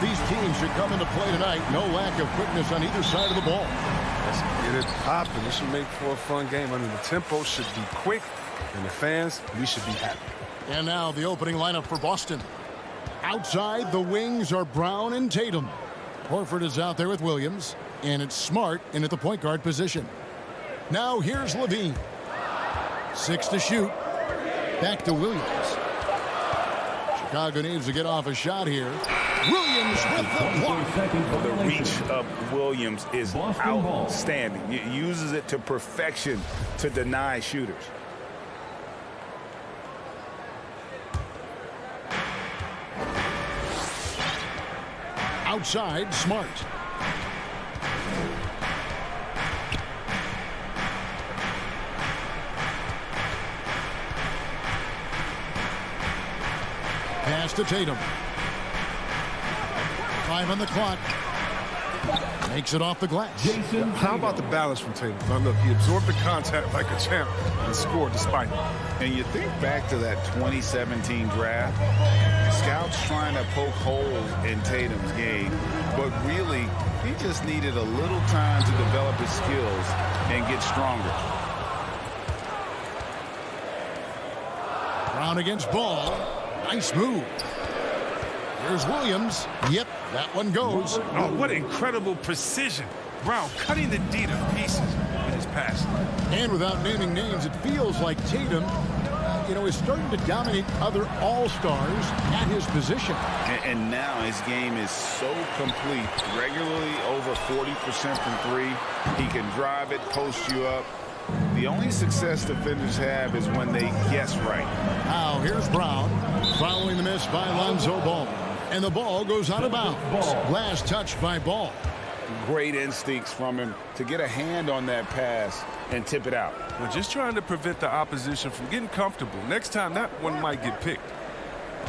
These teams should come into play tonight. No lack of quickness on either side of the ball. Let's get it popping. This should make for a fun game. I mean, the tempo should be quick, and the fans, we should be happy. And now the opening lineup for Boston. Outside, the wings are Brown and Tatum. Horford is out there with Williams, and it's Smart in at the point guard position. Now here's Levine. 6 to shoot. Back to Williams. Chicago needs to get off a shot here. Williams with the block. The reach of Williams is outstanding. He uses it to perfection to deny shooters. Outside, Smart. Pass to Tatum. 5 on the clock. Makes it off the glass. How about the balance from Tatum? Now, look, he absorbed the contact like a champ and scored despite it. And you think back to that 2017 draft, scouts trying to poke holes in Tatum's game, but really, he just needed a little time to develop his skills and get stronger. Brown against Ball. Nice move. Here's Williams. Yep, that one goes. Oh, what incredible precision. Brown cutting the D to pieces with his pass. And without naming names, it feels like Tatum, is starting to dominate other all-stars at his position. And now his game is so complete. Regularly over 40% from three. He can drive it, post you up. The only success defenders have is when they guess right. Now here's Brown following the miss by Lonzo Ball. And the ball goes out of bounds. Last touch by Ball. Great instincts from him to get a hand on that pass and tip it out. We're just trying to prevent the opposition from getting comfortable. Next time, that one might get picked.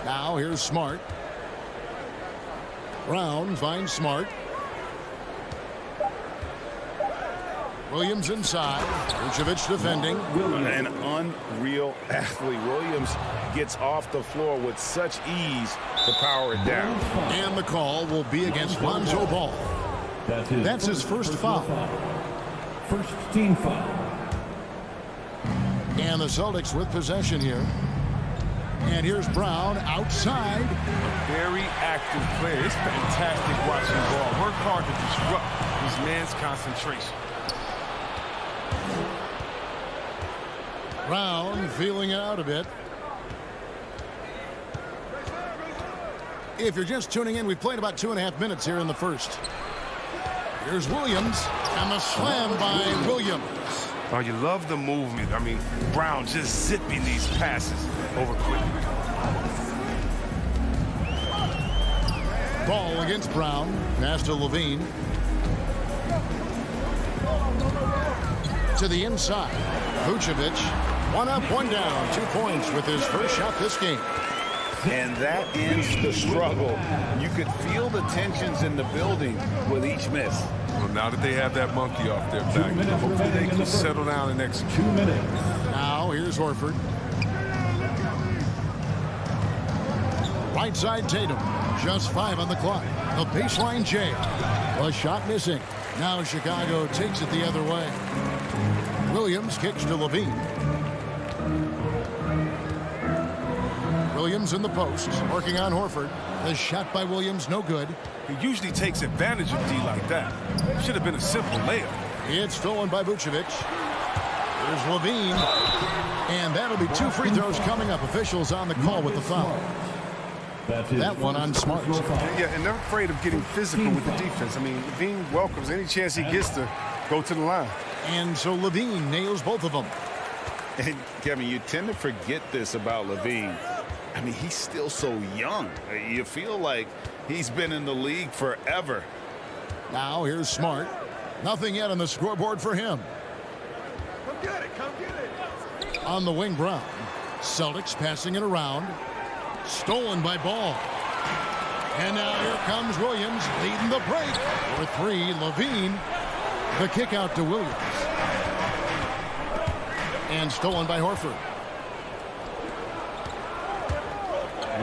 Now here's Smart. Brown finds Smart. Williams inside. Vucevic defending. An unreal athlete. Williams gets off the floor with such ease to power it down. And the call will be against Lonzo Ball. That's his first foul. First team foul. And the Celtics with possession here. And here's Brown outside. A very active player. It's fantastic watching Ball work hard to disrupt his man's concentration. Brown feeling it out a bit. If you're just tuning in, we've played about 2.5 minutes here in the first. Here's Williams, and the slam by Williams. Oh, you love the movement. I mean, Brown just zipping these passes over quickly. Ball against Brown. Pass to Levine. To the inside. Vucevic. 1 up, 1 down. 2 points with his first shot this game. And that ends the struggle. You could feel the tensions in the building with each miss. Well, now that they have that monkey off their back, hopefully they can settle down and execute. 2 minutes. Now here's Horford. Right side Tatum. Just 5 on the clock. The baseline J. A shot missing. Now Chicago takes it the other way. Williams kicks to Levine. Williams in the post, working on Horford. The shot by Williams, no good. He usually takes advantage of D like that. Should have been a simple layup. It's stolen by Vucevic. There's Levine. And that'll be 2 free throws coming up. Officials on the call with the foul. That one on Smart. Yeah, and they're afraid of getting physical with the defense. I mean, Levine welcomes any chance he gets to go to the line. And so Levine nails both of them. And Kevin, you tend to forget this about Levine. I mean, he's still so young. You feel like he's been in the league forever. Now here's Smart. Nothing yet on the scoreboard for him. Come get it, come get it. On the wing, Brown. Celtics passing it around. Stolen by Ball. And now here comes Williams leading the break. For 3, Levine. The kick out to Williams. And stolen by Horford.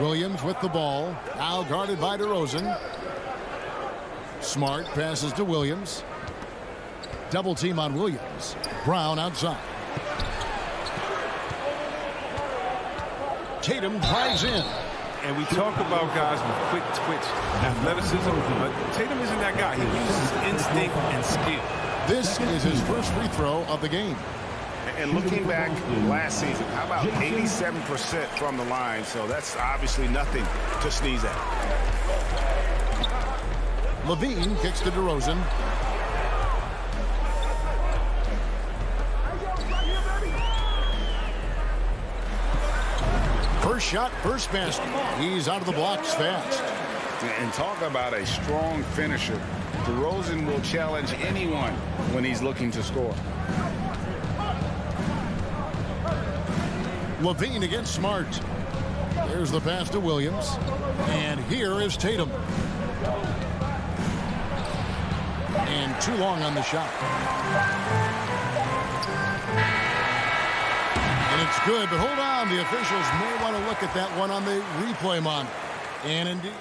Williams with the ball. Now guarded by DeRozan. Smart passes to Williams. Double team on Williams. Brown outside. Tatum drives in. And we talk about guys with quick twitch athleticism, but Tatum isn't that guy. He uses instinct and skill. This is his first free throw of the game. And looking back last season, how about 87% from the line? So that's obviously nothing to sneeze at. Levine kicks to DeRozan. First shot, first basket. He's out of the blocks fast. And talk about a strong finisher. DeRozan will challenge anyone when he's looking to score. Levine against Smart. There's the pass to Williams. And here is Tatum. And too long on the shot. And it's good, but hold on. The officials may want to look at that one on the replay monitor. And indeed,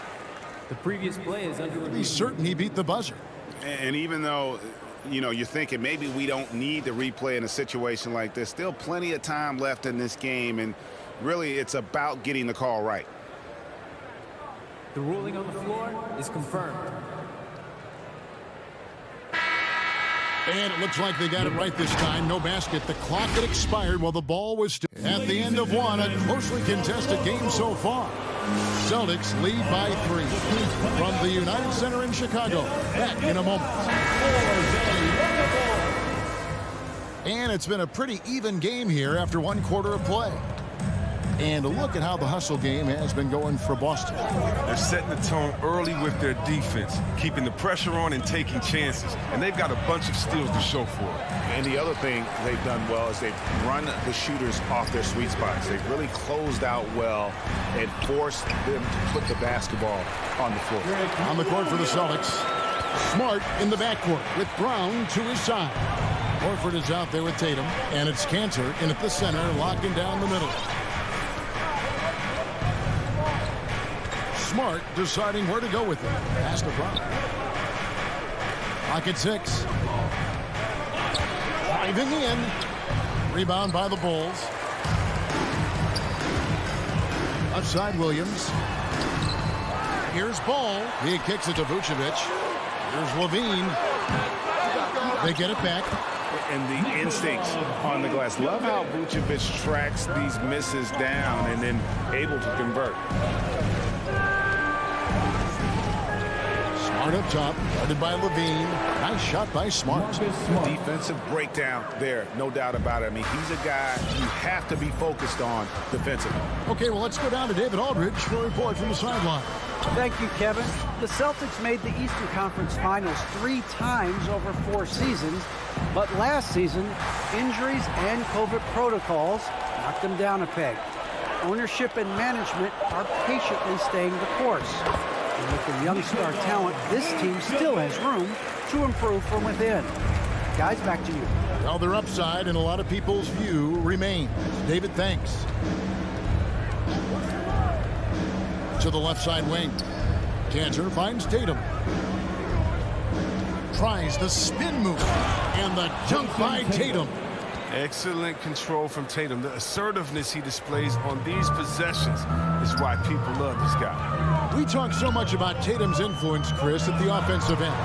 the previous play is under review. he's certain he beat the buzzer. And even though, you know, you're thinking maybe we don't need the replay in a situation like this, still plenty of time left in this game, and really it's about getting the call right. The ruling on the floor is confirmed. And it looks like they got it right this time. No basket. The clock had expired while the ball was still at the end of one. A closely contested game so far. Celtics lead by 3 from the United Center in Chicago. Back in a moment. And it's been a pretty even game here after one quarter of play. And look at how the hustle game has been going for Boston. They're setting the tone early with their defense, keeping the pressure on and taking chances. And they've got a bunch of steals to show for it. And the other thing they've done well is they've run the shooters off their sweet spots. They've really closed out well and forced them to put the basketball on the floor. On the court for the Celtics. Smart in the backcourt with Brown to his side. Horford is out there with Tatum. And it's Cantor in at the center, locking down the middle. Smart deciding where to go with it. Pass to Brown. Pocket 6. Driving in. Rebound by the Bulls. Outside Williams. Here's Ball. He kicks it to Vucevic. Here's Levine. They get it back. And the instincts on the glass. Love how Vucevic tracks these misses down and then able to convert. Smart up top, guarded by Levine. Nice shot by Smart. Defensive breakdown there, no doubt about it. I mean, he's a guy you have to be focused on defensively. Okay, well, let's go down to David Aldridge for a report from the sideline. Thank you, Kevin. The Celtics made the Eastern Conference Finals 3 times over 4 seasons, but last season, injuries and COVID protocols knocked them down a peg. Ownership and management are patiently staying the course. And with the young star talent, this team still has room to improve from within. Guys, back to you. Well, their upside in a lot of people's view remains. David, thanks. To the left side wing. Cantor finds Tatum. Tries the spin move. And the dunk by Tatum. Excellent control from Tatum. The assertiveness he displays on these possessions is why people love this guy. We talk so much about Tatum's influence, Chris, at the offensive end.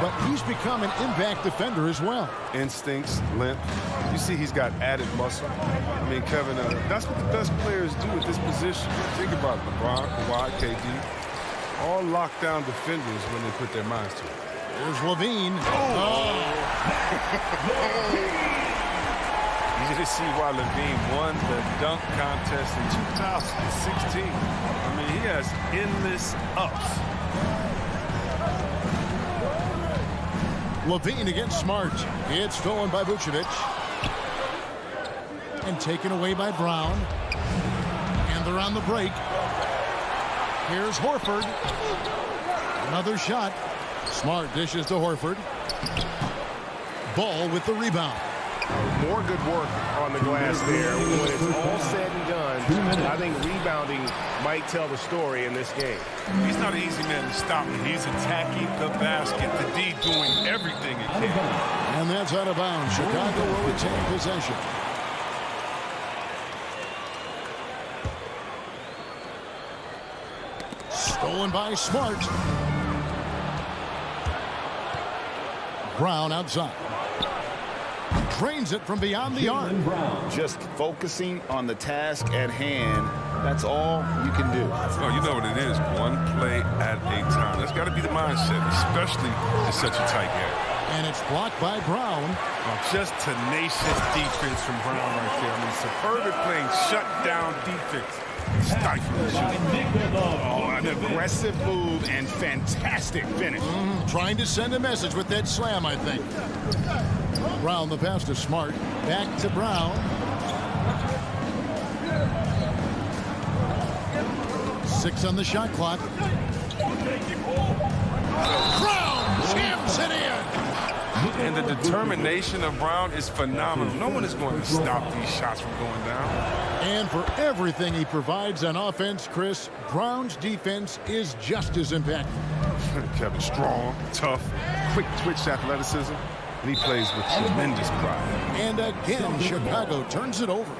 But he's become an impact defender as well. Instincts, limp. You see he's got added muscle. I mean, Kevin, that's what the best players do at this position. Think about LeBron, Kawhi, KD. All lockdown defenders when they put their minds to it. There's Levine. Easy to see why Levine won the dunk contest in 2016. I mean, he has endless ups. Levine against Smart. It's stolen by Vucevic. And taken away by Brown. And they're on the break. Here's Horford. Another shot. Smart dishes to Horford. Ball with the rebound. More good work on the glass there. When it's all said and done, I think rebounding might tell the story in this game. He's not an easy man to stop. He's attacking the basket. The D doing everything it can. And that's out of bounds. Chicago will retain possession. Stolen by Smart. Brown outside. Drains it from beyond the arc. Just focusing on the task at hand. That's all you can do. Oh, you know what it is. One play at a time. That's got to be the mindset, especially in such a tight game. And it's blocked by Brown. Just tenacious defense from Brown right there. I mean, superb at playing shutdown defense. Stifling shooting. Oh, an aggressive move and fantastic finish. Trying to send a message with that slam, I think. Brown, the pass to Smart. Back to Brown. Six on the shot clock. Brown jams it in. And the determination of Brown is phenomenal. No one is going to stop these shots from going down. And for everything he provides on offense, Chris, Brown's defense is just as impactful. Kevin, strong, tough, quick twitch athleticism, and he plays with tremendous pride. And again, Chicago turns it over.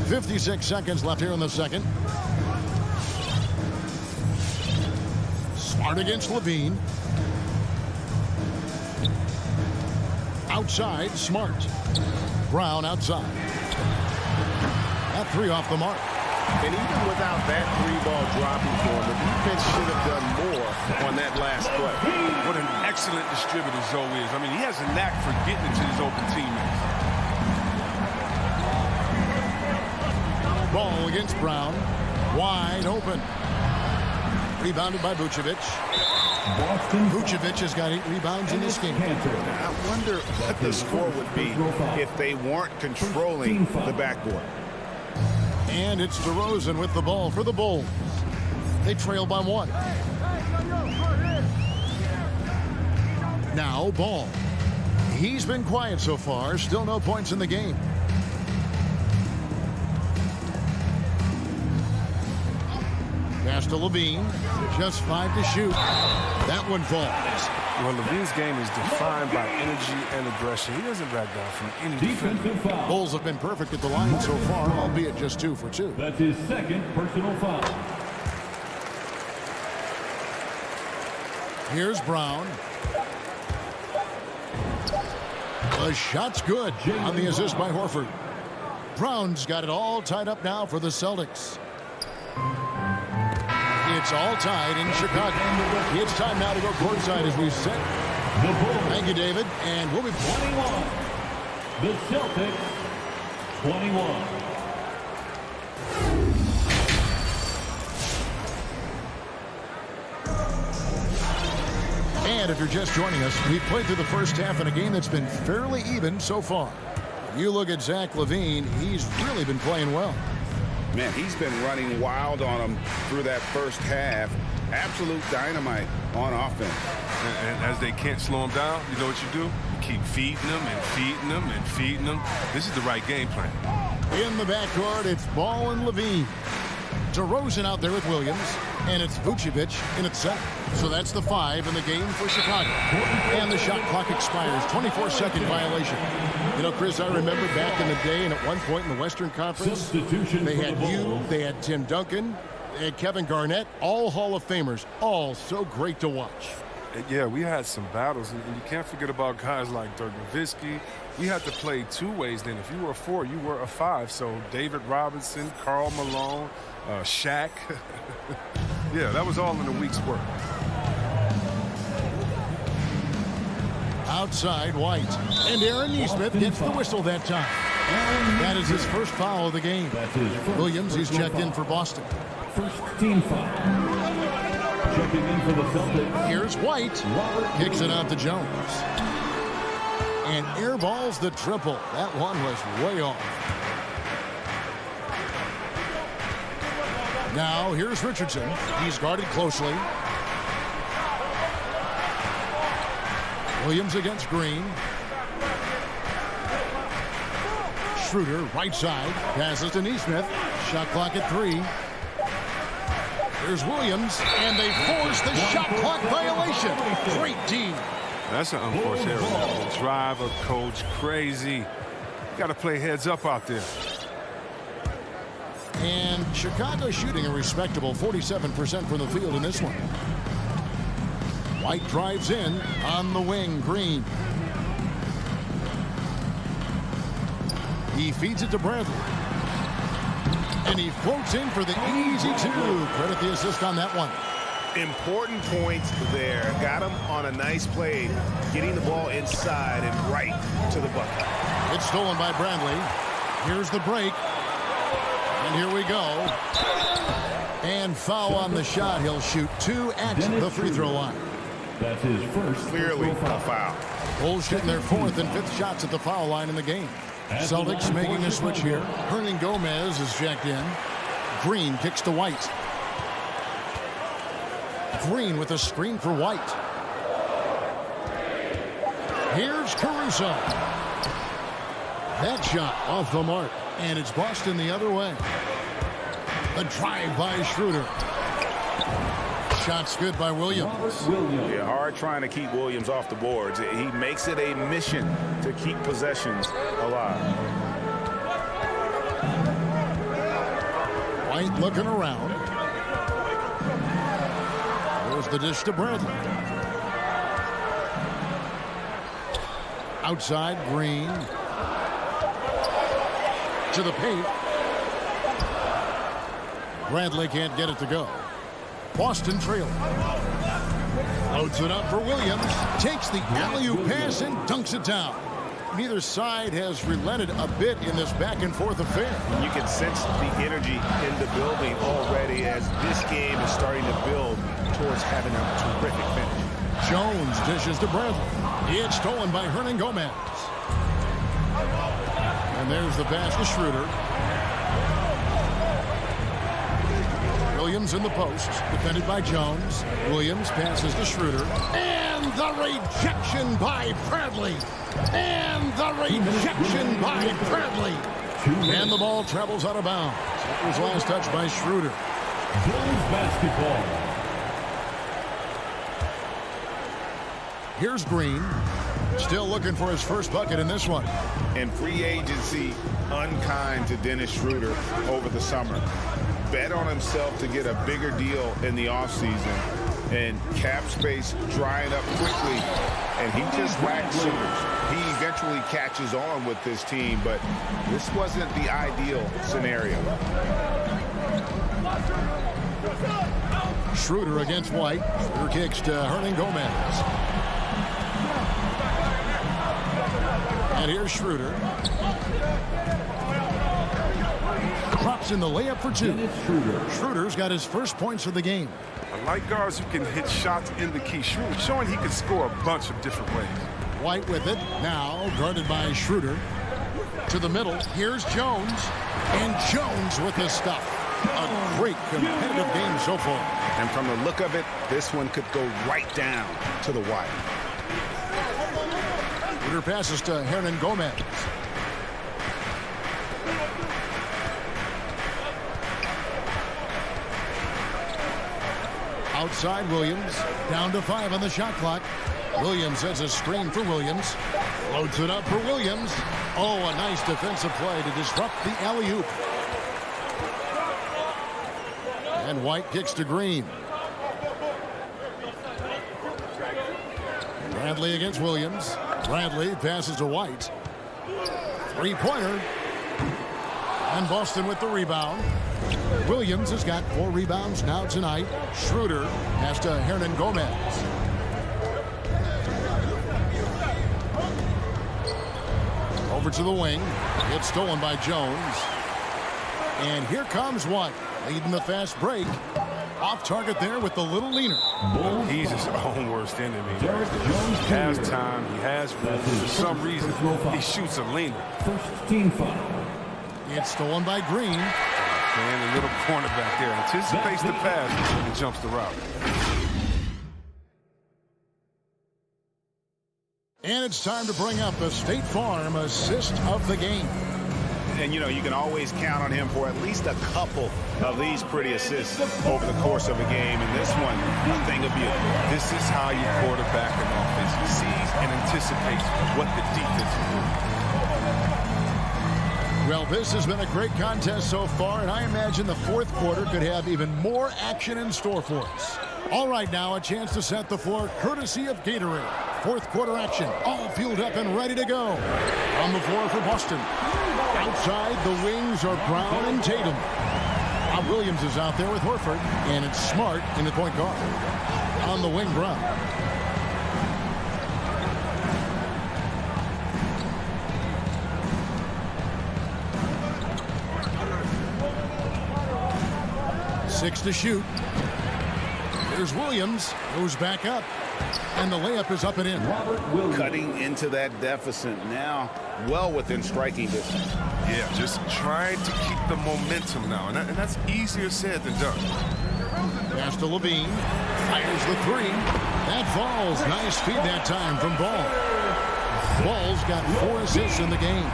.56 seconds left here in the second. Smart against Levine. Outside, Smart. Brown outside. That three off the mark. And even without that three-ball dropping for him, the defense should have done more on that last play. What an excellent distributor Zoe is. I mean, he has a knack for getting into his open teammates. Ball against Brown. Wide open. Rebounded by Vucevic. Vucevic has got 8 rebounds in this game. I wonder what the score would be if they weren't controlling the backboard. And it's DeRozan with the ball for the Bulls. They trail by 1. Now Ball. He's been quiet so far. Still no points in the game. Pass to Levine. Just 5 to shoot. That one falls. Well, Levine's game is defined by energy and aggression. He doesn't back down from any defender. Bulls have been perfect at the line so far, albeit just 2 for 2. That's his second personal foul. Here's Brown. The shot's good on the assist by Horford. Brown's got it all tied up now for the Celtics. It's all tied in Chicago. It's time now to go courtside as we set. Thank you, David. And we'll be 21. The Celtics, 21. And if you're just joining us, we've played through the first half in a game that's been fairly even so far. You look at Zach LaVine, he's really been playing well. Man, he's been running wild on them through that first half. Absolute dynamite on offense. And as they can't slow him down, you know what you do? You keep feeding them and feeding them and feeding them. This is the right game plan. In the backcourt, it's Ball and Levine. DeRozan out there with Williams, and it's Vucevic in at center. So that's the 5 in the game for Chicago. And the shot clock expires. 24-second violation. You know, Chris, I remember back in the day, and at one point in the Western Conference, they had you, they had Tim Duncan, they had Kevin Garnett, all Hall of Famers, all so great to watch. Yeah, we had some battles, and you can't forget about guys like Dirk Nowitzki. We had to play 2 ways then. If you were a 4, you were a 5. So David Robinson, Karl Malone, Shaq. Yeah, that was all in a week's work. Outside, White. And Aaron Nesmith gets the whistle that time. That is his first foul of the game. Williams, he's checked in for Boston. First team foul. Checking in for the Celtics. Here's White. Kicks it out to Jones. And airballs the triple. That one was way off. Now, here's Richardson. He's guarded closely. Williams against Green. Schroeder, right side, passes to Neesmith. Shot clock at 3. Here's Williams, and they force the shot clock violation. Great D. That's an unforced error. That will drive a coach crazy. You got to play heads up out there. And Chicago shooting a respectable 47% from the field in this one. White drives in on the wing. Green. He feeds it to Bradley. And he floats in for the easy 2. Credit the assist on that one. Important points there. Got him on a nice play, getting the ball inside and right to the bucket. It's stolen by Bradley. Here's the break. And here we go. And foul on the shot. He'll shoot 2 at the free throw line. That's his first. Clearly a foul. Bulls shooting their 4th and 5th shots at the foul line in the game. Celtics making a switch here. Hernan Gomez is checked in. Green kicks to White. Green with a screen for White. Here's Caruso. That shot off the mark. And it's Boston the other way. A drive by Schroeder. Shot's good by Williams. Yeah, hard trying to keep Williams off the boards. He makes it a mission to keep possessions alive. White looking around. There's the dish to Bradley. Outside, Green. To the paint. Bradley can't get it to go. Boston trailing. Loads it up for Williams. Takes the alley-oop pass and dunks it down. Neither side has relented a bit in this back-and-forth affair. You can sense the energy in the building already as this game is starting to build towards having a terrific finish. Jones dishes to Bradley. It's stolen by Hernan Gomez. And there's the pass to Schroeder. Williams in the post, defended by Jones. Williams passes to Schroeder. And the rejection by Bradley. And the rejection by Bradley. And the ball travels out of bounds. It was last touched by Schroeder. Bulls basketball. Here's Green. Still looking for his first bucket in this one. And free agency unkind to Dennis Schroeder over the summer. Bet on himself to get a bigger deal in the offseason, and cap space drying up quickly, and he just lacked shooters. He eventually catches on with this team, but this wasn't the ideal scenario. Schroeder against White. Schroeder kicks to Hernan Gomez. And here's Schroeder. Drops in the layup for 2. Schroeder's got his first points of the game. I like guards who can hit shots in the key. Schroeder showing he can score a bunch of different ways. White with it. Now guarded by Schroeder. To the middle. Here's Jones. And Jones with the stuff. A great competitive game so far. And from the look of it, this one could go right down to the wire. Schroeder passes to Hernan Gomez. Outside Williams. Down to 5 on the shot clock. Williams has a screen for Williams. Loads it up for Williams. Oh, a nice defensive play to disrupt the alley-oop. And White kicks to Green. Bradley against Williams. Bradley passes to White. Three-pointer. And Boston with the rebound. Williams has got 4 rebounds now tonight. Schroeder has to Hernan Gomez. Over to the wing. It's stolen by Jones. And here comes White, leading the fast break. Off target there with the little leaner. He's his own worst enemy. He has time. He has room. For some reason, he shoots a leaner. First team foul. It's stolen by Green. And a little cornerback there anticipates the pass and jumps the route. And it's time to bring up the State Farm assist of the game. And, you know, you can always count on him for at least a couple of these pretty assists over the course of a game. And this one, a thing of beauty. This is how you quarterback an offense. He sees and anticipates what the defense is doing. Well, this has been a great contest so far, and I imagine the fourth quarter could have even more action in store for us. All right, now a chance to set the floor courtesy of Gatorade. Fourth quarter action, all fueled up and ready to go. On the floor for Boston. Outside, the wings are Brown and Tatum. Bob Williams is out there with Horford, and it's Smart in the point guard. On the wing, Brown. Six to shoot. Here's Williams, goes back up, and the layup is up and in. Cutting into that deficit now, well within striking distance. Yeah, just trying to keep the momentum now, and that's easier said than done. Pass to Levine, fires the three. That falls. Nice feed that time from Ball. Ball's got 4 assists in the game.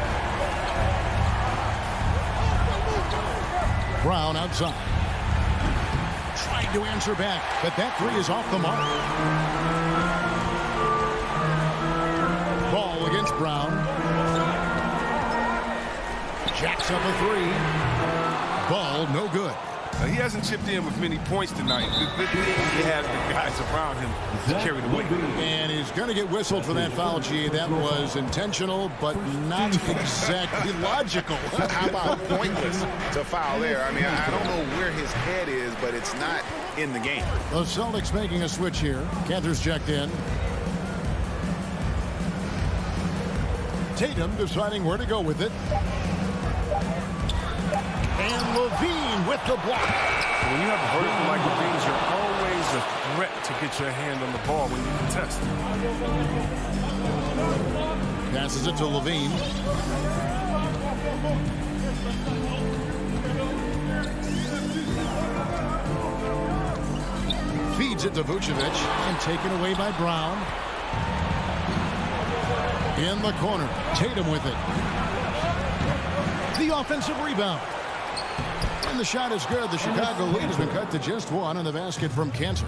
Brown outside. Trying to answer back, but that three is off the mark. Ball against Brown. Jacks up a three. Ball no good. He hasn't chipped in with many points tonight. Good thing he has the guys around him to carry the weight. And he's going to get whistled for that foul, G. That was intentional, but not exactly logical. How about pointless to foul there? I mean, I don't know where his head is, but it's not in the game. The Celtics making a switch here. Cantor's checked in. Tatum deciding where to go with it. And Levine with the block. When you have a vertical like Levine's, you're always a threat to get your hand on the ball when you contest. Passes it to Levine. Feeds it to Vucevic and taken away by Brown. In the corner, Tatum with it. The offensive rebound. And the shot is good. The Chicago lead has been cut to just 1 on the basket from Cantor.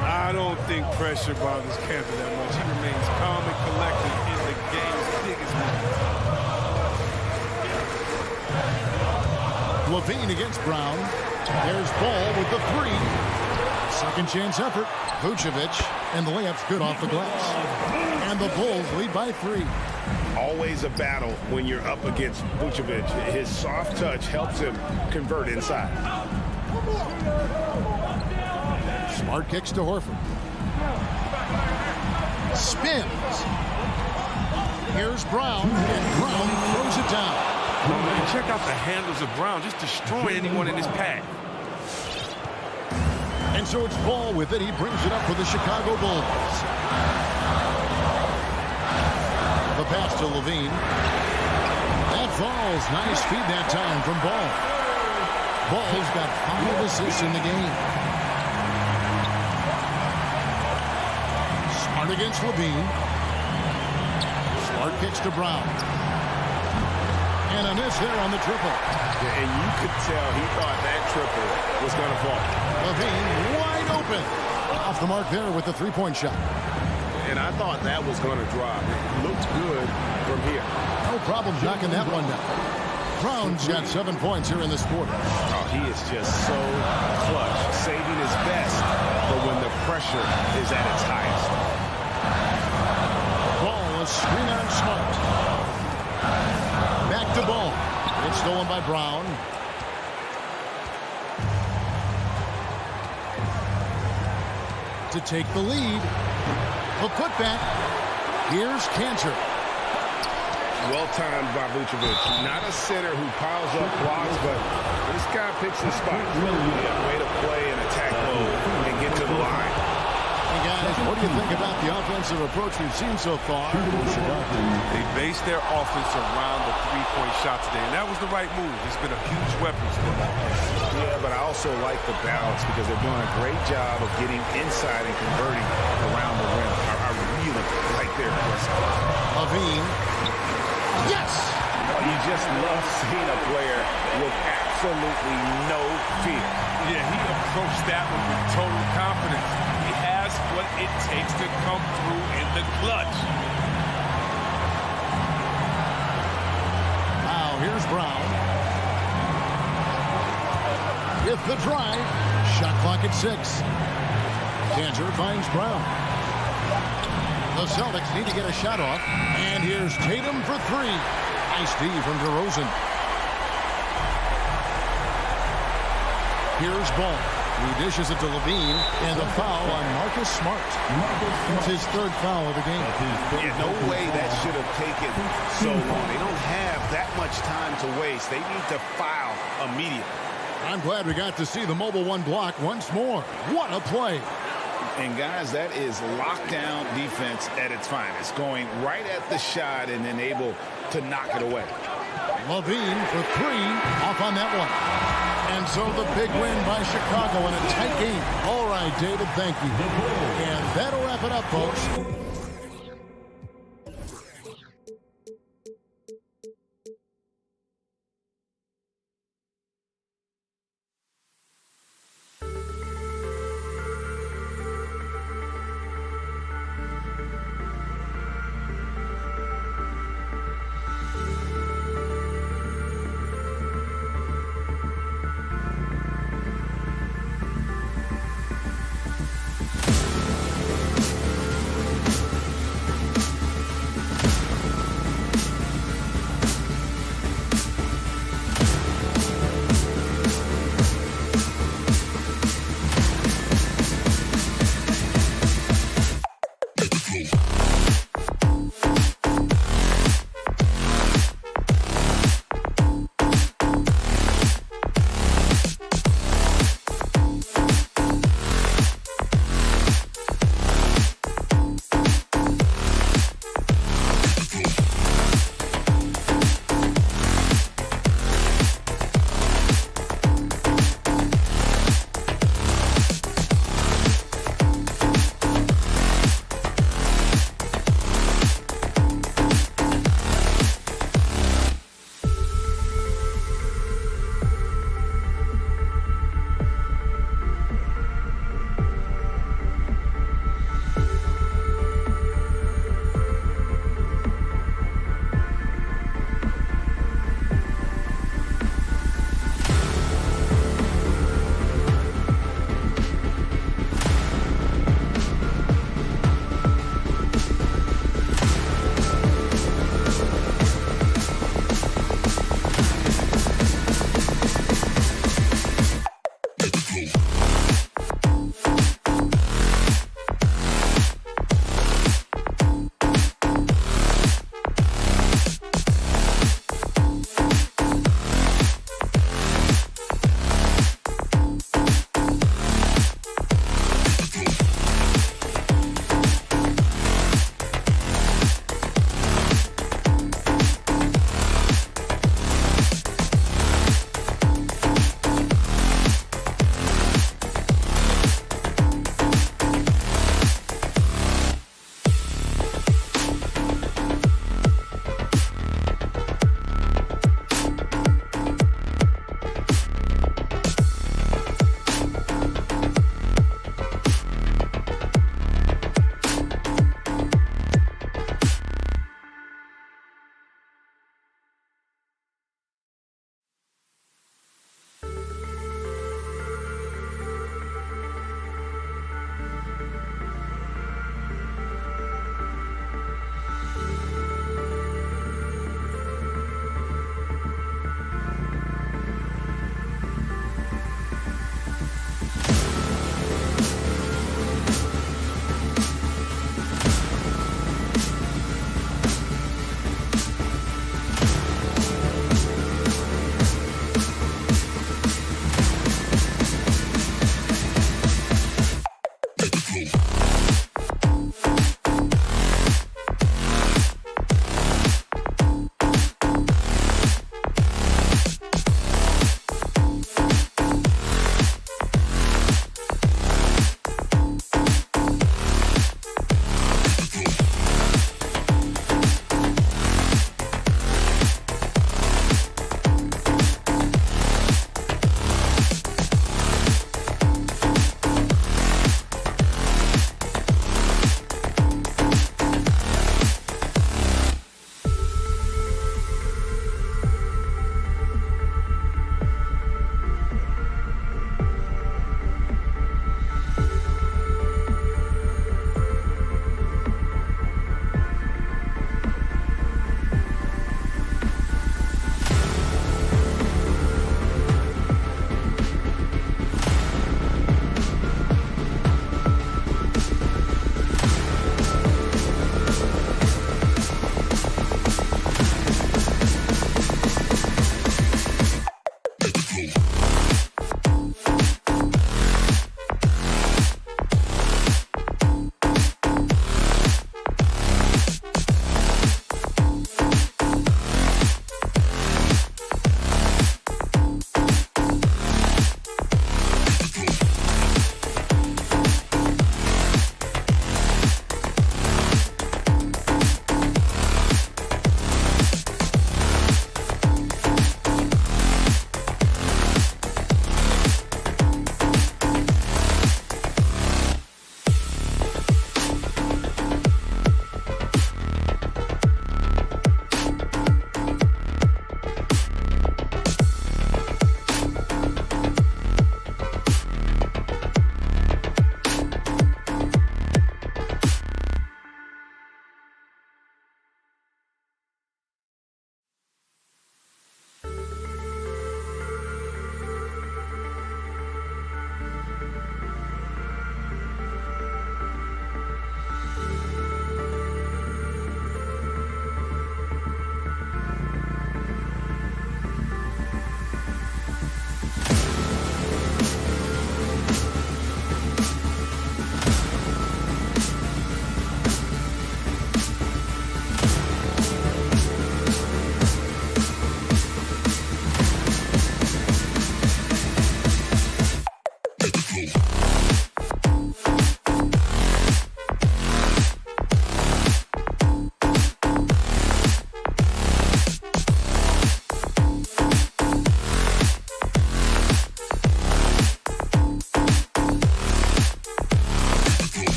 I don't think pressure bothers Cantor that much. He remains calm and collected in the game's biggest moment. Levine against Brown. There's Ball with the three. Second chance effort. Vucevic. And the layup's good off the glass. And the Bulls lead by 3. Always a battle when you're up against Vucevic. His soft touch helps him convert inside. Smart kicks to Horford. Spins. Here's Brown, and Brown throws it down. And check out the handles of Brown, just destroying anyone in his path. And so it's Ball with it. He brings it up for the Chicago Bulls. The pass to Levine. That falls. Nice feed that time from Ball. Ball's got 5 assists in the game. Smart against Levine. Smart kicks to Brown. And a miss there on the triple. And you could tell he thought that triple was going to fall. Levine wide open. Off the mark there with the three-point shot. And I thought that was going to drop. It looked good from here. No problem knocking that one down. Brown's got 7 points here in this quarter. Oh, he is just so clutch, saving his best for when the pressure is at its highest. Ball is screen on Smart. Back to Ball. It's stolen by Brown. To take the lead. The putback. Here's Cantor. Well-timed by Vucevic. Not a center who piles up blocks, but this guy picks his spot. Yeah, way to play and attack mode and get to the line. And guys, What do you think about the offensive approach we've seen so far for Chicago? They base their offense around the three-point shot today, and that was the right move. It's been a huge weapon for them. Yeah, but I also like the balance because they're doing a great job of getting inside and converting around the rim. I really like their aggressive. Levine. Yes! Oh, you just love seeing a player with absolutely no fear. Yeah, he approached that one with total confidence. He has what it takes to come through in the clutch. Now here's Brown. With the drive. Shot clock at 6. Kanter finds Brown. The Celtics need to get a shot off. And here's Tatum for 3. Nice D from DeRozan. Here's Ball. He dishes it to Levine, and the foul on Marcus Smart. It's his 3rd foul of the game. Yeah, no way that should have taken so long. They don't have that much time to waste. They need to foul immediately. I'm glad we got to see the mobile 1 block once more. What a play. And guys, that is lockdown defense at its finest. Going right at the shot and then able to knock it away. Levine for 3, off on that one. And so the big win by Chicago in a tight game. All right, David, thank you. And that'll wrap it up, folks.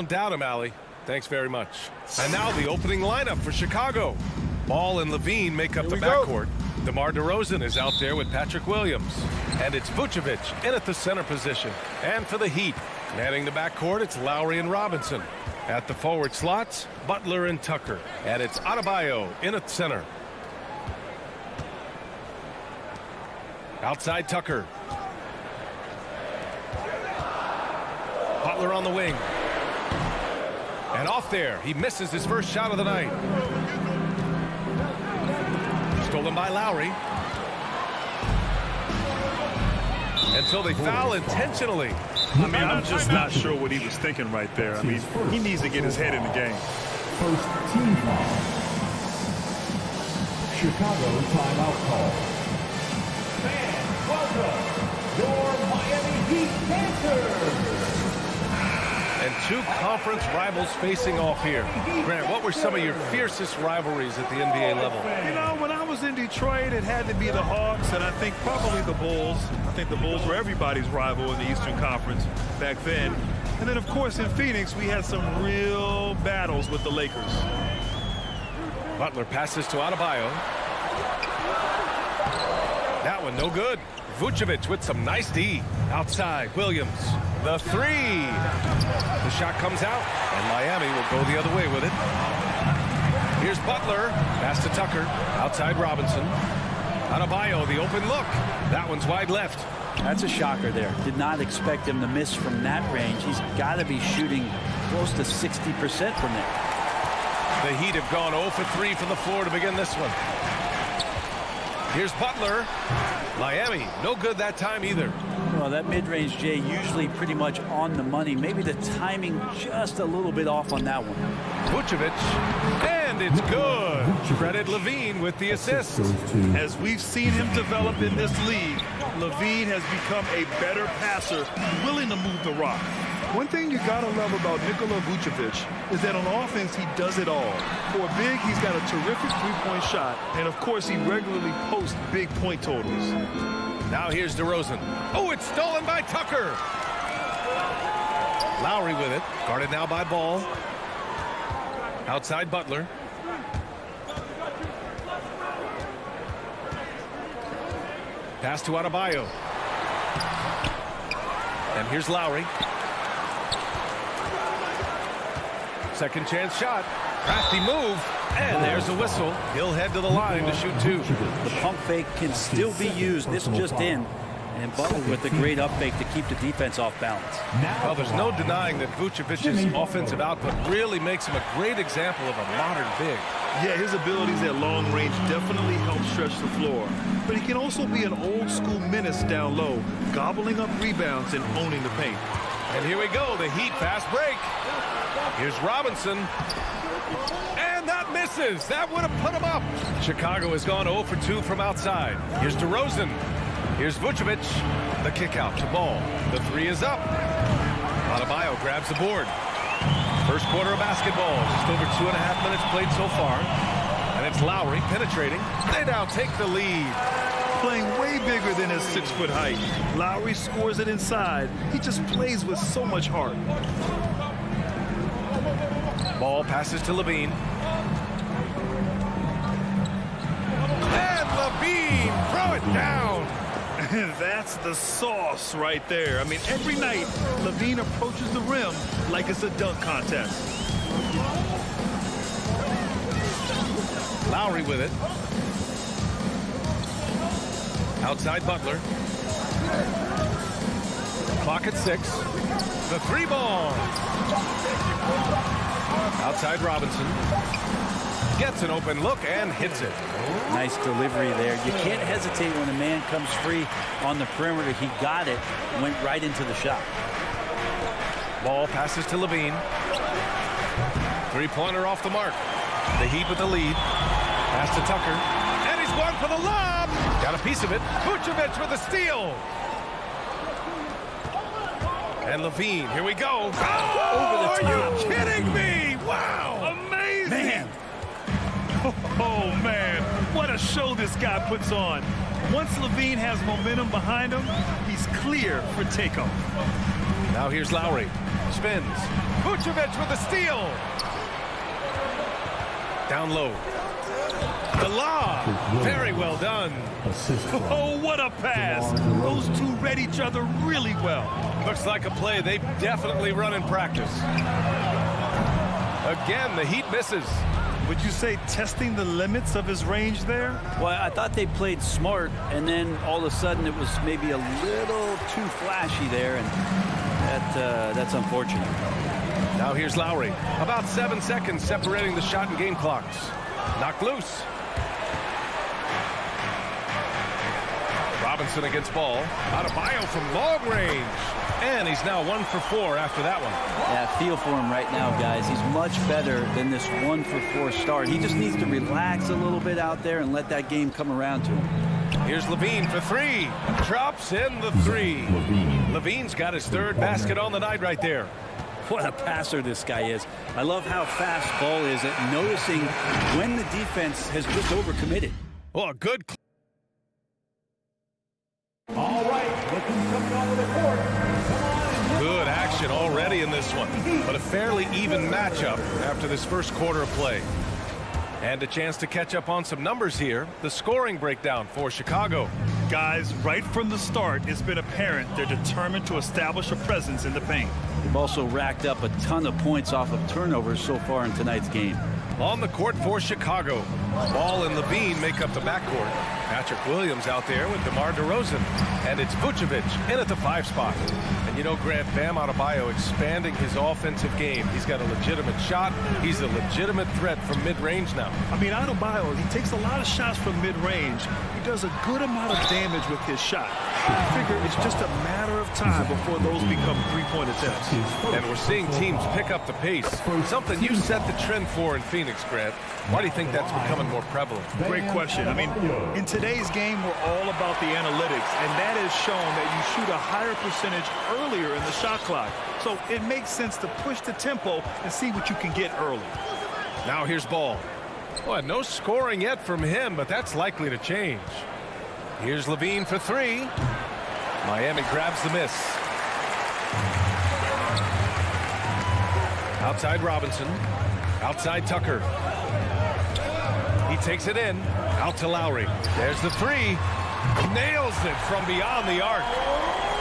Don't doubt him, Allie. Thanks very much. And now the opening lineup for Chicago. Ball and Levine make up the backcourt. DeMar DeRozan is out there with Patrick Williams. And it's Vucevic in at the center position. And for the Heat, manning the backcourt, it's Lowry and Robinson. At the forward slots, Butler and Tucker. And it's Adebayo in at center. Outside Tucker. Butler on the wing. And off there, he misses his first shot of the night. Stolen by Lowry. And so they foul intentionally. I mean, I'm just not sure what he was thinking right there. I mean, he needs to get his head in the game. First team foul. Chicago timeout call. Fans, welcome your Miami Heat Panthers. And two conference rivals facing off here. Grant, what were some of your fiercest rivalries at the NBA level? You know, when I was in Detroit, it had to be the Hawks, and I think probably the Bulls. I think the Bulls were everybody's rival in the Eastern Conference back then. And then, of course, in Phoenix, we had some real battles with the Lakers. Butler passes to Adebayo. That one no good. Vucevic with some nice D. Outside, Williams. The three. The shot comes out, and Miami will go the other way with it. Here's Butler. Pass to Tucker. Outside Robinson. Adebayo, the open look. That one's wide left. That's a shocker there. Did not expect him to miss from that range. He's got to be shooting close to 60% from there. The Heat have gone 0 for 3 from the floor to begin this one. Here's Butler. Miami, no good that time either. Well, that mid-range, Jay, usually pretty much on the money. Maybe the timing just a little bit off on that one. Vucevic, and it's good. Credit Levine with the assist. As we've seen him develop in this league, Levine has become a better passer, willing to move the rock. One thing you gotta love about Nikola Vucevic is that on offense, he does it all. For a big, he's got a terrific three-point shot, and of course, he regularly posts big point totals. Now here's DeRozan. Oh, it's stolen by Tucker. Lowry with it, guarded now by Ball. Outside Butler. Pass to Adebayo. And here's Lowry. Second chance shot. Crafty move. And there's a whistle. He'll head to the line to shoot two. The pump fake can still be used. This just in. And Butler with a great up fake to keep the defense off balance. Well, there's no denying that Vucevic's offensive output really makes him a great example of a modern big. Yeah, his abilities at long range definitely help stretch the floor. But he can also be an old-school menace down low, gobbling up rebounds and owning the paint. And here we go, the Heat fast break. Here's Robinson. And that misses. That would have put him up. Chicago has gone 0 for 2 from outside. Here's DeRozan. Here's Vucevic. The kick out to Ball. The three is up. Adebayo grabs the board. First quarter of basketball. Just over 2.5 minutes played so far. And it's Lowry penetrating. They now take the lead. Playing way bigger than his 6-foot height. Lowry scores it inside. He just plays with so much heart. Ball passes to Levine. And Levine, throw it down. That's the sauce right there. I mean, every night, Levine approaches the rim like it's a dunk contest. Lowry with it. Outside Butler. Clock at 6. The three ball. Outside Robinson. Gets an open look and hits it. Nice delivery there. You can't hesitate when a man comes free on the perimeter. He got it, went right into the shot. Ball passes to Levine. Three-pointer off the mark. The Heat with the lead. Pass to Tucker. And he's going for the lob. Got a piece of it. Vucevic with a steal. And Levine, here we go. Oh, are you kidding me? Wow. Amazing. Man. Oh, man. What a show this guy puts on. Once Levine has momentum behind him, he's clear for takeoff. Now here's Lowry. Spins. Vucevic with a steal. Down low. The lob. Very well done. Oh, what a pass. Those two read each other really well. Looks like a play they've definitely run in practice. Again, the Heat misses. Would you say testing the limits of his range there? Well, I thought they played smart, and then all of a sudden it was maybe a little too flashy there, and that's unfortunate. Now here's Lowry. About 7 seconds separating the shot and game clocks. Knocked loose. Robinson against ball. Adebayo from long range. And he's now 1 for 4 after that one. Yeah, feel for him right now, guys. He's much better than this 1 for 4 start. He just needs to relax a little bit out there and let that game come around to him. Here's Levine for 3. Drops in the 3. Levine's got his 3rd basket on the night right there. What a passer this guy is. I love how fast Ball is at noticing when the defense has just overcommitted. Well, a good. All right, looking coming onto the court. Good action already in this one, but a fairly even matchup after this first quarter of play. And a chance to catch up on some numbers here. The scoring breakdown for Chicago. Guys, right from the start, it's been apparent they're determined to establish a presence in the paint. They've also racked up a ton of points off of turnovers so far in tonight's game. On the court for Chicago, Ball and Levine make up the backcourt. Patrick Williams out there with DeMar DeRozan. And it's Vucevic in at the 5 spot. And you know, Grant, Bam Adebayo expanding his offensive game. He's got a legitimate shot. He's a legitimate threat from mid-range now. I mean, Adebayo, he takes a lot of shots from mid-range. He does a good amount of damage with his shot. I figure it's just a matter of time before those become three-point attempts. And we're seeing teams pick up the pace. Something you set the trend for in Phoenix, Grant. Why do you think that's becoming more prevalent? Great question. I mean, in today's game, we're all about the analytics, and that has shown that you shoot a higher percentage earlier in the shot clock. So it makes sense to push the tempo and see what you can get early. Now here's Ball. Well, no scoring yet from him, but that's likely to change. Here's Levine for 3. Miami grabs the miss. Outside Robinson. Outside Tucker. He takes it in. Out to Lowry. There's the 3. Nails it from beyond the arc.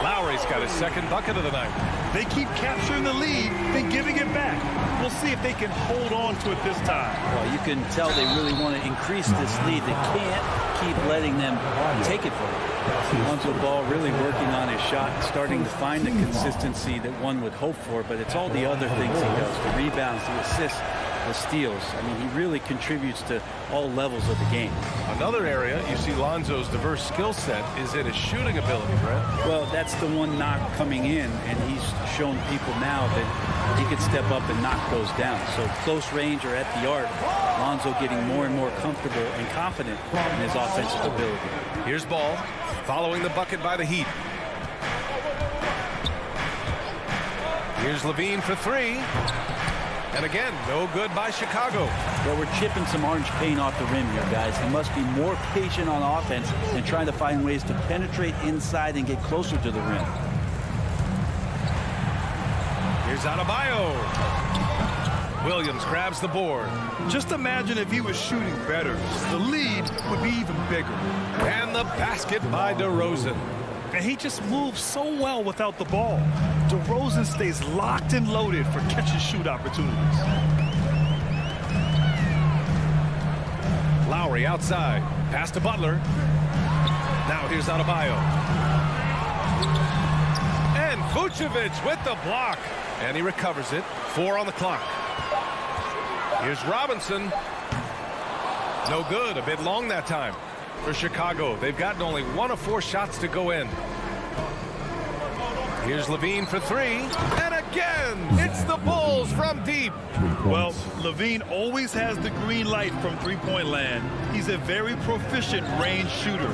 Lowry's got his 2nd bucket of the night. They keep capturing the lead, then giving it back. We'll see if they can hold on to it this time. Well, you can tell they really want to increase this lead. They can't keep letting them take it from them. Lonzo Ball really working on his shot, starting to find the consistency that one would hope for, but it's all the other things he does, the rebounds, the assists, the steals. I mean, he really contributes to all levels of the game. Another area you see Lonzo's diverse skill set is in his shooting ability, Brett. Well, that's the one knock coming in, and he's shown people now that he could step up and knock those down. So close range or at the arc, Lonzo getting more and more comfortable and confident in his offensive ability. Here's Ball, following the bucket by the Heat. Here's Levine for 3. And again, no good by Chicago. Well, we're chipping some orange paint off the rim here, guys. He must be more patient on offense and trying to find ways to penetrate inside and get closer to the rim. Here's Adebayo. Williams grabs the board. Just imagine if he was shooting better. The lead would be even bigger. And the basket by DeRozan. And he just moves so well without the ball. DeRozan stays locked and loaded for catch-and-shoot opportunities. Lowry outside. Pass to Butler. Now here's Adebayo. And Vucevic with the block. And he recovers it. 4 on the clock. Here's Robinson. No good. A bit long that time for Chicago. They've gotten only 1 of 4 shots to go in. Here's Levine for 3. And again, it's the Bulls from deep. Well, Levine always has the green light from three-point land. He's a very proficient range shooter.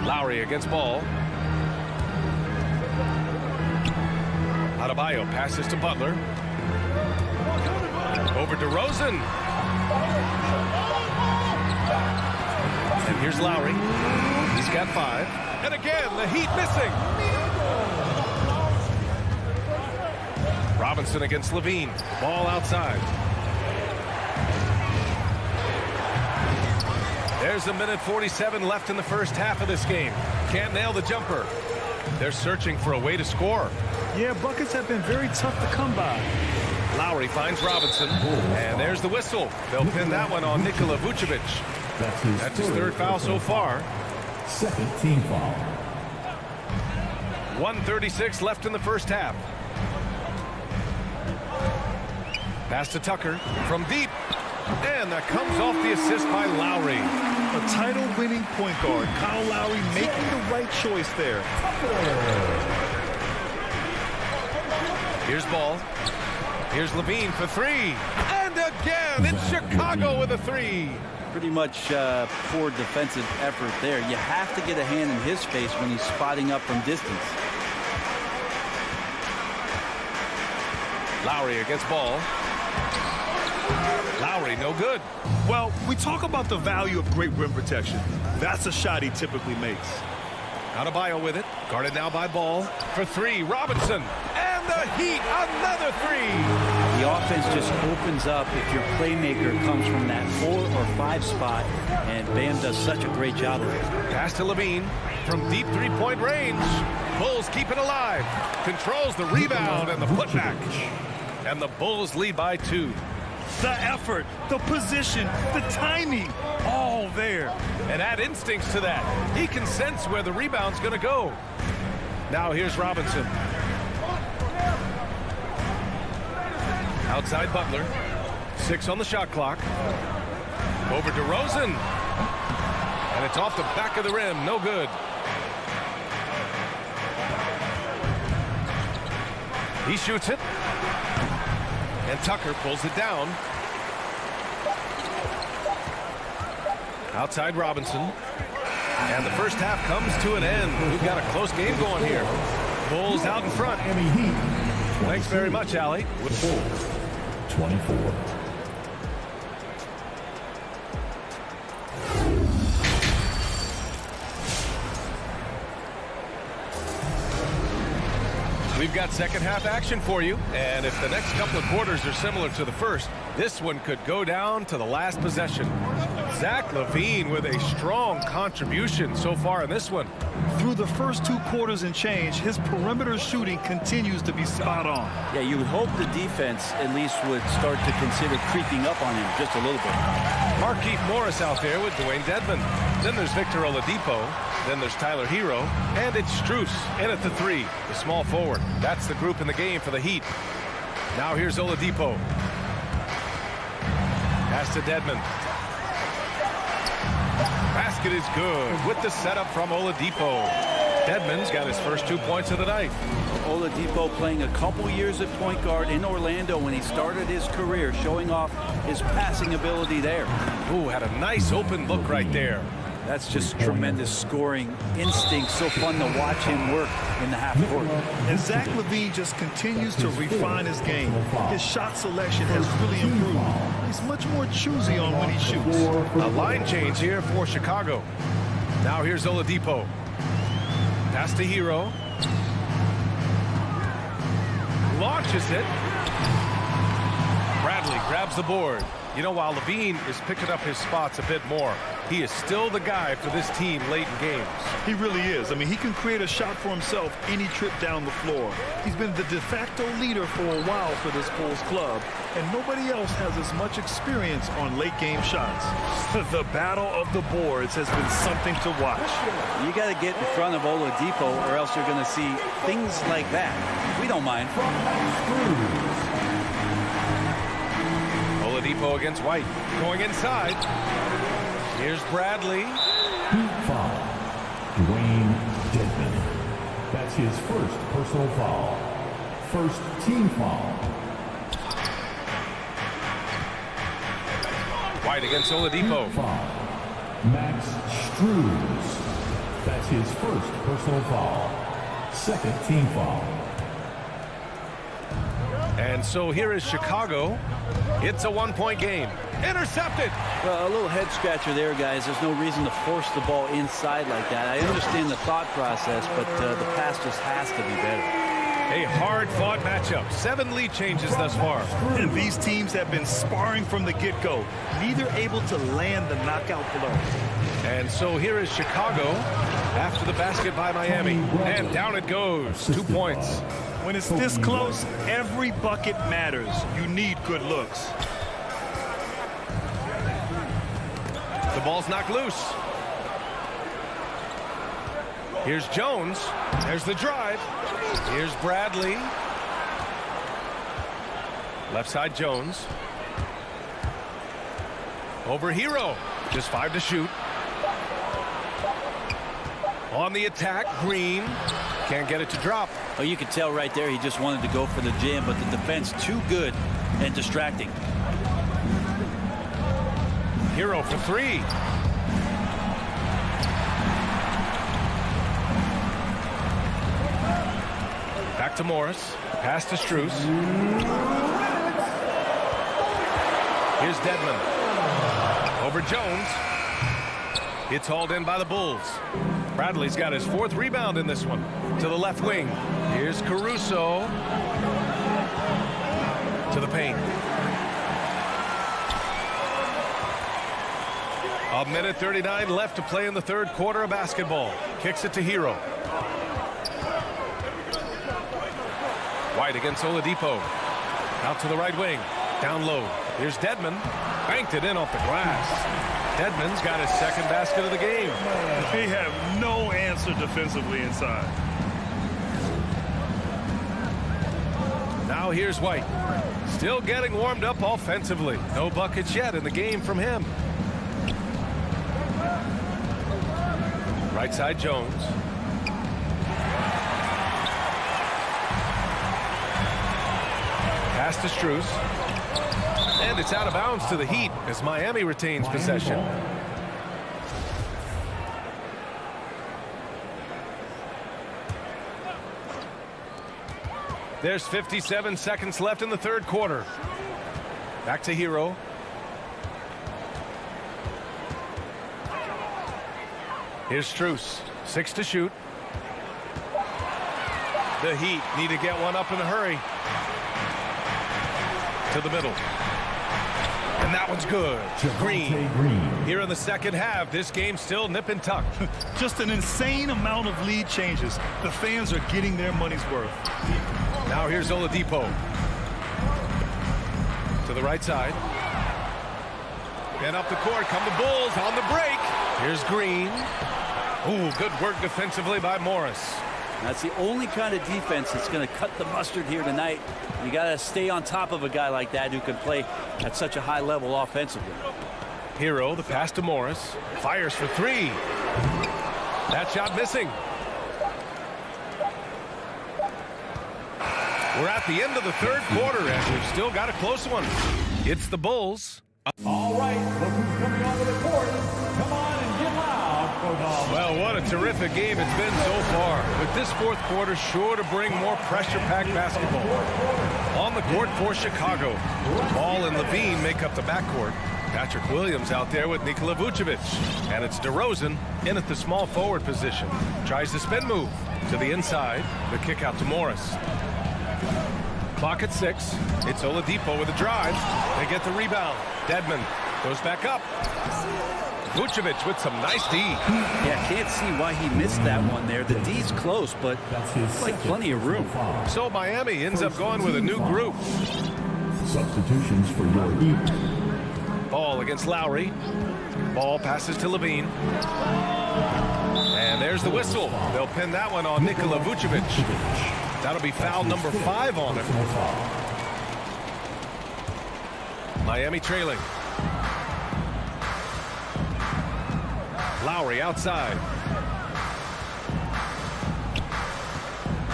Lowry against Ball. Adebayo passes to Butler. Over to DeRozan. And here's Lowry. He's got 5. And again, the Heat missing. Robinson against Levine. Ball outside. There's a minute 47 left in the first half of this game. Can't nail the jumper. They're searching for a way to score. Yeah, buckets have been very tough to come by. Lowry finds Robinson, and there's the whistle. They'll pin that one on Nikola Vucevic. That's his third foul so far. Second team foul. 1:36 left in the first half. Pass to Tucker from deep, and that comes off the assist by Lowry. A title-winning point guard, Kyle Lowry making the right choice there. Here's Ball. Here's Levine for three. And again, it's Chicago with a three. Pretty much poor defensive effort there. You have to get a hand in his face when he's spotting up from distance. Lowry against Ball. Lowry, no good. Well, we talk about the value of great rim protection. That's a shot he typically makes. Adebayo with it. Guarded now by Ball. For three, Robinson. And the Heat, another three. The offense just opens up if your playmaker comes from that 4 or 5 spot, and Bam does such a great job of it. Pass to Levine from deep three-point range. Bulls keep it alive. Controls the rebound and the putback. And the Bulls lead by 2. The effort, the position, the timing, all there. And add instincts to that. He can sense where the rebound's going to go. Now here's Robinson. Outside Butler. 6 on the shot clock. Over to Rosen. And it's off the back of the rim. No good. He shoots it. And Tucker pulls it down. Outside Robinson. And the first half comes to an end. We've got a close game going here. Bulls out in front. Thanks very much, Allie. 24. We've got second half action for you, and if the next couple of quarters are similar to the first, this one could go down to the last possession. Zach LaVine with a strong contribution so far in this one. Through the first 2 quarters and change, his perimeter shooting continues to be spot on. Yeah, you would hope the defense at least would start to consider creeping up on him just a little bit. Markieff Morris out there with Dwayne Dedmon. Then there's Victor Oladipo. Then there's Tyler Hero. And it's Strus in at the 3, the small forward. That's the group in the game for the Heat. Now here's Oladipo. Pass to Dedmon. Basket is good with the setup from Oladipo. Dedmon's got his first 2 points of the night. Oladipo playing a couple years at point guard in Orlando when he started his career, showing off his passing ability there. Ooh, had a nice open look right there. That's just tremendous scoring instinct. So fun to watch him work in the half court. And Zach LaVine just continues to refine his game. His shot selection has really improved. He's much more choosy on when he shoots. A line change here for Chicago. Now here's Oladipo. Pass to Hero. Launches it. Bradley grabs the board. You know, while LaVine is picking up his spots a bit more, he is still the guy for this team late in games. He really is. I mean, he can create a shot for himself any trip down the floor. He's been the de facto leader for a while for this Bulls club, and nobody else has as much experience on late game shots. The battle of the boards has been something to watch. You got to get in front of Oladipo or else you're going to see things like that. We don't mind. Oladipo against White. Going inside. Here's Bradley. Heat foul. Dwayne Dedmon. That's his first personal foul. First team foul. White against Oladipo. Foul. Max Strus. That's his first personal foul. Second team foul. And so here is Chicago. It's a 1-point game. Intercepted. Well, a little head scratcher there, guys. There's no reason to force the ball inside like that. I understand the thought process, but the pass just has to be better. A hard-fought matchup. 7 lead changes thus far. And these teams have been sparring from the get-go, neither able to land the knockout blow. And so here is Chicago after the basket by Miami. And down it goes. 2 points. When it's this close, every bucket matters. You need good looks. The ball's knocked loose. Here's Jones. There's the drive. Here's Bradley. Left side Jones. Over Hero. Just 5 to shoot. On the attack, Green. Can't get it to drop. Oh, you could tell right there he just wanted to go for the jam, but the defense too good and distracting. Hero for 3. Back to Morris. Pass to Strus. Here's Dedmon. Over Jones. It's hauled in by the Bulls. Bradley's got his 4th rebound in this one. To the left wing. Here's Caruso. To the paint. A minute 39 left to play in the 3rd quarter of basketball. Kicks it to Hero. White against Oladipo. Out to the right wing. Down low. Here's Dedmon. Banked it in off the glass. Dedmon's got his 2nd basket of the game. They have no answer defensively inside. Now here's White. Still getting warmed up offensively. No buckets yet in the game from him. Right side Jones. Pass to Strus. And it's out of bounds to the Heat as Miami retains possession. There's 57 seconds left in the 3rd quarter. Back to Hero. Here's Strus. 6 to shoot. The Heat need to get one up in a hurry. To the middle. And that one's good. Green. Here in the 2nd half, this game's still nip and tuck. Just an insane amount of lead changes. The fans are getting their money's worth. Now here's Oladipo. To the right side. And up the court come the Bulls on the break. Here's Green. Ooh, good work defensively by Morris. That's the only kind of defense that's going to cut the mustard here tonight. You got to stay on top of a guy like that who can play at such a high level offensively. Hero, the pass to Morris. Fires for 3. That shot missing. We're at the end of the 3rd quarter, and we've still got a close one. It's the Bulls. All right, look who's coming onto the court. Come on and get loud for the... Well, what a terrific game it's been so far. With this 4th quarter sure to bring more pressure-packed basketball. On the court for Chicago. Ball and Levine make up the backcourt. Patrick Williams out there with Nikola Vucevic. And it's DeRozan in at the small forward position. Tries the spin move to the inside. The kick out to Morris. Clock at 6. It's Oladipo with a drive. They get the rebound. Dedmon goes back up. Vucevic with some nice D. Yeah, can't see why he missed that one there. The D's close, but like plenty of room. So Miami ends up going with a new group. Substitutions for your Heat. Ball against Lowry. Ball passes to Levine. And there's the whistle. They'll pin that one on Nikola Vucevic. That'll be foul number 5 on him. Miami trailing. Lowry outside.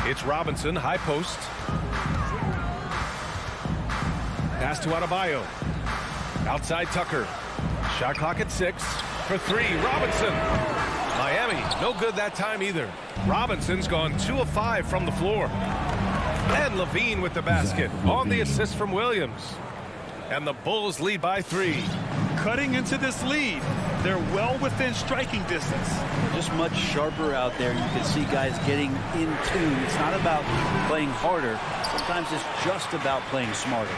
It's Robinson, high post. Pass to Adebayo. Outside Tucker. Shot clock at 6 for 3. Robinson. Miami, no good that time either. Robinson's gone 2 of 5 from the floor. And Levine with the basket on the assist from Williams. And the Bulls lead by 3. Cutting into this lead, They're well within striking distance. Just much sharper out there. You can see guys getting in tune. It's not about playing harder. Sometimes it's just about playing smarter.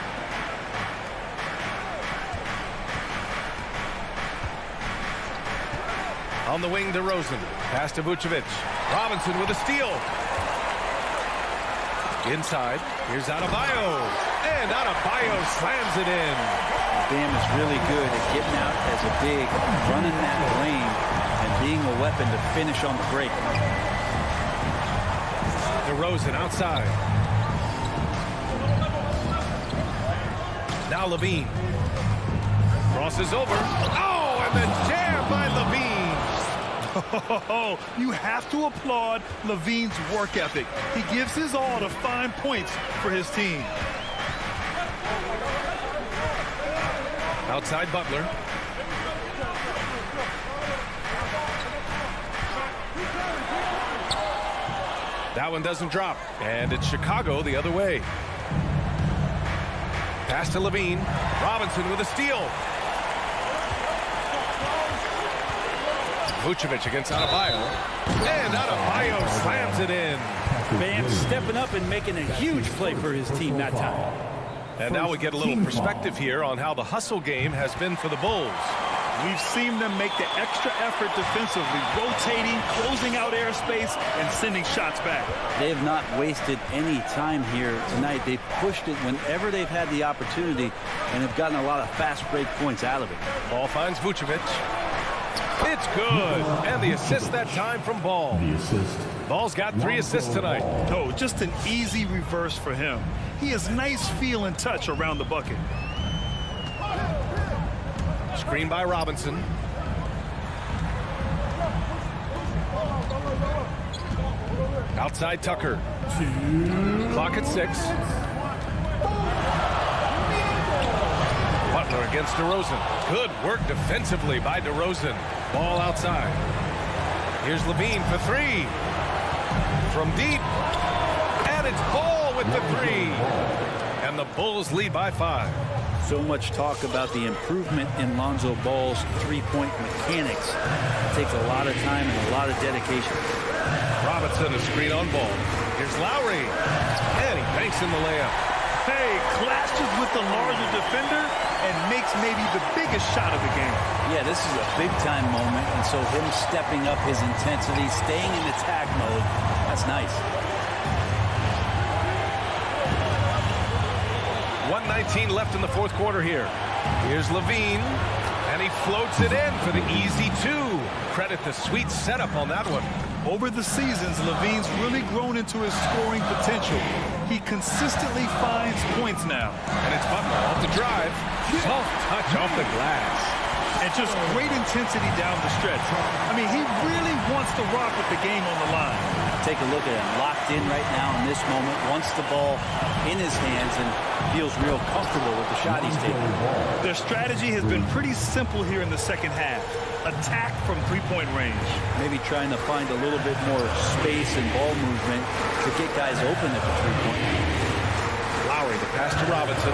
On the wing, DeRozan. Pass to Vucevic. Robinson with a steal. Inside. Here's Adebayo. And Adebayo slams it in. Bam is really good at getting out as a big, running that lane, and being a weapon to finish on the break. DeRozan outside. Now Levine. Crosses over. Oh, and the jam by Levine. Oh, you have to applaud Levine's work ethic. He gives his all to find points for his team. Outside Butler. That one doesn't drop. And it's Chicago the other way. Pass to Levine. Robinson with a steal. Vucevic against Adebayo. And Adebayo slams it in. Bam stepping up and making a huge play for his team that time. And now we get a little perspective here on how the hustle game has been for the Bulls. We've seen them make the extra effort defensively, rotating, closing out airspace, and sending shots back. They have not wasted any time here tonight. They've pushed it whenever they've had the opportunity and have gotten a lot of fast break points out of it. Ball finds Vucevic. It's good. And the assist that time from Ball. The assist. Ball's got 3 assists tonight. Oh, just an easy reverse for him. He has nice feel and touch around the bucket. Screen by Robinson. Outside Tucker. Clock at 6. Butler against DeRozan. Good work defensively by DeRozan. Ball outside. Here's Levine for 3. From deep. And it's Ball with the 3. And the Bulls lead by 5. So much talk about the improvement in Lonzo Ball's three-point mechanics. It takes a lot of time and a lot of dedication. Robinson, a screen on Ball. Here's Lowry. And he banks in the layup. Hey, clashes with the larger defender and makes maybe the biggest shot of the game. Yeah, this is a big-time moment, and so him stepping up his intensity, staying in attack mode, that's nice. 1:19 left in the fourth quarter here. Here's Levine, and he floats it in for the easy 2. Credit the sweet setup on that one. Over the seasons, Levine's really grown into his scoring potential. He consistently finds points now. And it's Butler off the drive. Soft touch off the glass. And just great intensity down the stretch. I mean, he really wants to rock with the game on the line. Take a look at him, locked in right now in this moment, wants the ball in his hands and feels real comfortable with the shot he's taking. Their strategy has been pretty simple here in the second half. Attack from three-point range. Maybe trying to find a little bit more space and ball movement to get guys open at the three-point. Lowry, the pass to Robinson.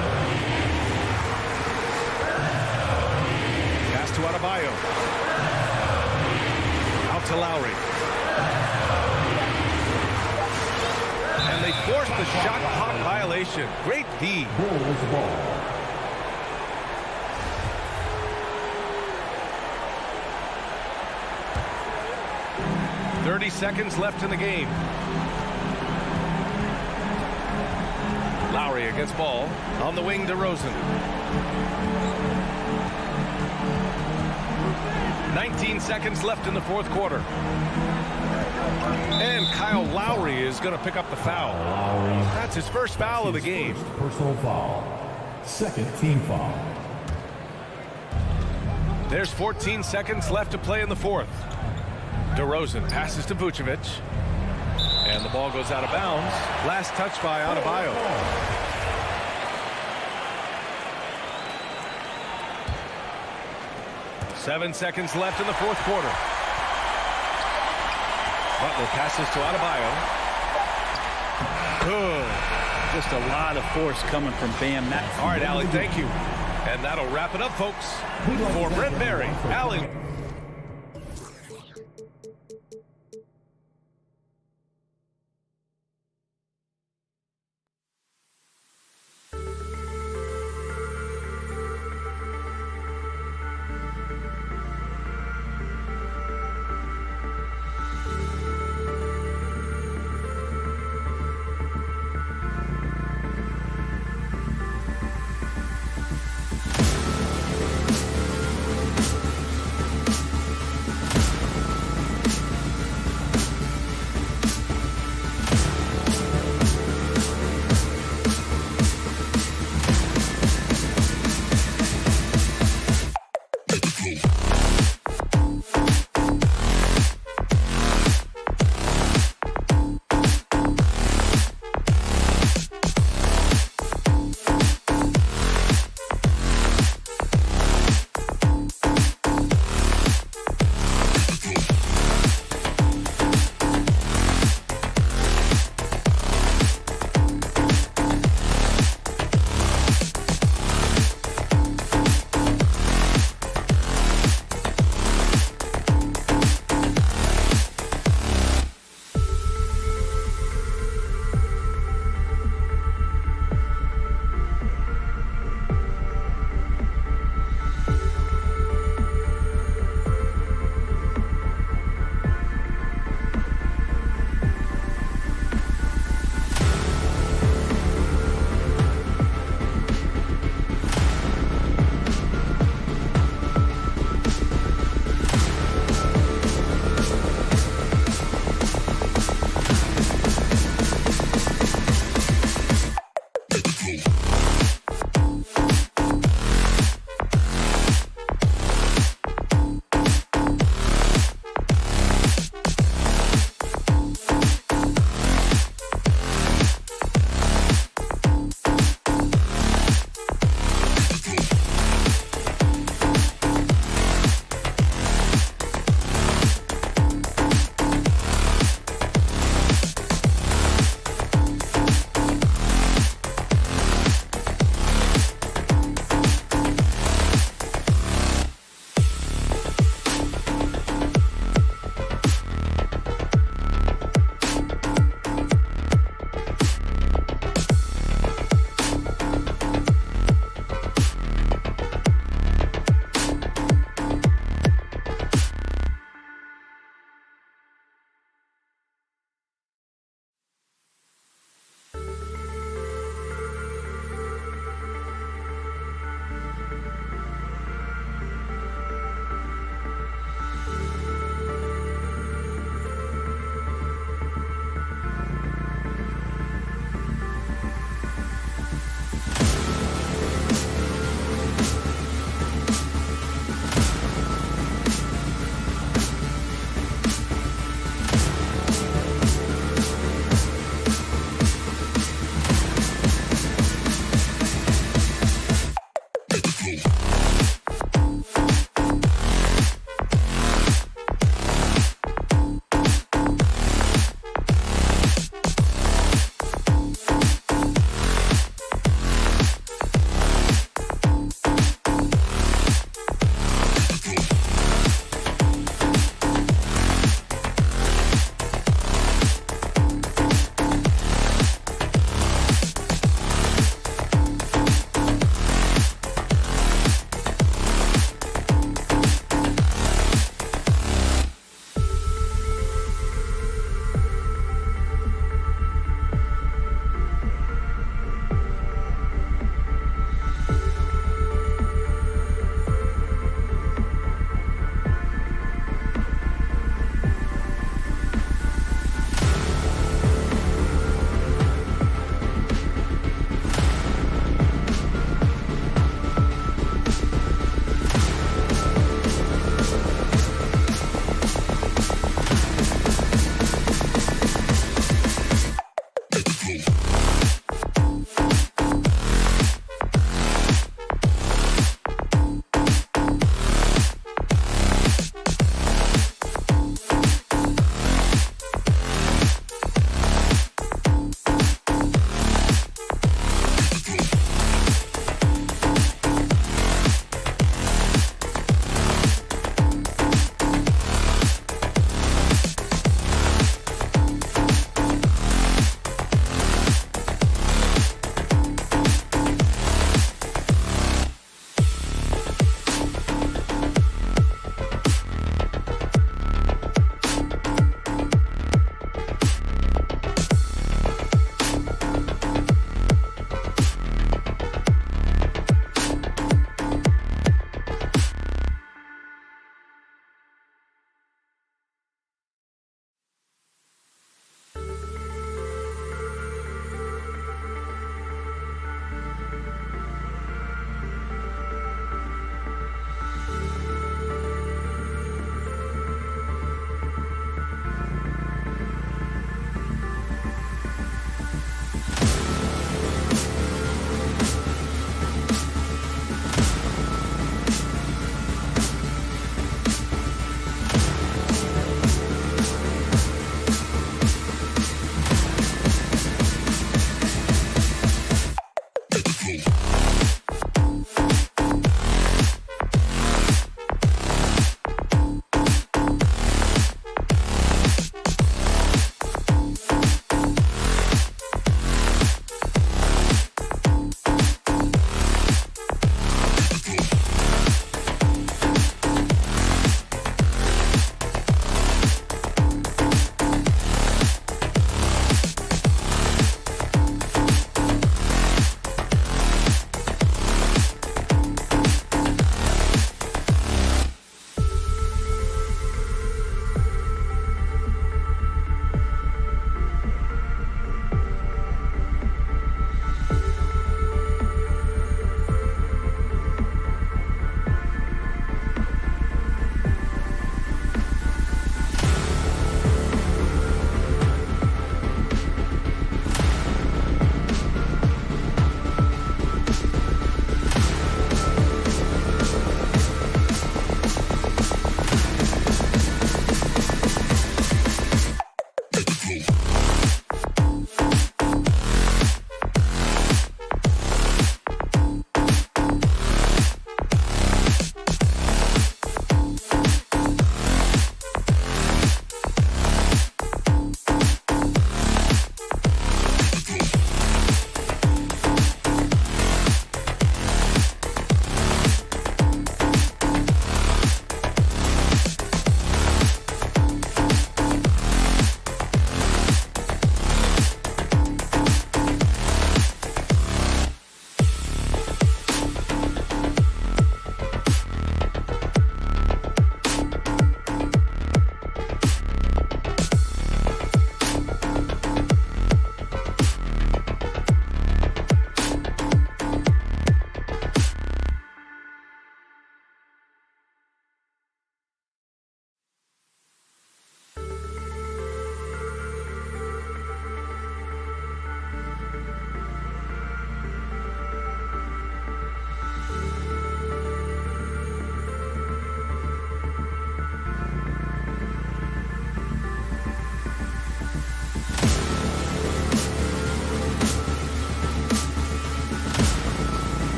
Pass to Adebayo. Out to Lowry. And they forced the shot clock violation. Great D. Bulls ball. .30 seconds left in the game. Lowry against Ball. On the wing, DeRozan. 19 seconds left in the fourth quarter. And Kyle Lowry is going to pick up the foul. Lowry. That's his first foul of the game. Personal foul. Second team foul. There's 14 seconds left to play in the fourth. DeRozan passes to Vucevic. And the ball goes out of bounds. Last touch by Adebayo. Seven seconds left in the fourth quarter. Butler passes to Adebayo. Good. Just a lot of force coming from Bam. All right, Allie, thank you. And that'll wrap it up, folks. For Brent Barry, Allie.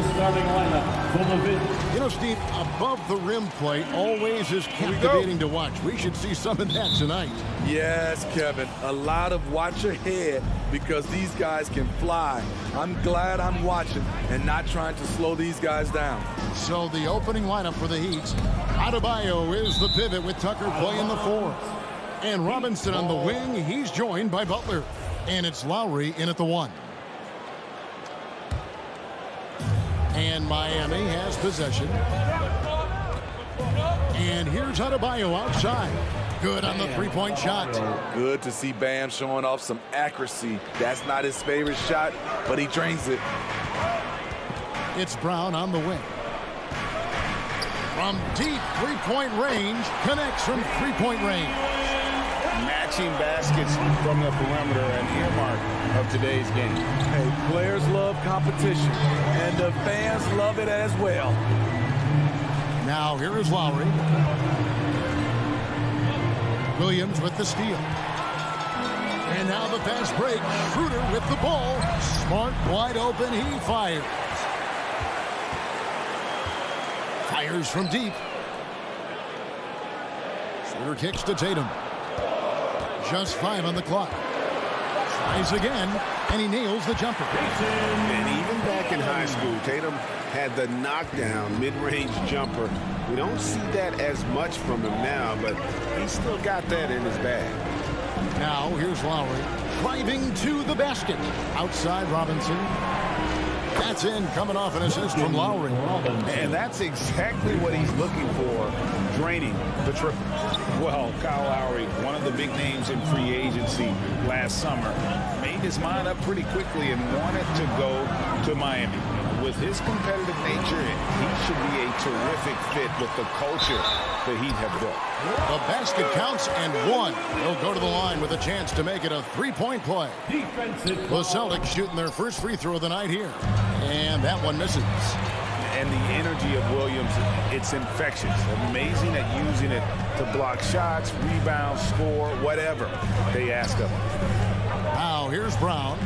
the starting lineup for the Viz. You know, Steve, above the rim play always is captivating to watch. We should see some of that tonight. Yes, Kevin. A lot of watch ahead because these guys can fly. I'm glad I'm watching and not trying to slow these guys down. So the opening lineup for the Heat. Adebayo is the pivot with Tucker playing the 4. And Robinson on the wing. He's joined by Butler. And it's Lowry in at the 1. And Miami has possession. And here's Adebayo outside. Good on the three-point shot. Good to see Bam showing off some accuracy. That's not his favorite shot, but he drains it. It's Brown on the wing. From deep three-point range, connects from three-point range. Matching baskets from the perimeter, an earmark of today's game. Hey, players love competition, and the fans love it as well. Now here is Lowry. Williams with the steal. And now the fast break. Schroeder with the ball. Smart, wide open. He fires. Fires from deep. Schroeder kicks to Tatum. Just 5 on the clock. Tries again, and he nails the jumper. And even back in high school, Tatum had the knockdown mid-range jumper. We don't see that as much from him now, but he's still got that in his bag. Now here's Lowry driving to the basket. Outside Robinson. That's in, coming off an assist from Lowry. And that's exactly what he's looking for, draining the triple. Well, Kyle Lowry, one of the big names in free agency last summer, made his mind up pretty quickly and wanted to go to Miami. With his competitive nature, he should be a terrific fit with the culture the Heat have built. The basket counts and 1. He'll go to the line with a chance to make it a three-point play. The Celtics shooting their first free throw of the night here. And that one misses. And the energy of Williams, it's infectious. Amazing at using it to block shots, rebound, score, whatever they ask of him. Now here's Brown.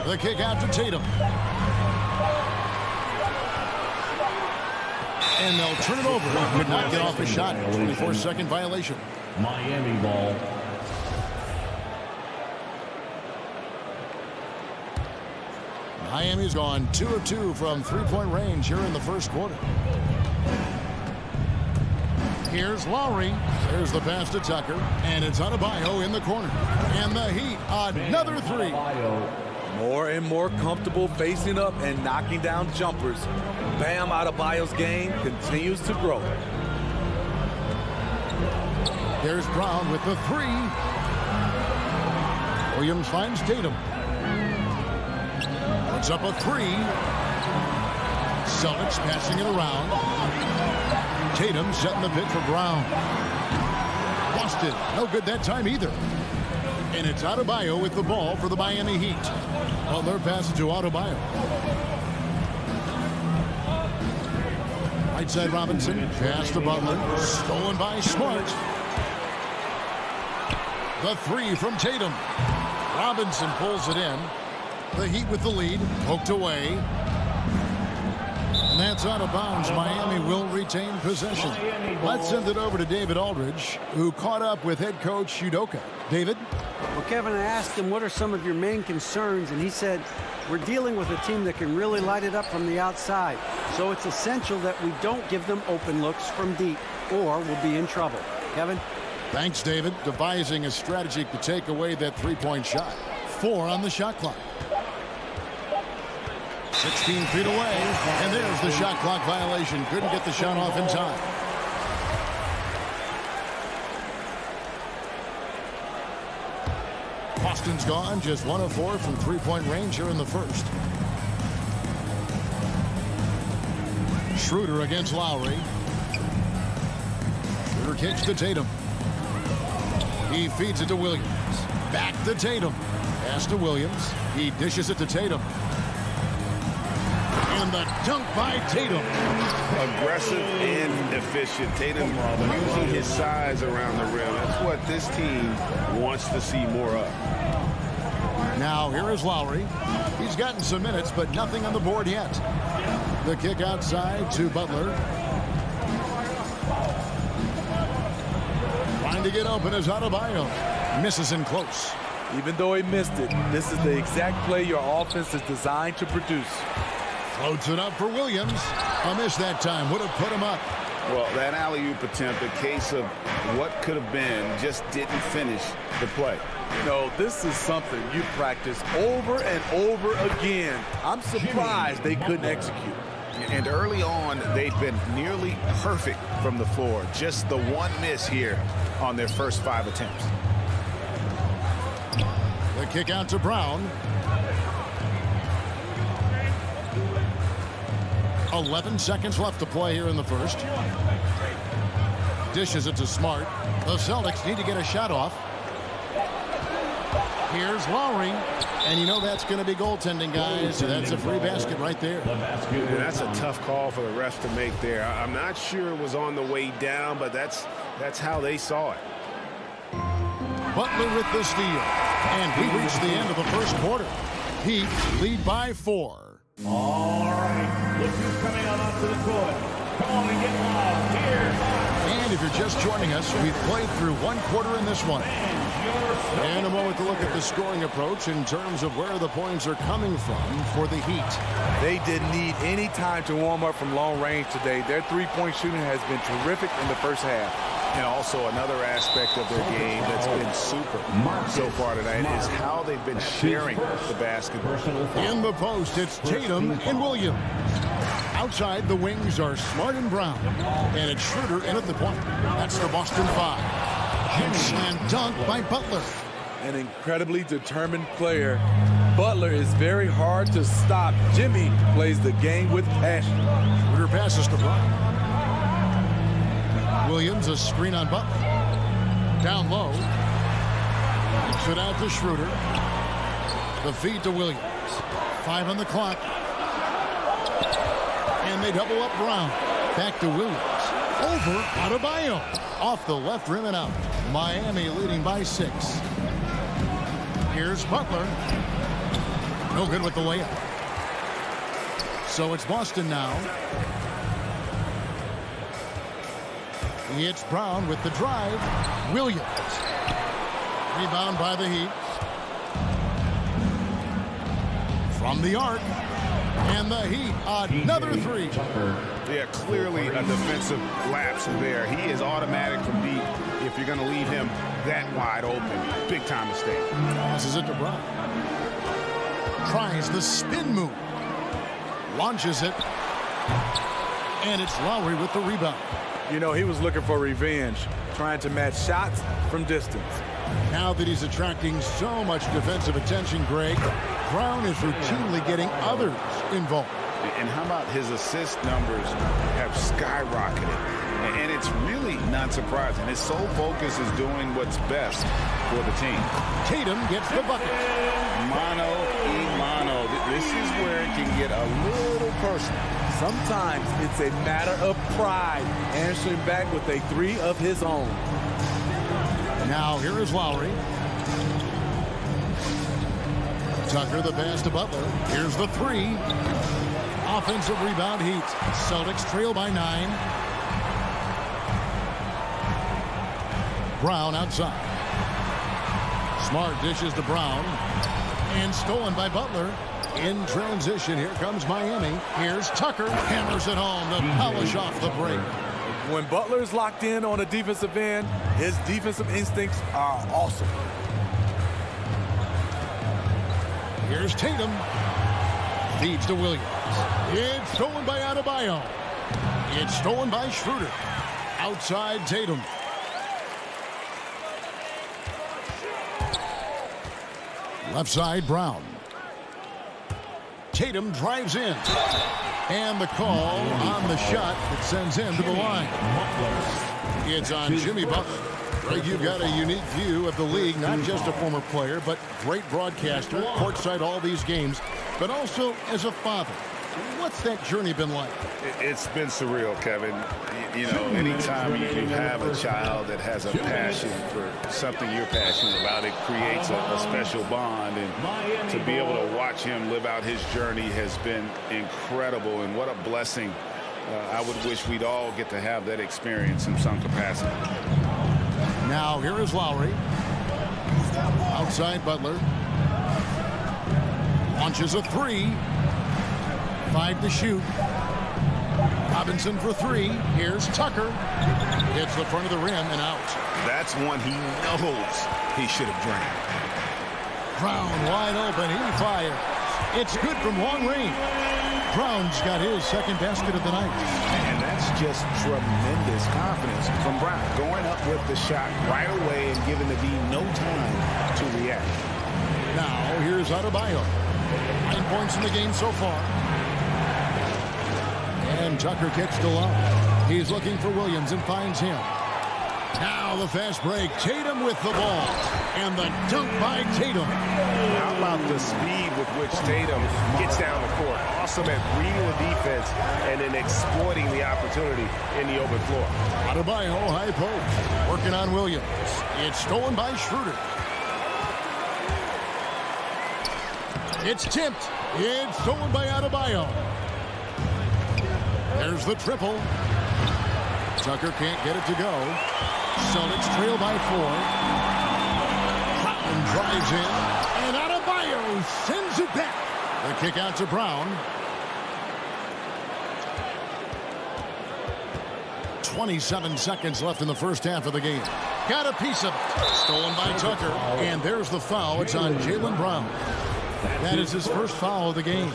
The kick out to Tatum. And they'll turn it over. Could not get off a shot. 24-second violation. Miami ball. Miami's gone 2 of 2 from three-point range here in the first quarter. Here's Lowry. There's the pass to Tucker. And it's Adebayo in the corner. And the Heat, another 3. More and more comfortable facing up and knocking down jumpers. Bam Adebayo's game continues to grow. There's Brown with the 3. Williams finds Tatum. Puts up a 3. Celtics passing it around. Tatum setting the pick for Brown. Lost it. No good that time either. And it's Adebayo with the ball for the Miami Heat. Butler passes to Adebayo. Right side Robinson. Pass to Butler. Stolen by Smart. The 3 from Tatum. Robinson pulls it in. The Heat with the lead. Poked away. And that's out of bounds. Miami will retain possession. Let's send it over to David Aldridge, who caught up with head coach Udoka. David? Well, Kevin, I asked him, what are some of your main concerns? And he said, we're dealing with a team that can really light it up from the outside. So it's essential that we don't give them open looks from deep, or we'll be in trouble. Kevin? Thanks, David. Devising a strategy to take away that three-point shot. 4 on the shot clock. 16 feet away, and there's the shot clock violation. Couldn't get the shot off in time. Boston's gone, just 1 of 4 from three-point range here in the first. Schroeder against Lowry. Schroeder kicks to Tatum. He feeds it to Williams. Back to Tatum. Pass to Williams. He dishes it to Tatum. And And the dunk by Tatum. Aggressive and efficient. Tatum using his size around the rim. That's what this team wants to see more of. Now here is Lowry. He's gotten some minutes, but nothing on the board yet. The kick outside to Butler. Trying to get open is Adebayo. Misses in close. Even though he missed it, this is the exact play your offense is designed to produce. Floats it up for Williams. A miss that time. Would have put him up. Well, that alley-oop attempt, a case of what could have been, just didn't finish the play. You know, this is something you practice over and over again. I'm surprised they couldn't execute. And early on, they've been nearly perfect from the floor. Just the one miss here on their first 5 attempts. The kick out to Brown. 11 seconds left to play here in the first. Dishes it to Smart. The Celtics need to get a shot off. Here's Lowry. And you know that's going to be goaltending, guys. So that's a free basket right there. And that's a tough call for the refs to make there. I'm not sure it was on the way down, but that's how they saw it. Butler with the steal. And we reach the end of the first quarter. Heat lead by 4. All right, look who's coming out onto the court. Come on and get loud. Here. And if you're just joining us, we've played through one quarter in this one. And a moment to look at the scoring approach in terms of where the points are coming from for the Heat. They didn't need any time to warm up from long range today. Their three-point shooting has been terrific in the first half. And also another aspect of their game that's been super so far tonight is how they've been sharing the basketball. In the post, it's Tatum and Williams. Outside, the wings are Smart and Brown. And it's Schroeder in at the point. That's the Boston 5. Slam dunk by Butler. An incredibly determined player. Butler is very hard to stop. Jimmy plays the game with passion. Schroeder passes to Brown. Williams, a screen on Butler. Down low. Kicks it out to Schroeder. The feed to Williams. 5 on the clock. And they double up Brown. Back to Williams. Over Adebayo. Off the left rim and out. Miami leading by 6. Here's Butler. No good with the layup. So it's Boston now. It's Brown with the drive. Williams. Rebound by the Heat. From the arc. And the Heat, another 3. Yeah, clearly a defensive lapse there. He is automatic from deep if you're going to leave him that wide open. Big time mistake. Passes it to Brown. Tries the spin move. Launches it. And it's Lowry with the rebound. You know, he was looking for revenge, trying to match shots from distance. Now that he's attracting so much defensive attention, Greg, Brown is routinely getting others involved. And how about his assist numbers have skyrocketed? And it's really not surprising. His sole focus is doing what's best for the team. Tatum gets the bucket. Mano a mano. This is where it can get a little personal. Sometimes it's a matter of pride, answering back with a 3 of his own. Now here is Lowry. Tucker the pass to Butler. Here's the 3. Offensive rebound Heat. Celtics trail by 9. Brown outside. Smart dishes to Brown. And stolen by Butler. In transition, here comes Miami. Here's Tucker. Hammers it home to polish off the break. When Butler is locked in on a defensive end, his defensive instincts are awesome. Here's Tatum. Feeds to Williams. It's stolen by Adebayo. It's stolen by Schroeder. Outside Tatum. Left side Brown. Tatum drives in. And the call on the shot that sends him to the line. It's on Jimmy Butler. Greg, you've got a unique view of the league, not just a former player, but great broadcaster, courtside all these games, but also as a father. What's that journey been like? It's been surreal, Kevin. You know, anytime you have a child that has a passion for something you're passionate about, it creates a special bond. And to be able to watch him live out his journey has been incredible. And what a blessing. I would wish we'd all get to have that experience in some capacity. Now here is Lowry. Outside Butler. Launches a three. 5 to shoot. Robinson for 3. Here's Tucker. Hits the front of the rim and out. That's one he knows he should have drained. Brown wide open. He fires. It's good from long range. Brown's got his second basket of the night. And that's just tremendous confidence from Brown. Going up with the shot right away and giving the D no time to react. Now here's Adebayo. 9 points in the game so far. And Tucker kicks to Love. He's looking for Williams and finds him. Now the fast break. Tatum with the ball. And the dunk by Tatum. How about the speed with which Tatum gets down the court? Awesome at reading the defense and then exploiting the opportunity in the open floor. Adebayo, high post. Working on Williams. It's stolen by Schroeder. It's tipped. It's stolen by Adebayo. There's the triple. Tucker can't get it to go. Celtics trail by 4. Brown drives in. And Adebayo sends it back. The kick out to Brown. 27 seconds left in the first half of the game. Got a piece of it. Stolen by Tucker. And there's the foul. It's on Jaylen Brown. That is his first foul of the game.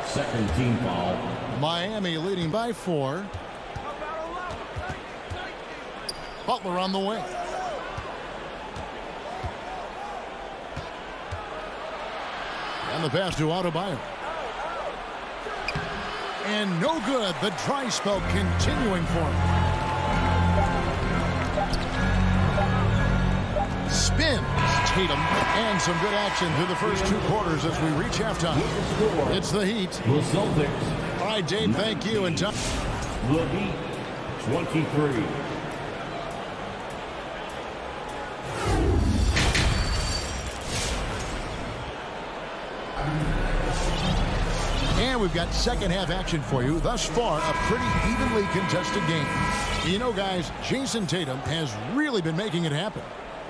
Second team foul. Miami leading by 4. Butler on the way. And the pass to Adebayo. And no good. The dry spell continuing for him. Spins Tatum. And some good action through the first 2 quarters as we reach halftime. It's the Heat. The Celtics. All right, Dave, thank you. And The Heat, 23. And we've got second half action for you. Thus far, a pretty evenly contested game. You know, guys, Jason Tatum has really been making it happen.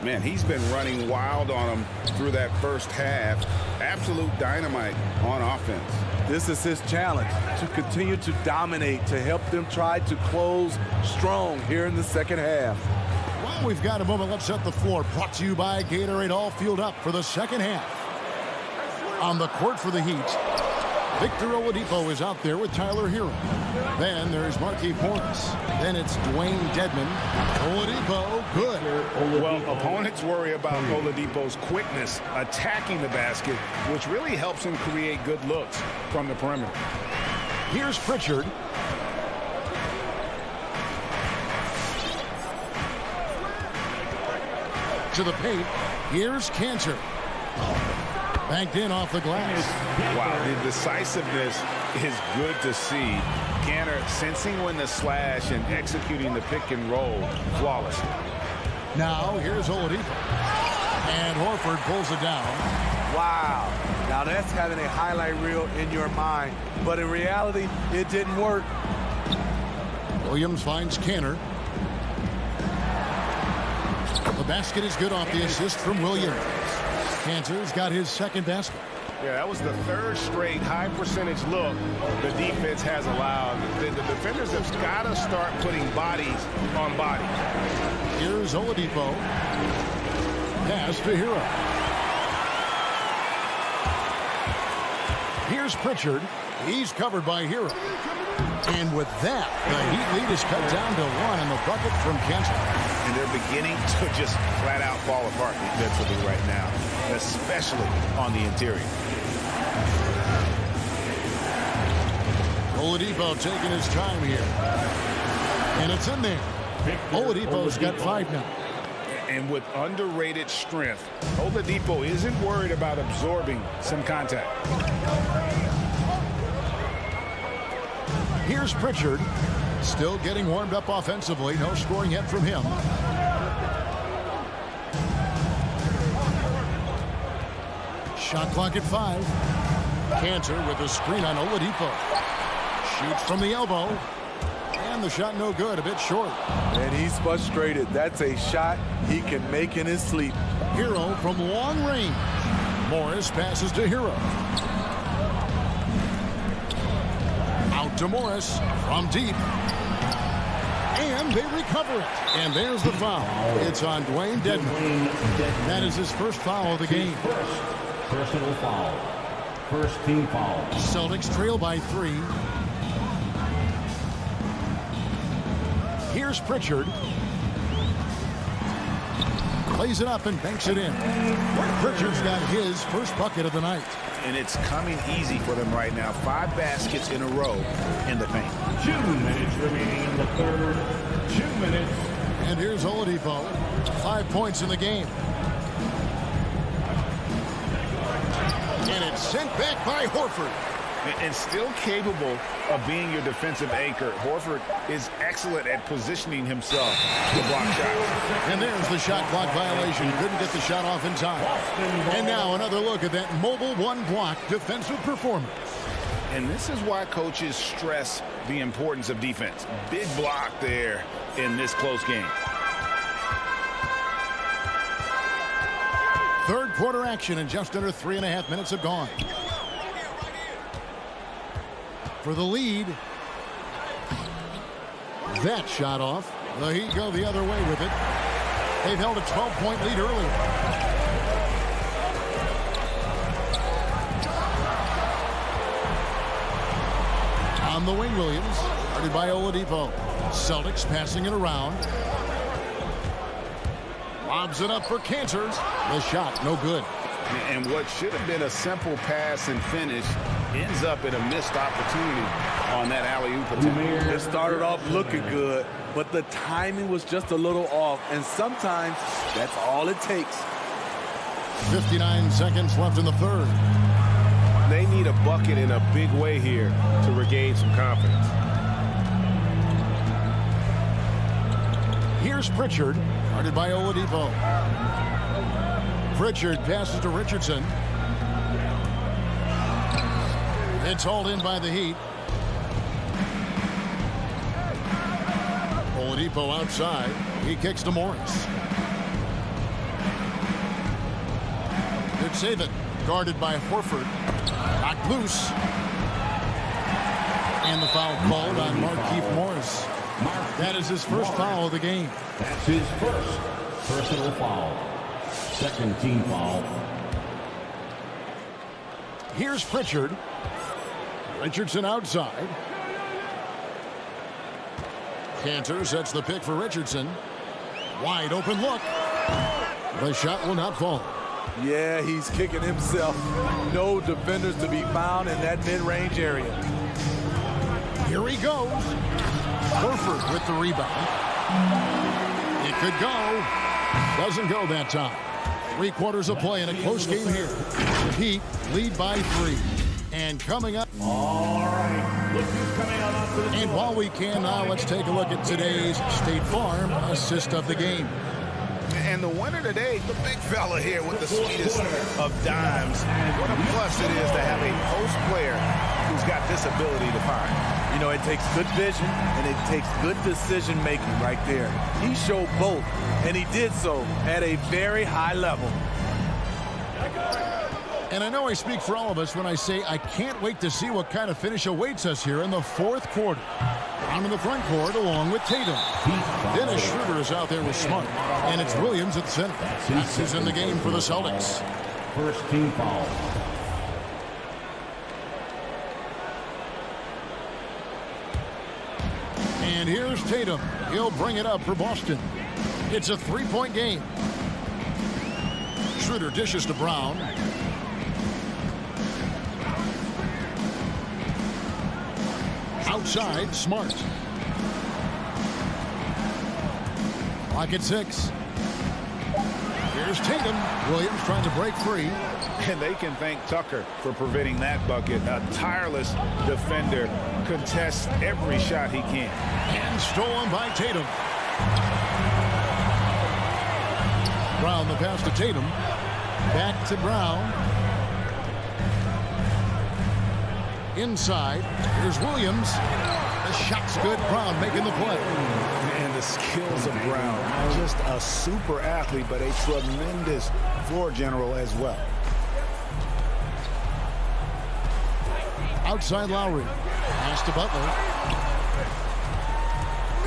Man, he's been running wild on them through that first half. Absolute dynamite on offense. This is his challenge, to continue to dominate, to help them try to close strong here in the second half. Well, we've got a moment. Let's set the floor. Brought to you by Gatorade. All fueled up for the second half. On the court for the Heat, Victor Oladipo is out there with Tyler Hero. Then there's Markieff Morris. Then it's Dwayne Dedmon. Oladipo, good. Well, opponents worry about Oladipo's quickness attacking the basket, which really helps him create good looks from the perimeter. Here's Pritchard. To the paint. Here's Cantor. Banked in off the glass. Wow, the decisiveness is good to see. Cantor sensing when to slash and executing the pick and roll flawlessly. Now here's Oladipo. And Horford pulls it down. Wow. Now that's having a highlight reel in your mind. But in reality, it didn't work. Williams finds Cantor. The basket is good off the assist from Williams. Cantor's got his second basket. Yeah, that was the 3rd straight high percentage look the defense has allowed. The defenders have got to start putting bodies on bodies. Here's Oladipo. Pass to Hero. Here's Pritchard. He's covered by Hero. And with that, the Heat lead is cut down to 1 on the bucket from Cantor. And they're beginning to just flat out fall apart defensively right now, especially on the interior. Oladipo taking his time here. And it's in there. Oladipo's got 5 now. And with underrated strength, Oladipo isn't worried about absorbing some contact. Here's Pritchard. Still getting warmed up offensively. No scoring yet from him. Shot clock at 5. Cantor with a screen on Oladipo. Shoots from the elbow. And the shot no good, a bit short. And he's frustrated. That's a shot he can make in his sleep. Hero from long range. Morris passes to Hero. Out to Morris from deep. And they recover it. And there's the foul. It's on Dwayne Dedmon. That is his first foul of the game. Personal foul. First team foul. Celtics trail by 3. Here's Pritchard. Plays it up and banks it in. Pritchard's got his first bucket of the night. And it's coming easy for them right now. 5 baskets in a row in the paint. 2 minutes remaining in the third. 2 minutes. And here's Oladipo. 5 points in the game. And it's sent back by Horford. And still capable of being your defensive anchor. Horford is excellent at positioning himself to block shots. And there's the shot clock violation. Couldn't get the shot off in time. And now another look at that mobile one-block defensive performance. And this is why coaches stress the importance of defense. Big block there in this close game. Third quarter action, and just under 3.5 minutes have gone. For the lead. That shot off. The Heat go the other way with it. They've held a 12-point lead earlier. On the wing, Williams. Guarded by Oladipo. Celtics passing it around. Lobs it up for Cantor. The shot, no good. And what should have been a simple pass and finish ends up in a missed opportunity on that alley-oop attempt. It started off looking good, but the timing was just a little off, and sometimes that's all it takes. 59 seconds left in the third. They need a bucket in a big way here to regain some confidence. Here's Pritchard, guarded by Oladipo. Pritchard passes to Richardson. It's hauled in by the Heat. Oladipo outside. He kicks to Morris. Good save it. Guarded by Horford. Knocked loose. And the foul called on Markieff Morris. That is his first foul of the game. That's his first personal foul. Second team foul. Here's Pritchard. Richardson outside. Cantor sets the pick for Richardson. Wide open look. The shot will not fall. Yeah, he's kicking himself. No defenders to be found in that mid-range area. Here he goes. Horford with the rebound. It could go. Doesn't go that time. 3 quarters of play in a close game here. The Heat lead by 3. And coming up. All right. Look who's coming out onto the And while we can now, let's take a look at today's State Farm assist of the game. And the winner today, the big fella here with the sweetest of dimes. What a plus it is to have a post player who's got this ability to find. You know, it takes good vision and it takes good decision making right there. He showed both, and he did so at a very high level. And I know I speak for all of us when I say I can't wait to see what kind of finish awaits us here in the fourth quarter. Down in the front court along with Tatum. Dennis Schroeder is out there with Smart. And it's Williams at the center. Max is in the game for the Celtics. First team foul. And here's Tatum. He'll bring it up for Boston. It's a 3-point game. Schroeder dishes to Brown. Outside, Smart. Clock at 6. Here's Tatum. Williams trying to break free. And they can thank Tucker for preventing that bucket. A tireless defender contests every shot he can. And stolen by Tatum. Brown the pass to Tatum. Back to Brown. Inside. Here's Williams. The shot's good. Brown making the play. And the skills of Brown. Just a super athlete, but a tremendous floor general as well. Outside Lowry. Pass to Butler.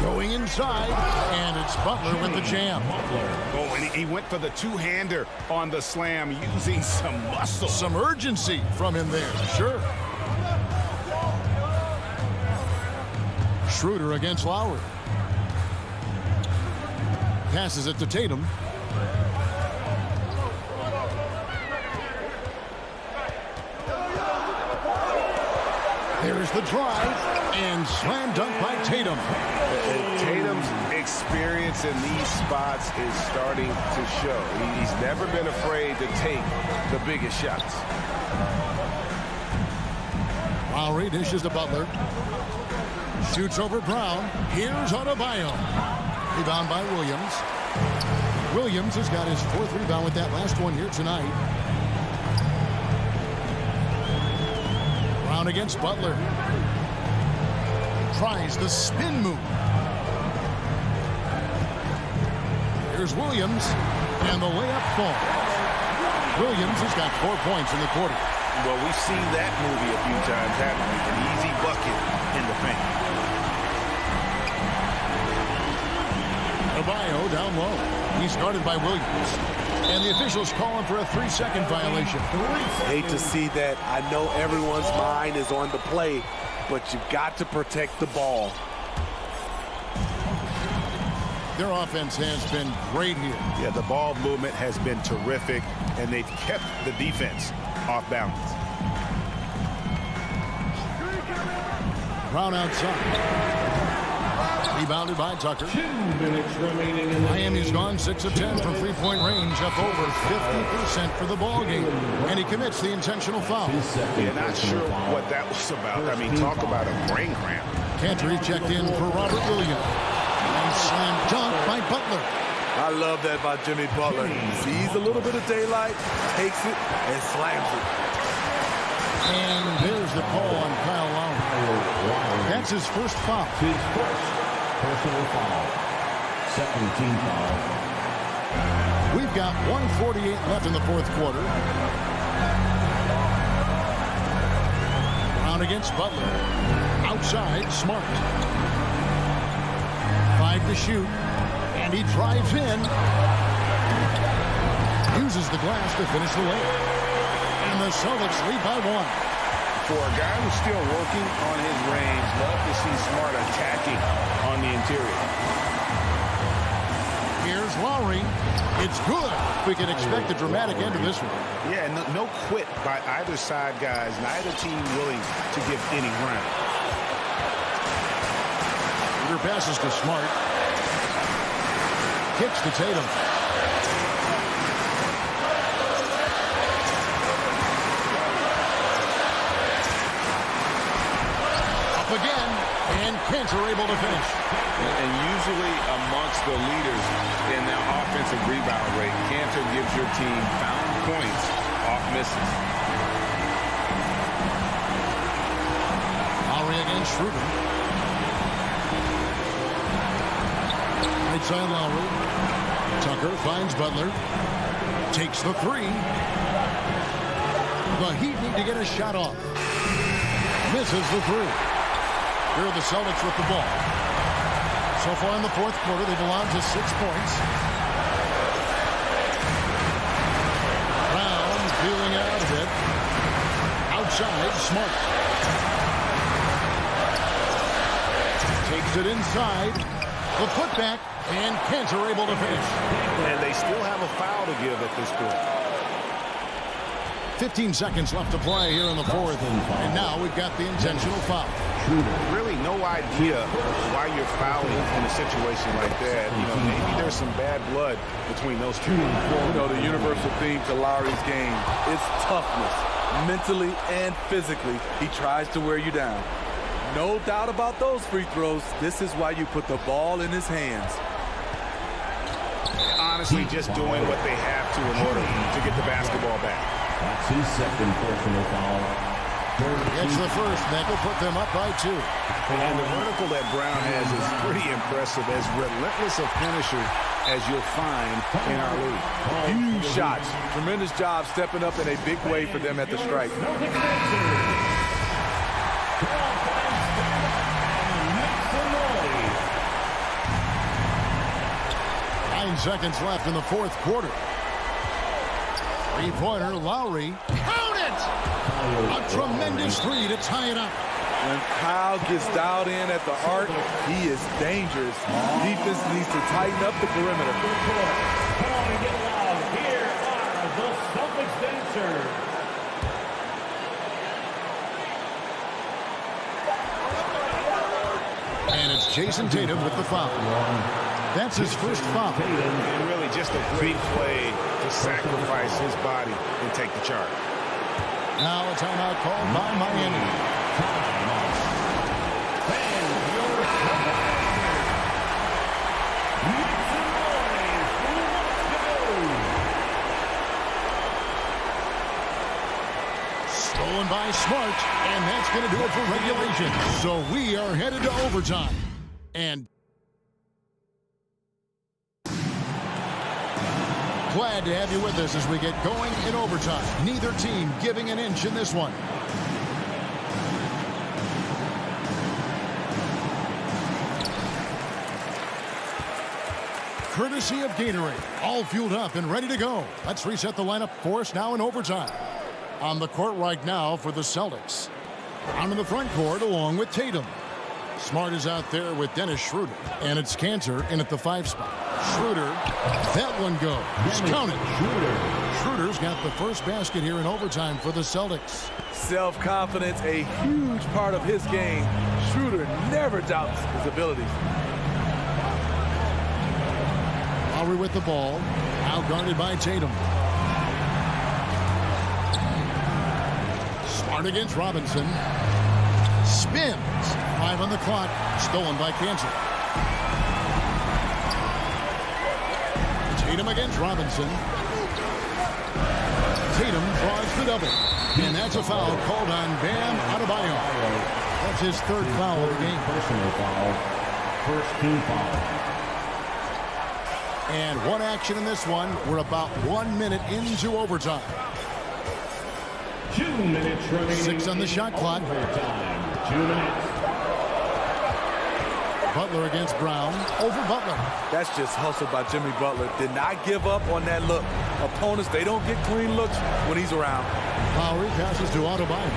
Going inside. And it's Butler with the jam. Oh, and he went for the two-hander on the slam, using some muscle. Some urgency from him there. Sure. Schroeder against Lowry. Passes it to Tatum. There's the drive and slam dunk by Tatum. Tatum's experience in these spots is starting to show. He's never been afraid to take the biggest shots. Lowry dishes to Butler. Shoots over Brown. Here's Adebayo. Rebound by Williams. Williams has got his fourth rebound with that last one here tonight. Brown against Butler. Tries the spin move. Here's Williams. And the layup falls. Williams has got 4 points in the quarter. Well, we've seen that movie a few times, haven't we? An easy bucket in the paint. Adebayo down low. He's guarded by Williams. And the officials call him for a 3-second violation. Hate to see that. I know everyone's mind is on the play, but you've got to protect the ball. Their offense has been great here. Yeah, the ball movement has been terrific, and they've kept the defense off balance. Brown outside. Rebounded by Tucker. 2 minutes remaining in the Miami's gone 6 of 10 from three-point range, up over 50% for the ball game. And he commits the intentional foul. Yeah, not sure what that was about. I mean, talk about a brain cramp. Cantor checked in for Robert Williams. And slam dunk by Butler. I love that by Jimmy Butler. He sees a little bit of daylight, takes it, and slams it. And there's the call on Kyle Lowry. That's his first foul. His first personal foul. Second team foul. We've got 1:48 left in the fourth quarter. Brown against Butler. Outside, Smart. 5 to shoot. And he drives in. Uses the glass to finish the layup. And the Celtics lead by 1. For a guy who's still working on his range, love to see Smart attacking on the interior. Here's Lowry. It's good. We can expect a dramatic end to this one. Yeah, no quit by either side, guys. Neither team willing to give any ground. Peter passes to Smart. Kicks to Tatum. Up again, and Cantor able to finish. And usually amongst the leaders in their offensive rebound rate, Cantor gives your team found points off misses. Lowry against Schroeder. Right side Lowry. Tucker finds Butler. Takes the 3. The Heat need to get a shot off. Misses the 3. Here are the Celtics with the ball. So far in the fourth quarter, they've allowed just 6 points. Brown feeling out of it. Outside, Smart. Takes it inside. The putback, and Cantor able to finish. And they still have a foul to give at this point. 15 seconds left to play here in the fourth. And now we've got the intentional foul. Really no idea why you're fouling in a situation like that. You know, maybe there's some bad blood between those two. You know, the universal theme to Lowry's game is toughness. Mentally and physically, he tries to wear you down. No doubt about those free throws. This is why you put the ball in his hands. Honestly, just doing what they have to in order to get the basketball back. That's his second personal foul. It's the first. That will put them up by 2. And the vertical that Brown has is pretty impressive, as relentless a finisher as you'll find in our league. Huge shots. Tremendous job stepping up in a big way for them at the stripe. 9 seconds left in the fourth quarter. Three-pointer, Lowry. Count it! A tremendous three to tie it up. When Kyle gets dialed in at the arc, he is dangerous. Defense needs to tighten up the perimeter. Come on and get loud. Here are the Celtics dancers. And it's Jason Tatum with the foul. That's his first foul. And really just a great play to sacrifice his body and take the charge. Now a timeout called by Miami. Stolen by Smart, and that's going to do it for regulation. So we are headed to overtime. And glad to have you with us as we get going in overtime. Neither team giving an inch in this one. Courtesy of Gatorade, all fueled up and ready to go. Let's reset the lineup for us now in overtime. On the court right now for the Celtics. Down in the front court along with Tatum. Smart is out there with Dennis Schroeder. And it's Cantor in at the 5 spot. Schroeder, that one goes. Count it. Schroeder's got the first basket here in overtime for the Celtics. Self-confidence, a huge part of his game. Schroeder never doubts his abilities. Lowry with the ball. Out guarded by Tatum. Smart against Robinson. Spins. 5 on the clock. Stolen by Cantor. Tatum against Robinson. Tatum draws the double. And that's a foul called on Bam Adebayo. That's his third foul of the game. Personal foul. First team foul. And one action in this one. We're about 1 minute into overtime. 2 minutes remaining. 6 on the shot clock. Overtime. 2 minutes. Butler against Brown. Over Butler. That's just hustle by Jimmy Butler. Did not give up on that look. Opponents, they don't get clean looks when he's around. Lowry passes to Adebayo.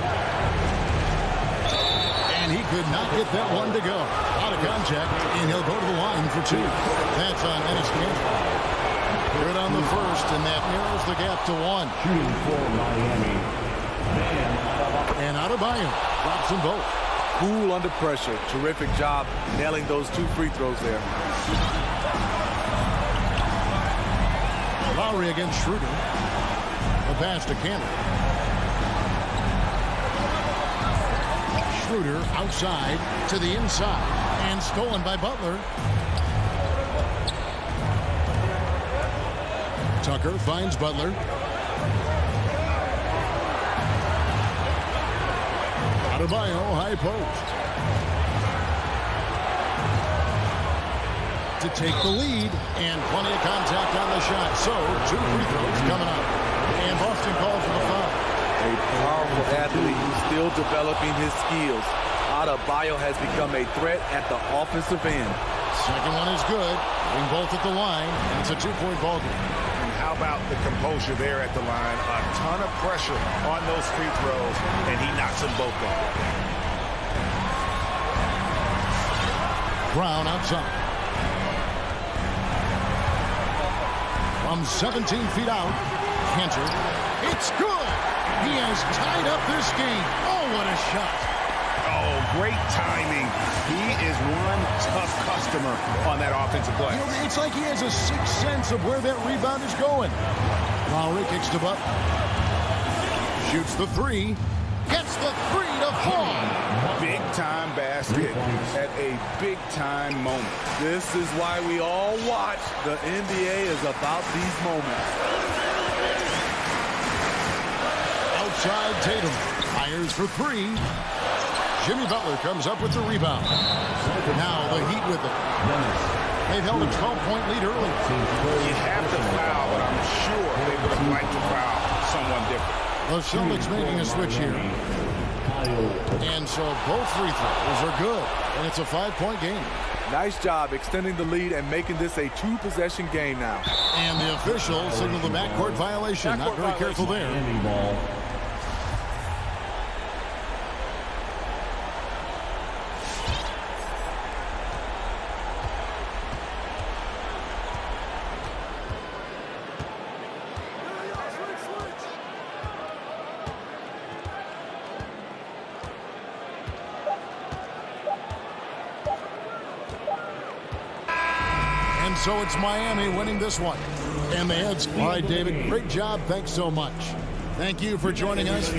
And he could not get that one to go. Out of contact, and he'll go to the line for 2. That's on Ennis Cantor. Good on the first, and that narrows the gap to 1. Shooting for Miami. And Adebayo drops them both. Cool under pressure. Terrific job nailing those 2 free throws there. Lowry against Schroeder. The pass to Cantor. Schroeder outside to the inside. And stolen by Butler. Tucker finds Butler. Adebayo, high post. To take the lead, and plenty of contact on the shot. So, 2 free throws coming up. And Boston calls for the foul. A powerful athlete who's still developing his skills. Adebayo has become a threat at the offensive end. Second one is good. Bring both at the line, and it's a 2-point ball game. And how about the composure there at the line? A ton of pressure on those free throws, and he knocks them both down. Brown outside. From 17 feet out, Cantor. It's good! He has tied up this game. Oh, what a shot. Oh, great timing. He is one tough customer on that offensive play. You know, it's like he has a sixth sense of where that rebound is going. Lowry kicks to Butler. Shoots the three. Gets the three to fall. Big-time basket at a big-time moment. This is why we all watch. The NBA is about these moments. Outside Tatum. Fires for three. Jimmy Butler comes up with the rebound. Now the Heat with it. They've held a 12-point lead early. You have to foul, but I'm sure they would have liked to foul someone different. The Celtics making a switch here. And so both free throws are good. And it's a 5-point game. Nice job extending the lead and making this a 2-possession game now. And the official signaled the backcourt violation. Not very careful there. And so it's Miami winning this one. And the heads. All right, David, great job. Thanks so much. Thank you for joining us.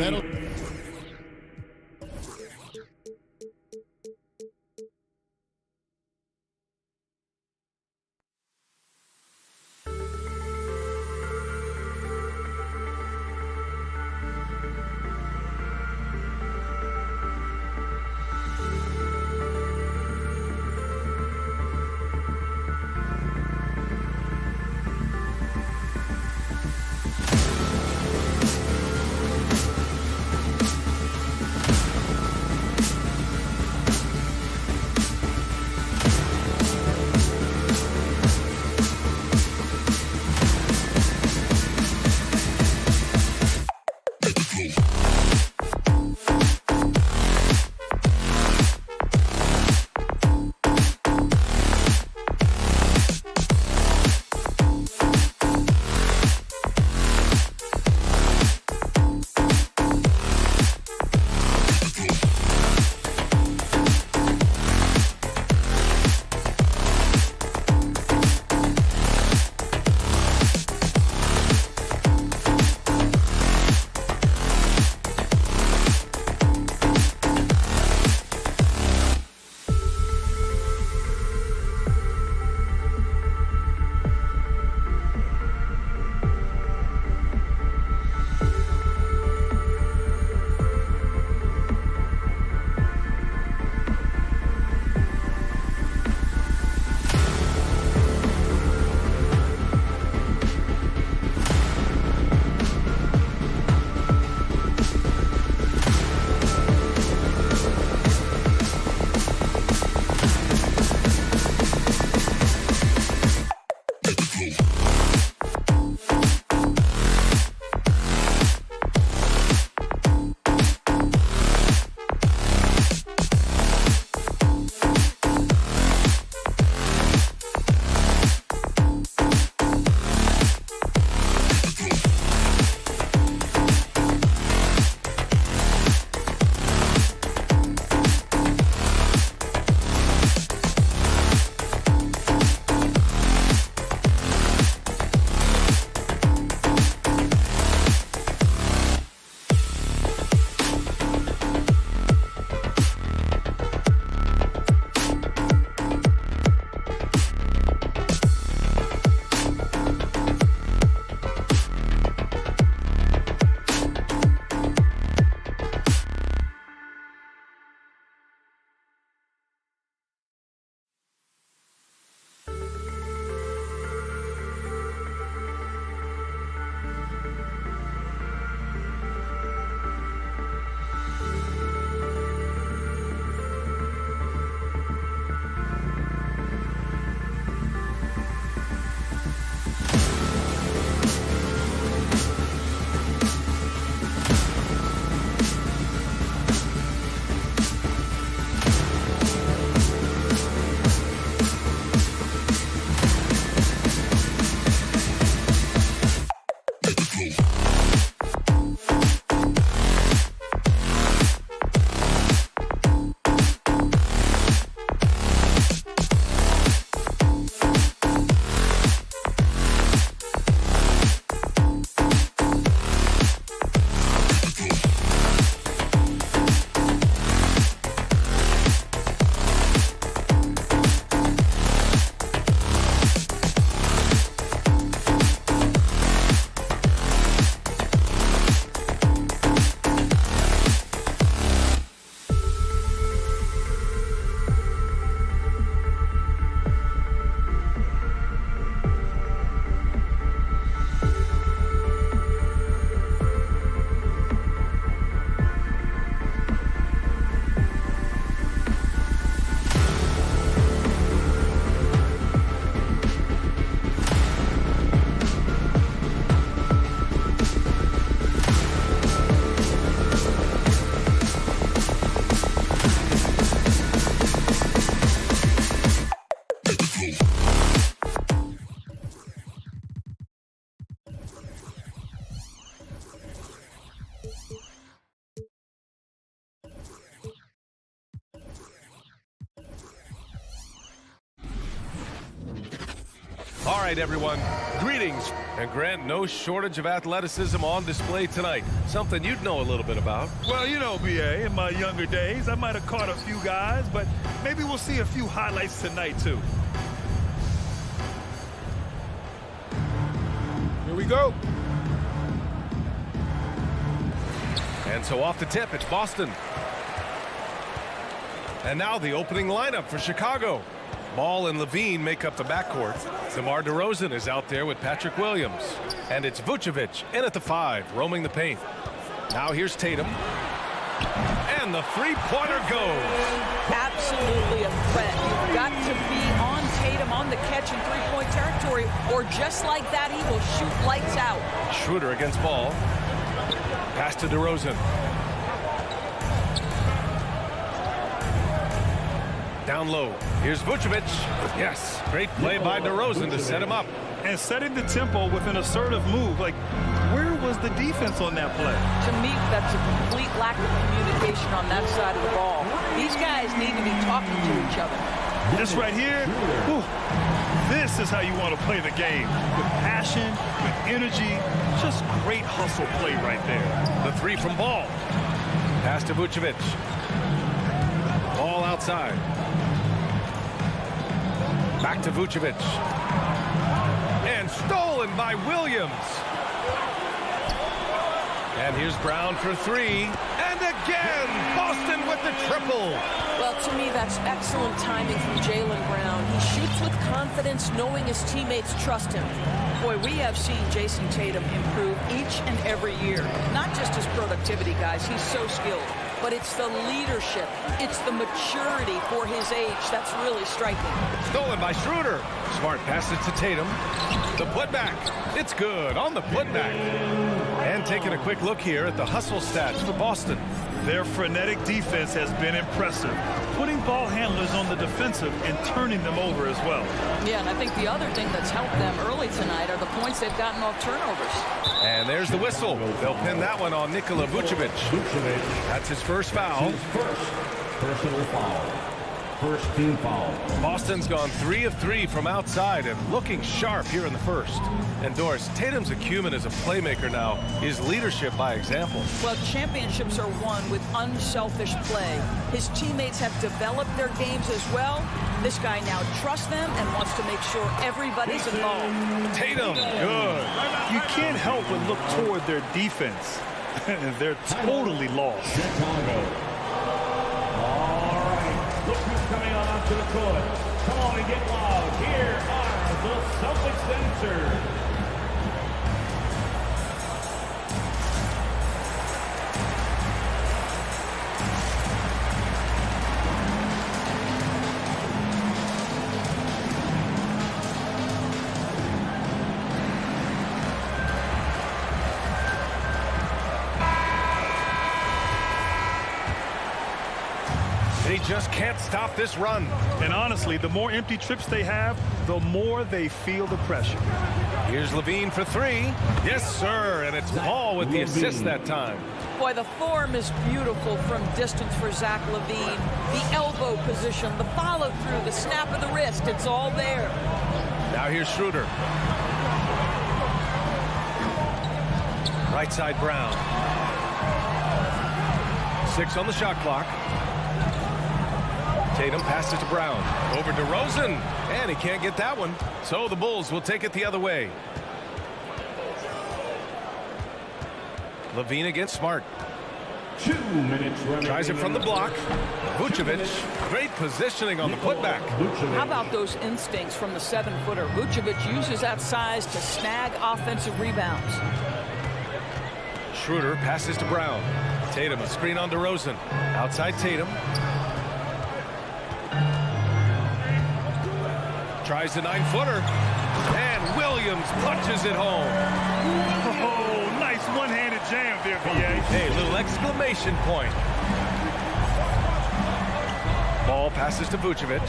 All right, everyone, greetings. And Grant, no shortage of athleticism on display tonight. Something you'd know a little bit about. Well, you know, B.A., in my younger days, I might have caught a few guys, but maybe we'll see a few highlights tonight, too. Here we go. And so off the tip, it's Boston. And now the opening lineup for Chicago. Ball and Levine make up the backcourt. DeMar DeRozan is out there with Patrick Williams. And it's Vucevic in at the 5, roaming the paint. Now here's Tatum. And the three-pointer goes. Absolutely a threat. You've got to be on Tatum on the catch in three-point territory, or just like that, he will shoot lights out. Schroeder against Ball. Pass to DeRozan. Down low. Here's Vucevic. Yes, great play by DeRozan to set him up. And setting the tempo with an assertive move. Like, where was the defense on that play? To me, that's a complete lack of communication on that side of the ball. These guys need to be talking to each other. This right here, whew, this is how you want to play the game. With passion, with energy, just great hustle play right there. The three from Ball. Pass to Vucevic. Ball outside. Back to Vucevic. And stolen by Williams. And here's Brown for 3. And again, Boston with the triple. Well, to me, that's excellent timing from Jaylen Brown. He shoots with confidence, knowing his teammates trust him. Boy, we have seen Jason Tatum improve each and every year. Not just his productivity, guys. He's so skilled. But it's the leadership. It's the maturity for his age that's really striking. Stolen by Schroeder. Smart passes to Tatum. The putback. It's good on the putback. And taking a quick look here at the hustle stats for Boston. Their frenetic defense has been impressive, putting ball handlers on the defensive and turning them over as well. Yeah, and I think the other thing that's helped them early tonight are the points they've gotten off turnovers. And there's the whistle. They'll pin that one on Nikola Vucevic. That's his first foul. First personal foul. First team foul. Boston's gone 3 of 3 from outside and looking sharp here in the first. And Doris, Tatum's acumen as a playmaker now is leadership by example. Well, championships are won with unselfish play. His teammates have developed their games as well. This guy now trusts them and wants to make sure everybody's involved. Tatum, good. You can't help but look toward their defense. They're totally lost. Chicago. Look who's coming on onto the court. Come on and get loud. Here are the Celtics dancers. They just can't stop this run. And honestly, the more empty trips they have, the more they feel the pressure. Here's Levine for 3. Yes, sir. And it's Ball with the assist that time. Boy, the form is beautiful from distance for Zach LaVine. The elbow position, the follow-through, the snap of the wrist, it's all there. Now here's Schroeder. Right side Brown. 6 on the shot clock. Tatum passes to Brown. Over to DeRozan. And he can't get that one. So the Bulls will take it the other way. Levine against Smart. 2 minutes remaining. Tries it from the block. Vucevic. Great positioning on the putback. How about those instincts from the 7-footer? Vucevic uses that size to snag offensive rebounds. Schroeder passes to Brown. Tatum, a screen on DeRozan. Outside Tatum. Tries the 9-footer. And Williams punches it home. Oh, nice one-handed jam there, B.A. Hey, little exclamation point. Ball passes to Vucevic.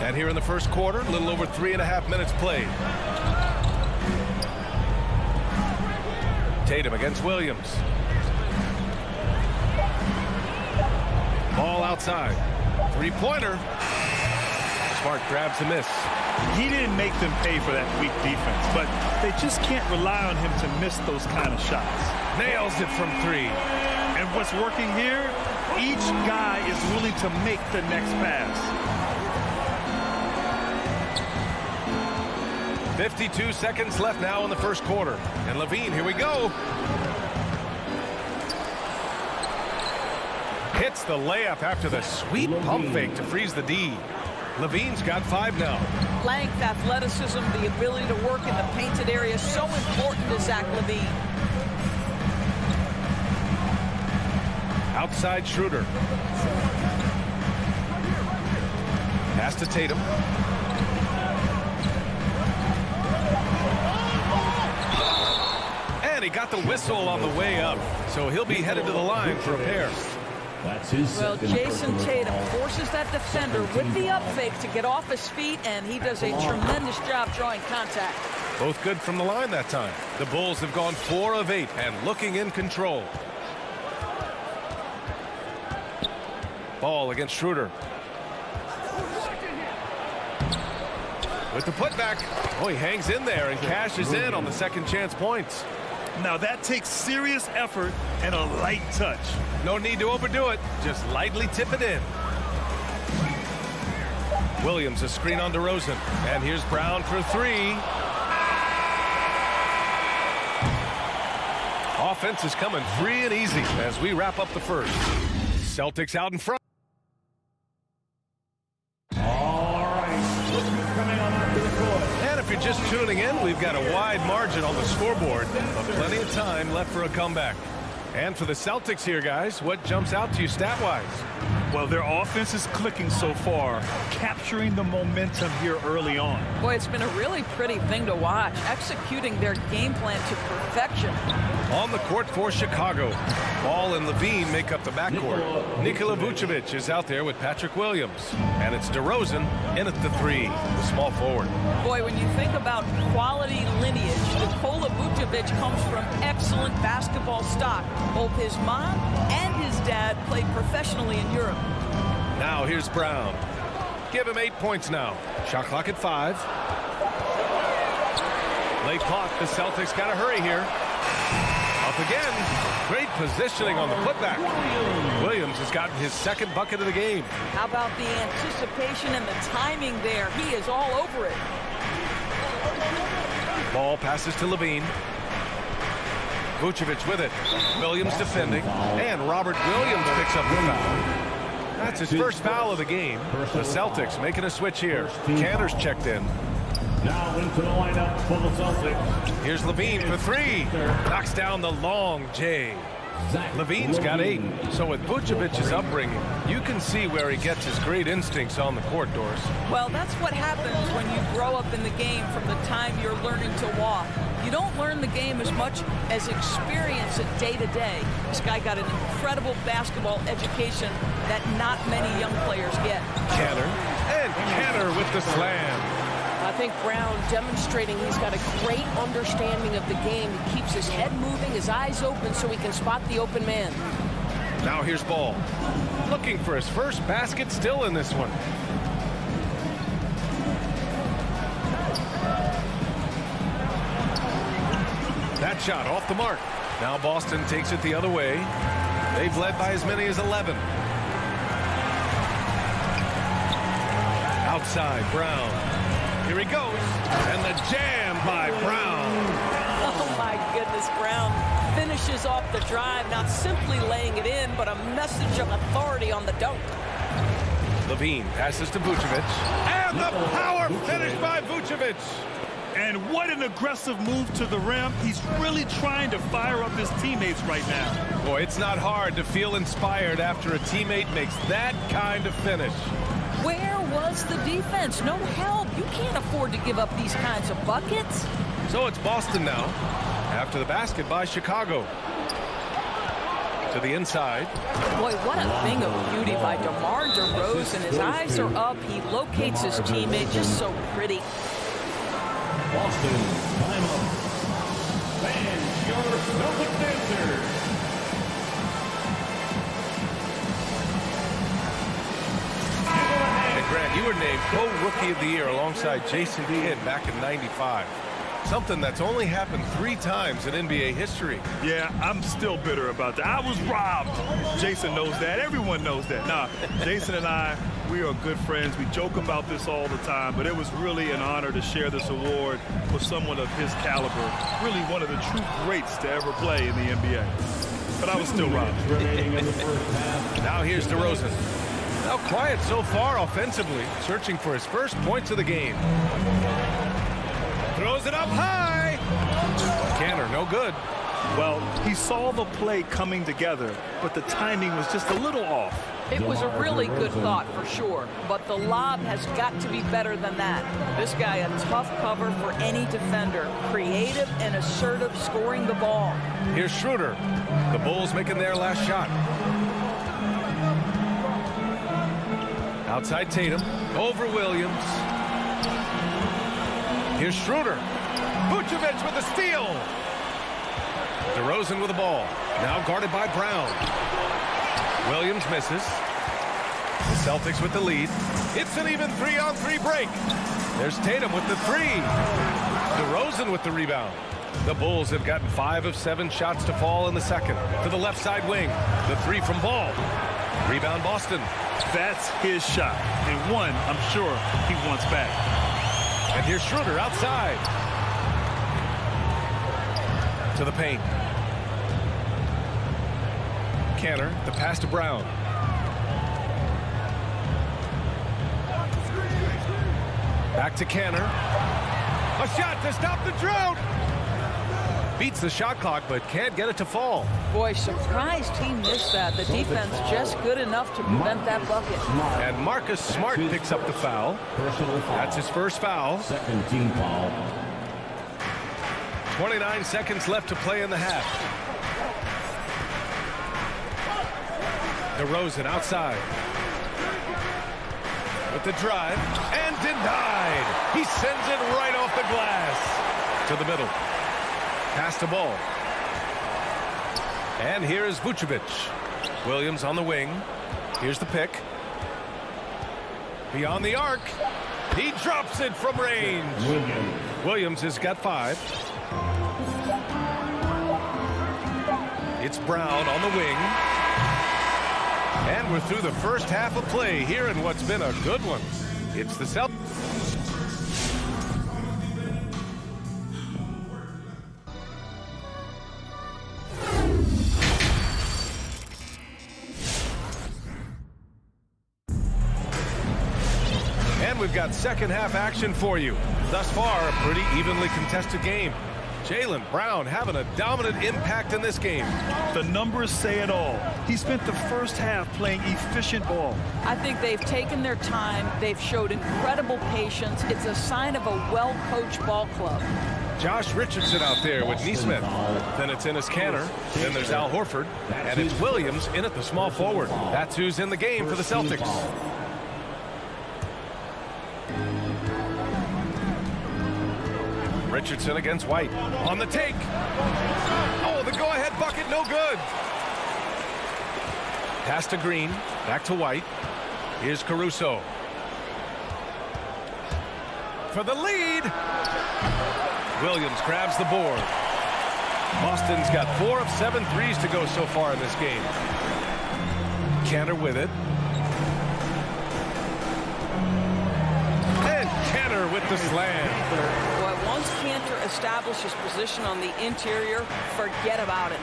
And here in the first quarter, a little over 3.5 minutes played. Tatum against Williams. Ball outside. Three-pointer. Smart grabs a miss. He didn't make them pay for that weak defense, but they just can't rely on him to miss those kind of shots. Nails it from 3. And what's working here, each guy is willing to make the next pass. 52 seconds left now in the first quarter. And Levine, here we go. Hits the layup after the sweet pump fake to freeze the D. Levine's got 5 now. Length, athleticism, the ability to work in the painted area, so important to Zach Levine. Outside Schroeder. Pass to Tatum. And he got the whistle on the way up, so he'll be headed to the line for a pair. That's his Well, second Jason personal Tatum foul. forces that defender with the up fake to get off his feet, and he does a tremendous job drawing contact. Both good from the line that time. The Bulls have gone 4 of 8 and looking in control. Ball against Schroeder. With the putback. Oh, he hangs in there and cashes in on the second chance points. Now that takes serious effort and a light touch. No need to overdo it. Just lightly tip it in. Williams, a screen on DeRozan. And here's Brown for 3. Offense is coming free and easy as we wrap up the first. Celtics out in front. And if you're just tuning in, we've got a wide margin on the scoreboard, but plenty of time left for a comeback. And for the Celtics here, guys, what jumps out to you stat-wise? Well, their offense is clicking so far, capturing the momentum here early on. Boy, it's been a really pretty thing to watch, executing their game plan to perfection. On the court for Chicago, Ball and Levine make up the backcourt. Nikola Vucevic is out there with Patrick Williams. And it's DeRozan in at the 3, the small forward. Boy, when you think about quality lineage, Nikola Vucevic comes from excellent basketball stock. Both his mom and his dad played professionally in Europe. Now here's Brown. Give him 8 points now. Shot clock at 5. Late clock. The Celtics got to hurry here. Up again. Great positioning on the putback. Williams has gotten his second bucket of the game. How about the anticipation and the timing there? He is all over it. Ball passes to Levine. Vucevic with it. Williams defending. And Robert Williams picks up the foul. That's his first foul of the game. The Celtics making a switch here. Cantor's checked in. Now into the lineup for the Celtics. Here's Levine for 3. Knocks down the long J. Levine's got 8. So with Vucevic's upbringing, you can see where he gets his great instincts on the court, Doris. Well, that's what happens when you grow up in the game from the time you're learning to walk. You don't learn the game as much as experience it day to day. This guy got an incredible basketball education that not many young players get. Cantor. And Cantor with the slam. I think Brown demonstrating he's got a great understanding of the game. He keeps his head moving, his eyes open so he can spot the open man. Now here's Ball. Looking for his first basket still in this one. That shot off the mark. Now Boston takes it the other way. They've led by as many as 11. Outside, Brown. Here he goes. And the jam by Brown. Oh, my goodness, Brown finishes off the drive, not simply laying it in, but a message of authority on the dunk. Levine passes to Vucevic. And the power finish by Vucevic. And what an aggressive move to the rim. He's really trying to fire up his teammates right now. Boy, it's not hard to feel inspired after a teammate makes that kind of finish. Where was the defense? No help. You can't afford to give up these kinds of buckets. So it's Boston now. After the basket by Chicago. To the inside. Boy, what a thing of beauty by DeMar DeRozan. His eyes are up. He locates his teammate. Just so pretty. Boston, time up. Fans, your Celtics answer. Grant, you were named Pro Rookie of the Year alongside Jason Kidd back in '95. Something that's only happened 3 times in NBA history. Yeah, I'm still bitter about that. I was robbed. Jason knows that. Everyone knows that. Nah, Jason and I, we are good friends. We joke about this all the time, but it was really an honor to share this award with someone of his caliber. Really one of the true greats to ever play in the NBA. But I was still robbed. Now here's DeRozan. Now quiet so far offensively, searching for his first points of the game. Throws it up high. Cantor, no good. Well, he saw the play coming together, but the timing was just a little off. It was a really good thought for sure, but the lob has got to be better than that. This guy a tough cover for any defender. Creative and assertive scoring the ball. Here's Schroeder. The Bulls making their last shot. Outside Tatum. Over Williams. Here's Schroeder. Vucevic with the steal. DeRozan with the ball. Now guarded by Brown. Williams misses. The Celtics with the lead. It's an even 3-on-3 break. There's Tatum with the 3. DeRozan with the rebound. The Bulls have gotten 5 of 7 shots to fall in the second. To the left side wing. The 3 from Ball. Rebound Boston. That's his shot. And one, I'm sure, he wants back. And here's Schroeder outside. To the paint. Cantor, the pass to Brown. Back to Cantor. A shot to stop the drought. Beats the shot clock, but can't get it to fall. Boy, surprised he missed that. The defense just good enough to prevent that bucket. And Marcus Smart picks up the foul. That's his first foul. Second team foul. 29 seconds left to play in the half. DeRozan outside. With the drive. And denied. He sends it right off the glass. To the middle. Pass to Ball. And here is Vucevic. Williams on the wing. Here's the pick. Beyond the arc. He drops it from range. Williams has got 5. It's Brown on the wing. And we're through the first half of play here in what's been a good one. It's the Celtics. And we've got second half action for you. Thus far, a pretty evenly contested game. Jaylen Brown having a dominant impact in this game. The numbers say it all. He spent the first half playing efficient ball. I think they've taken their time. They've showed incredible patience. It's a sign of a well-coached ball club. Josh Richardson out there with Neesmith. Then it's Enes Kanter. Then there's Al Horford. And it's Williams in at the small forward. That's who's in the game for the Celtics. Richardson against White. On the take. Oh, the go-ahead bucket, no good. Pass to Green. Back to White. Here's Caruso. For the lead. Williams grabs the board. Boston's got 4 of 7 threes to go so far in this game. Cantor with it. And Cantor with the slam. Boy, once Cantor establishes position on the interior, forget about it.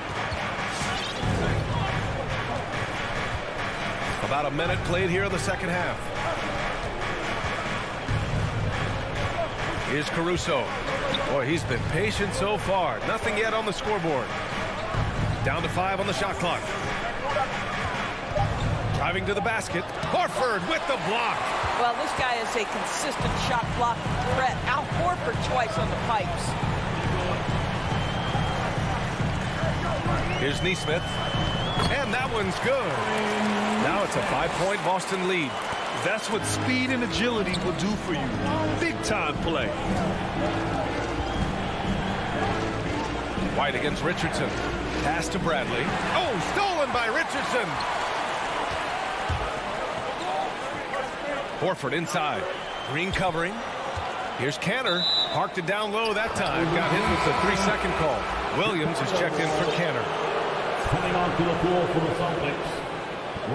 About a minute played here in the second half. Here's Caruso. Boy, he's been patient so far. Nothing yet on the scoreboard. Down to 5 on the shot clock. Driving to the basket. Horford with the block. Well, this guy is a consistent shot blocking threat. Al Horford twice on the pipes. Here's Neesmith. And that one's good. Now it's a 5-point Boston lead. That's what speed and agility will do for you. Big-time play. White against Richardson. Pass to Bradley. Oh, stolen by Richardson. Horford inside. Green covering. Here's Canner. Parked it down low that time. Got hit with the 3-second call. Williams is checked in for Canner. Coming onto the floor for the Celtics,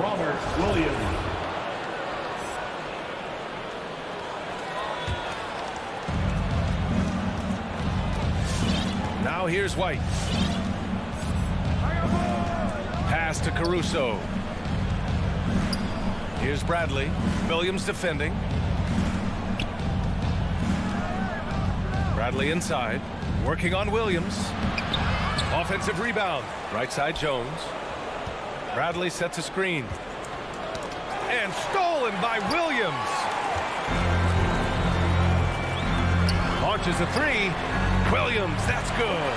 Robert Williams. Now here's White. Pass to Caruso. Here's Bradley. Williams defending. Bradley inside. Working on Williams. Offensive rebound. Right side Jones. Bradley sets a screen. And stolen by Williams. Launches a three. Williams, that's good.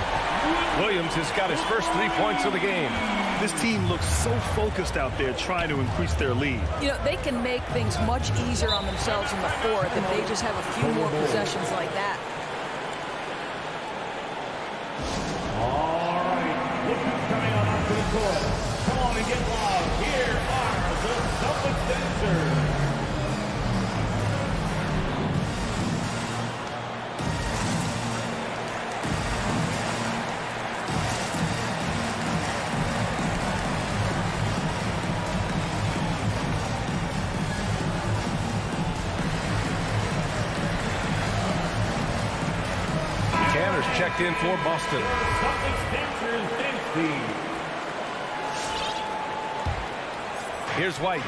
Williams has got his first 3 points of the game. This team looks so focused out there trying to increase their lead. You know, they can make things much easier on themselves in the fourth if they just have a few more possessions like that. All right, look who's coming on onto the court. Come on and get loud. Here are the Celtics dancers. Checked in for Boston. Here's White.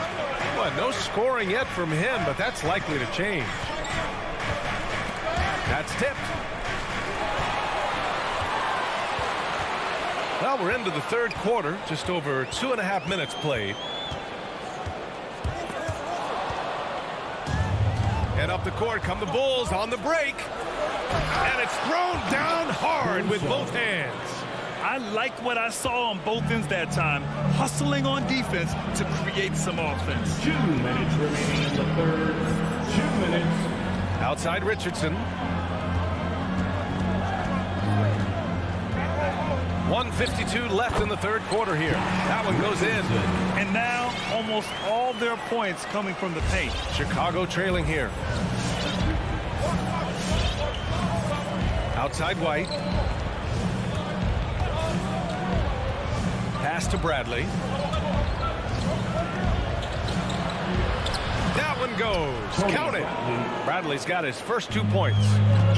Well, no scoring yet from him, but that's likely to change. That's tipped. Well, we're into the third quarter. Just over 2.5 minutes played. And up the court come the Bulls on the break. And it's thrown down hard with both hands. I like what I saw on both ends that time. Hustling on defense to create some offense. 2 minutes remaining in the third. 2 minutes. Outside Richardson. 1:52 left in the third quarter here. That one goes in. And now almost all their points coming from the paint. Chicago trailing here. Outside White. Pass to Bradley. That one goes. Count it. Bradley's got his first 2 points.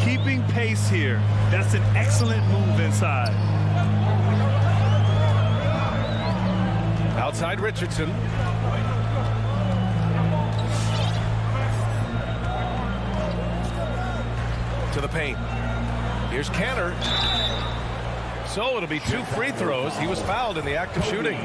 Keeping pace here. That's an excellent move inside. Outside Richardson. To the paint. Here's Canner. So it'll be 2 free throws. He was fouled in the act of shooting.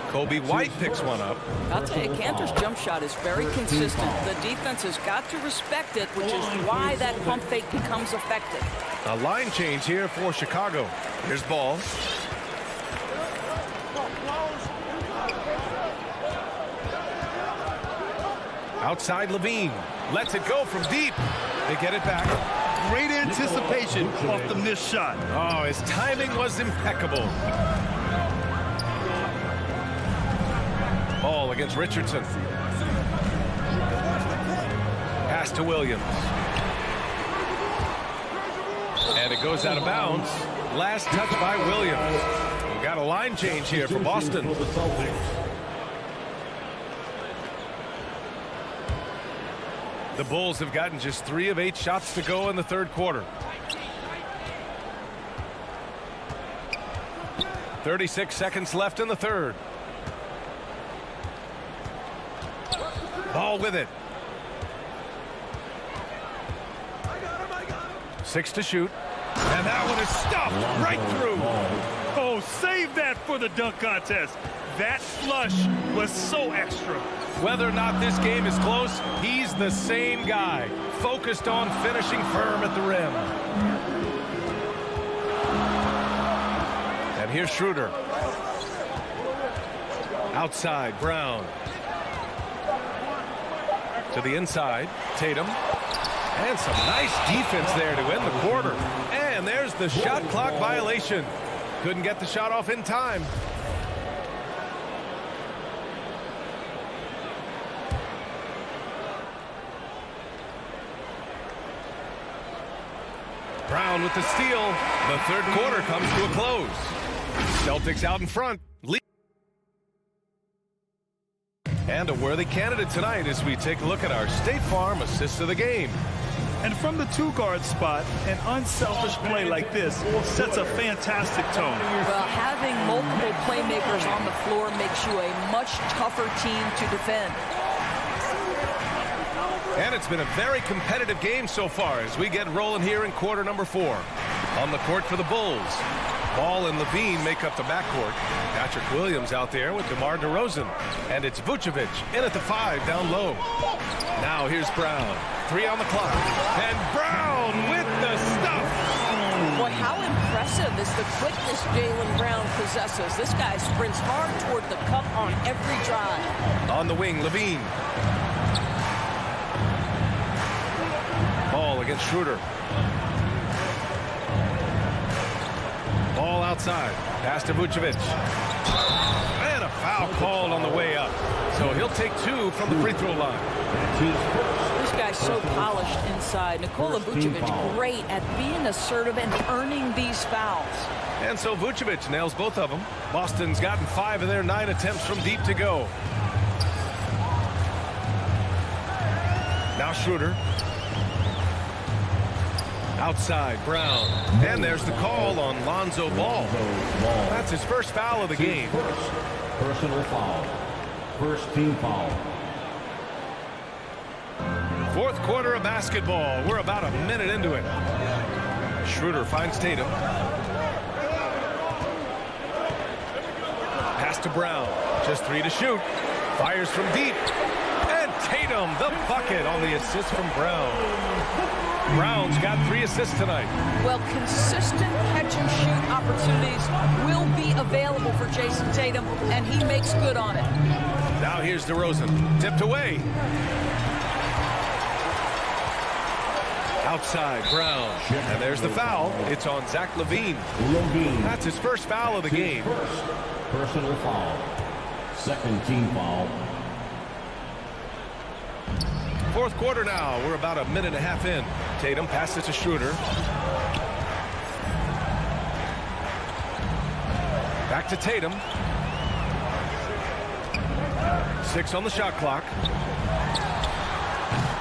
Kobe White picks one up. I'll tell you, Cantor's jump shot is very consistent. The defense has got to respect it, which is why that pump fake becomes effective. A line change here for Chicago. Here's Ball. Outside Levine. Lets it go from deep. They get it back. Great anticipation off the missed shot. Oh, his timing was impeccable. Ball against Richardson. Pass to Williams. And it goes out of bounds. Last touch by Williams. We got a line change here for Boston. The Bulls have gotten just 3 of 8 shots to go in the third quarter. 36 seconds left in the third. Ball with it. 6 to shoot. And that one is stopped right through. Oh, save that for the dunk contest. That flush was so extra. Whether or not this game is close, he's the same guy, focused on finishing firm at the rim. And here's Schroeder. Outside, Brown. To the inside, Tatum. And some nice defense there to end the quarter. And there's the shot clock violation. Couldn't get the shot off in time. Brown with the steal. The third quarter comes to a close. Celtics out in front. And a worthy candidate tonight as we take a look at our State Farm assist of the game. And from the two-guard spot, an unselfish play like this sets a fantastic tone. Well, having multiple playmakers on the floor makes you a much tougher team to defend. And it's been a very competitive game so far as we get rolling here in quarter number 4. On the court for the Bulls. Ball and Levine make up the backcourt. Patrick Williams out there with DeMar DeRozan. And it's Vucevic in at the 5 down low. Now here's Brown. 3 on the clock. And Brown with the stuff. Boy, how impressive is the quickness Jaylen Brown possesses. This guy sprints hard toward the cup on every drive. On the wing, Levine. Ball against Schroeder. Ball outside. Pass to Vucevic. And a foul called on the way up. So he'll take 2 from the free throw line. This guy's so polished inside. Nikola Vucevic great at being assertive and earning these fouls. And so Vucevic nails both of them. Boston's gotten 5 of their 9 attempts from deep to go. Now Schroeder. Outside, Brown. And there's the call on Lonzo Ball. That's his first foul of the game. Personal foul. First team foul. Fourth quarter of basketball. We're about a minute into it. Schroeder finds Tatum. Pass to Brown. Just 3 to shoot. Fires from deep. And Tatum, the bucket on the assist from Brown. Brown's got 3 assists tonight. Well, consistent catch-and-shoot opportunities will be available for Jason Tatum, and he makes good on it. Now here's DeRozan. Tipped away. Outside, Brown. And there's the foul. It's on Zach LaVine. That's his first foul of the game. Personal foul. Second team foul. Fourth quarter now. We're about a minute and a half in. Tatum passes to Schroeder. Back to Tatum. 6 on the shot clock.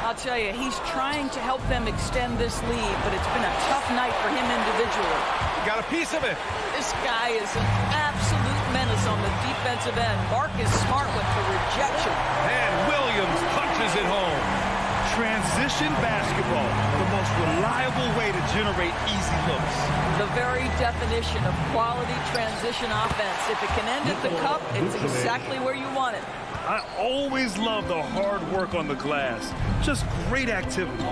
I'll tell you, he's trying to help them extend this lead, but it's been a tough night for him individually. Got a piece of it. This guy is an absolute menace on the defensive end. Marcus Smart with the rejection. And Williams punches it home. Transition basketball, the most reliable way to generate easy looks. The very definition of quality transition offense. If it can end at the cup, it's exactly where you want it. I always love the hard work on the glass. Just great activity.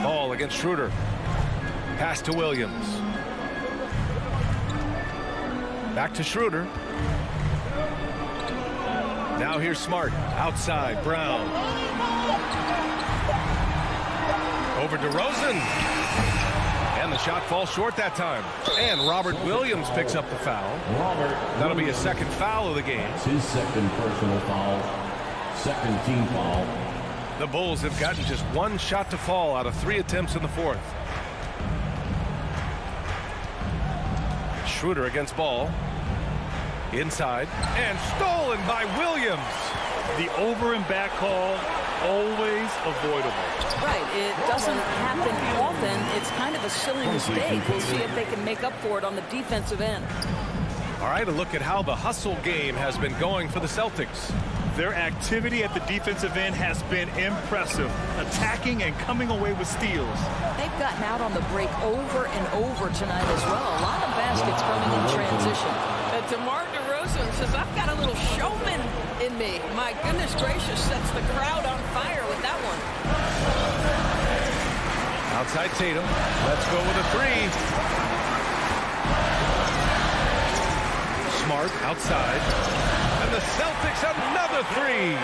Ball against Schroeder. Pass to Williams. Back to Schroeder. Now here's Smart. Outside, Brown. Over DeRozan. And the shot falls short that time. And Robert Williams picks up the foul. That'll be a second foul of the game. It's his second personal foul. Second team foul. The Bulls have gotten just 1 shot to fall out of 3 attempts in the fourth. Schroeder against Ball. Inside. And stolen by Williams. The over and back call, always avoidable. Right. It doesn't happen often. It's kind of a silly mistake. We'll see if they can make up for it on the defensive end. All right, a look at how the hustle game has been going for the Celtics. Their activity at the defensive end has been impressive, attacking and coming away with steals. They've gotten out on the break over and over tonight as well. A lot of baskets coming in transition. DeMar DeRozan says, I've got a little showman in me. My goodness gracious, sets the crowd on fire with that one. Outside Tatum. Let's go with a 3. Smart outside. And the Celtics another 3.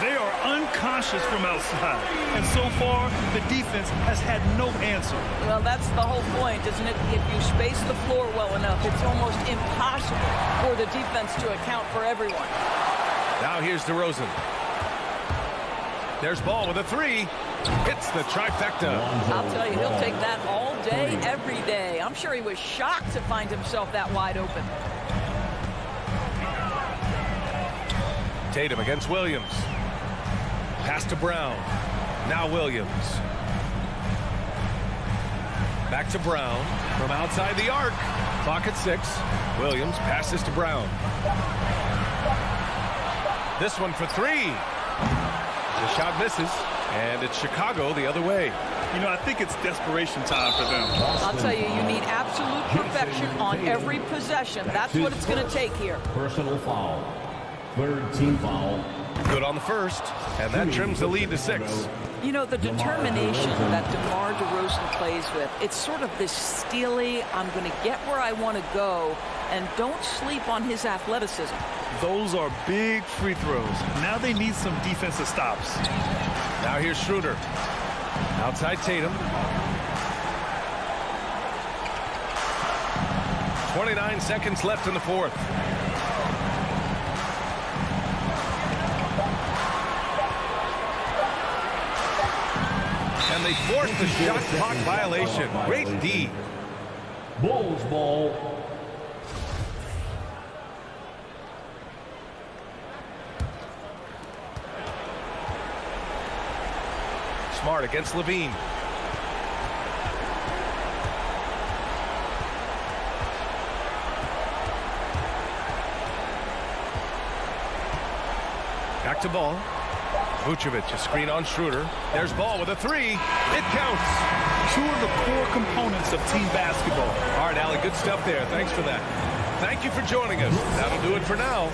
They are unconscious from outside. And so far, the defense has had no answer. Well, that's the whole point, isn't it? If you space the floor well enough, it's almost impossible for the defense to account for everyone. Now here's DeRozan. There's Ball with a 3. Hits the trifecta. I'll tell you, he'll take that all day, every day. I'm sure he was shocked to find himself that wide open. Tatum against Williams. Pass to Brown. Now Williams. Back to Brown from outside the arc. Clock at 6. Williams passes to Brown. This one for 3. The shot misses, and it's Chicago the other way. You know, I think it's desperation time for them. I'll tell you, you need absolute perfection on every possession. That's what it's going to take here. Personal foul. Third team foul. Good on the first, and that trims the lead to 6. You know, the determination that DeMar DeRozan plays with, it's sort of this steely, I'm going to get where I want to go, and don't sleep on his athleticism. Those are big free throws. Now they need some defensive stops. Now here's Schroeder. Outside Tatum. 29 seconds left in the fourth. And they forced the shot clock violation. Great D. Bulls ball. Smart against Levine. Back to Ball. Vucevic, a screen on Schroeder. There's Ball with a 3. It counts. Two of the core components of team basketball. All right, Allie, good stuff there. Thanks for that. Thank you for joining us. That'll do it for now.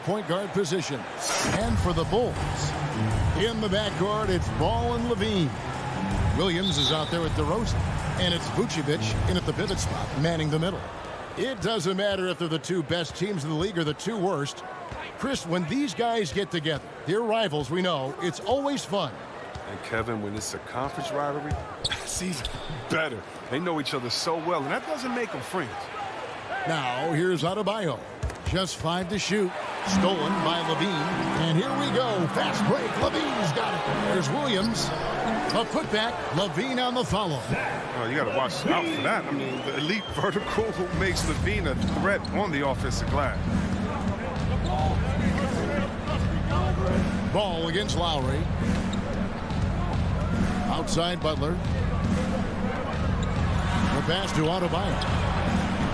point guard position. And for the Bulls, in the backcourt, it's Ball and Levine. Williams is out there with DeRozan. And it's Vucevic in at the pivot spot, manning the middle. It doesn't matter if they're the two best teams in the league or the two worst. Chris, when these guys get together, they're rivals, we know, it's always fun. And Kevin, when it's a conference rivalry, it's even better. They know each other so well, and that doesn't make them friends. Now, here's Adebayo. Just 5 to shoot. Stolen by Levine. And here we go. Fast break. Levine's got it. There's Williams. A putback. Levine on the follow. Oh, you got to watch out for that. I mean, the elite vertical makes Levine a threat on the offensive glass. Ball against Lowry. Outside Butler. The pass to Adebayo.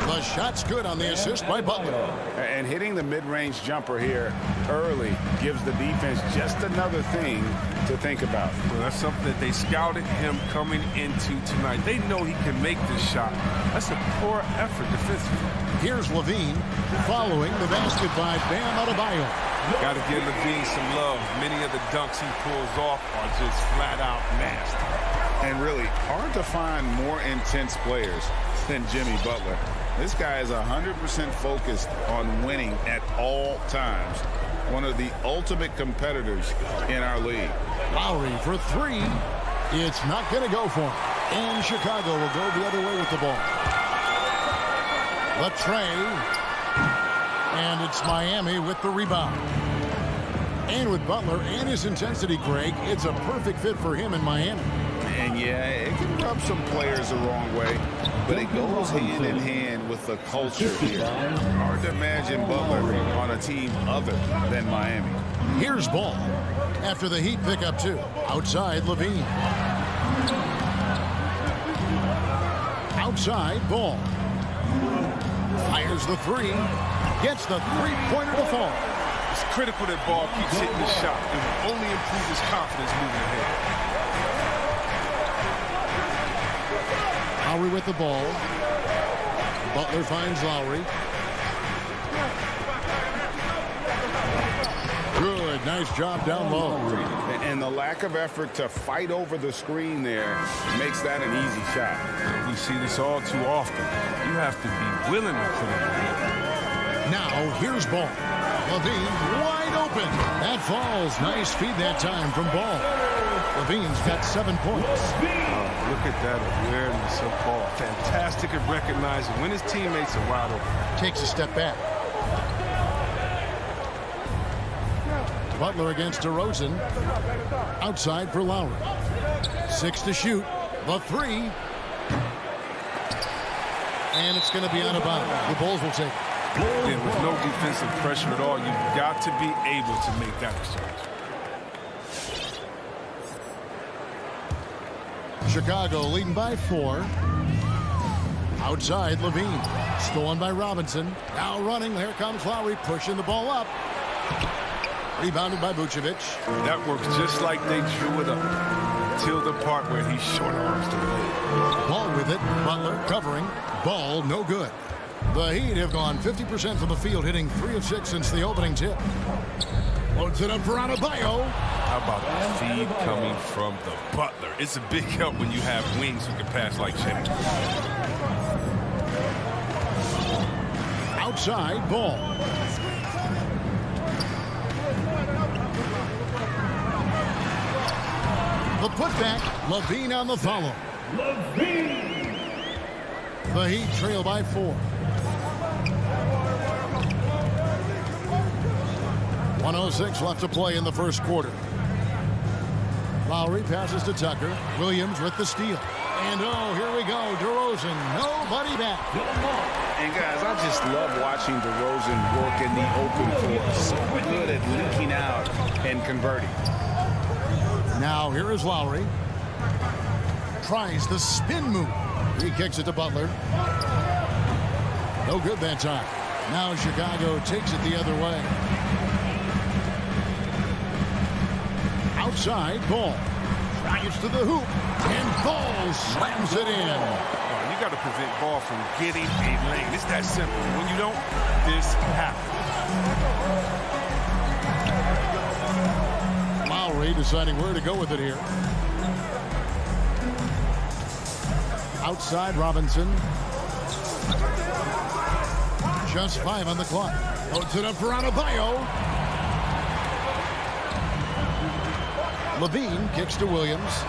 The shot's good on the assist by Butler. And hitting the mid-range jumper here early gives the defense just another thing to think about. Well, that's something that they scouted him coming into tonight. They know he can make this shot. That's a poor effort defensively. Here's Levine following the basket by Bam Adebayo. Got to give Levine some love. Many of the dunks he pulls off are just flat out nasty. And really hard to find more intense players than Jimmy Butler. This guy is 100% focused on winning at all times. One of the ultimate competitors in our league. Lowry for three. It's not going to go for him. And Chicago will go the other way with the ball. Latrey. And it's Miami with the rebound. And with Butler and his intensity, Greg, it's a perfect fit for him in Miami. And yeah, it can rub some players the wrong way, but it goes hand in hand with the culture here. Hard to imagine Butler on a team other than Miami. Here's Ball after the Heat pick up two. Outside Levine. Outside Ball. Fires the three. Gets the three-pointer to fall. It's critical that Ball keeps hitting the shot. It will only improve his confidence moving ahead. Lowry with the ball. Butler finds Lowry. Good, nice job down low. And the lack of effort to fight over the screen there makes that an easy shot. We see this all too often. You have to be willing to put it in. Now, here's Ball. Levine wide open. That falls. Nice feed that time from Ball. Levine's got 7 points. Look at that awareness of Ball. Fantastic at recognizing when his teammates are wide open. Takes a step back. Butler against DeRozan. Outside for Lowry. 6 to shoot. The three. And it's going to be out of bounds. The Bulls will take it. Yeah, with no defensive pressure at all, you've got to be able to make that exchange. Chicago leading by 4. Outside Levine. Stolen by Robinson. Now running. Here comes Lowry pushing the ball up. Rebounded by Vucevic. That works just like they drew it up till the part where he short arms to the leg. Ball with it. Butler covering. Ball no good. The Heat have gone 50% from the field, hitting 3 of 6 since the opening tip. Loads it up for Adebayo. How about the feed coming from the Butler? It's a big help when you have wings who can pass like Jimmy. Outside Ball. The putback. Levine on the follow. Levine. The Heat trail by 4. 1:06 left to play in the first quarter. Lowry passes to Tucker. Williams with the steal. And oh, here we go. DeRozan, nobody back. And guys, I just love watching DeRozan work in the open floor. So good at leaking out and converting. Now here is Lowry. Tries the spin move. He kicks it to Butler. No good that time. Now Chicago takes it the other way. Outside, Ball. Drives to the hoop. And Ball slams it in. You got to prevent Ball from getting a lane. It's that simple. When you don't, this happens. Lowry deciding where to go with it here. Outside Robinson. Just 5 on the clock. Loads it up for Adebayo. Levine kicks to Williams.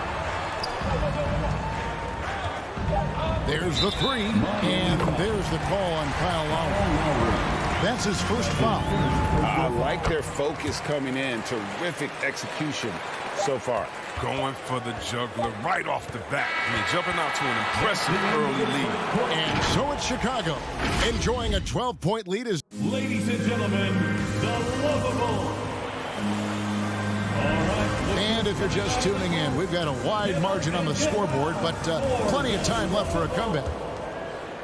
There's the three, and there's the call on Kyle Lowry. That's his first foul. I like their focus coming in. Terrific execution so far. Going for the juggler right off the bat. I mean, jumping out to an impressive early lead. And so it's Chicago enjoying a 12-point lead. Ladies and gentlemen, the lovable if you're just tuning in, we've got a wide margin on the scoreboard, but plenty of time left for a comeback.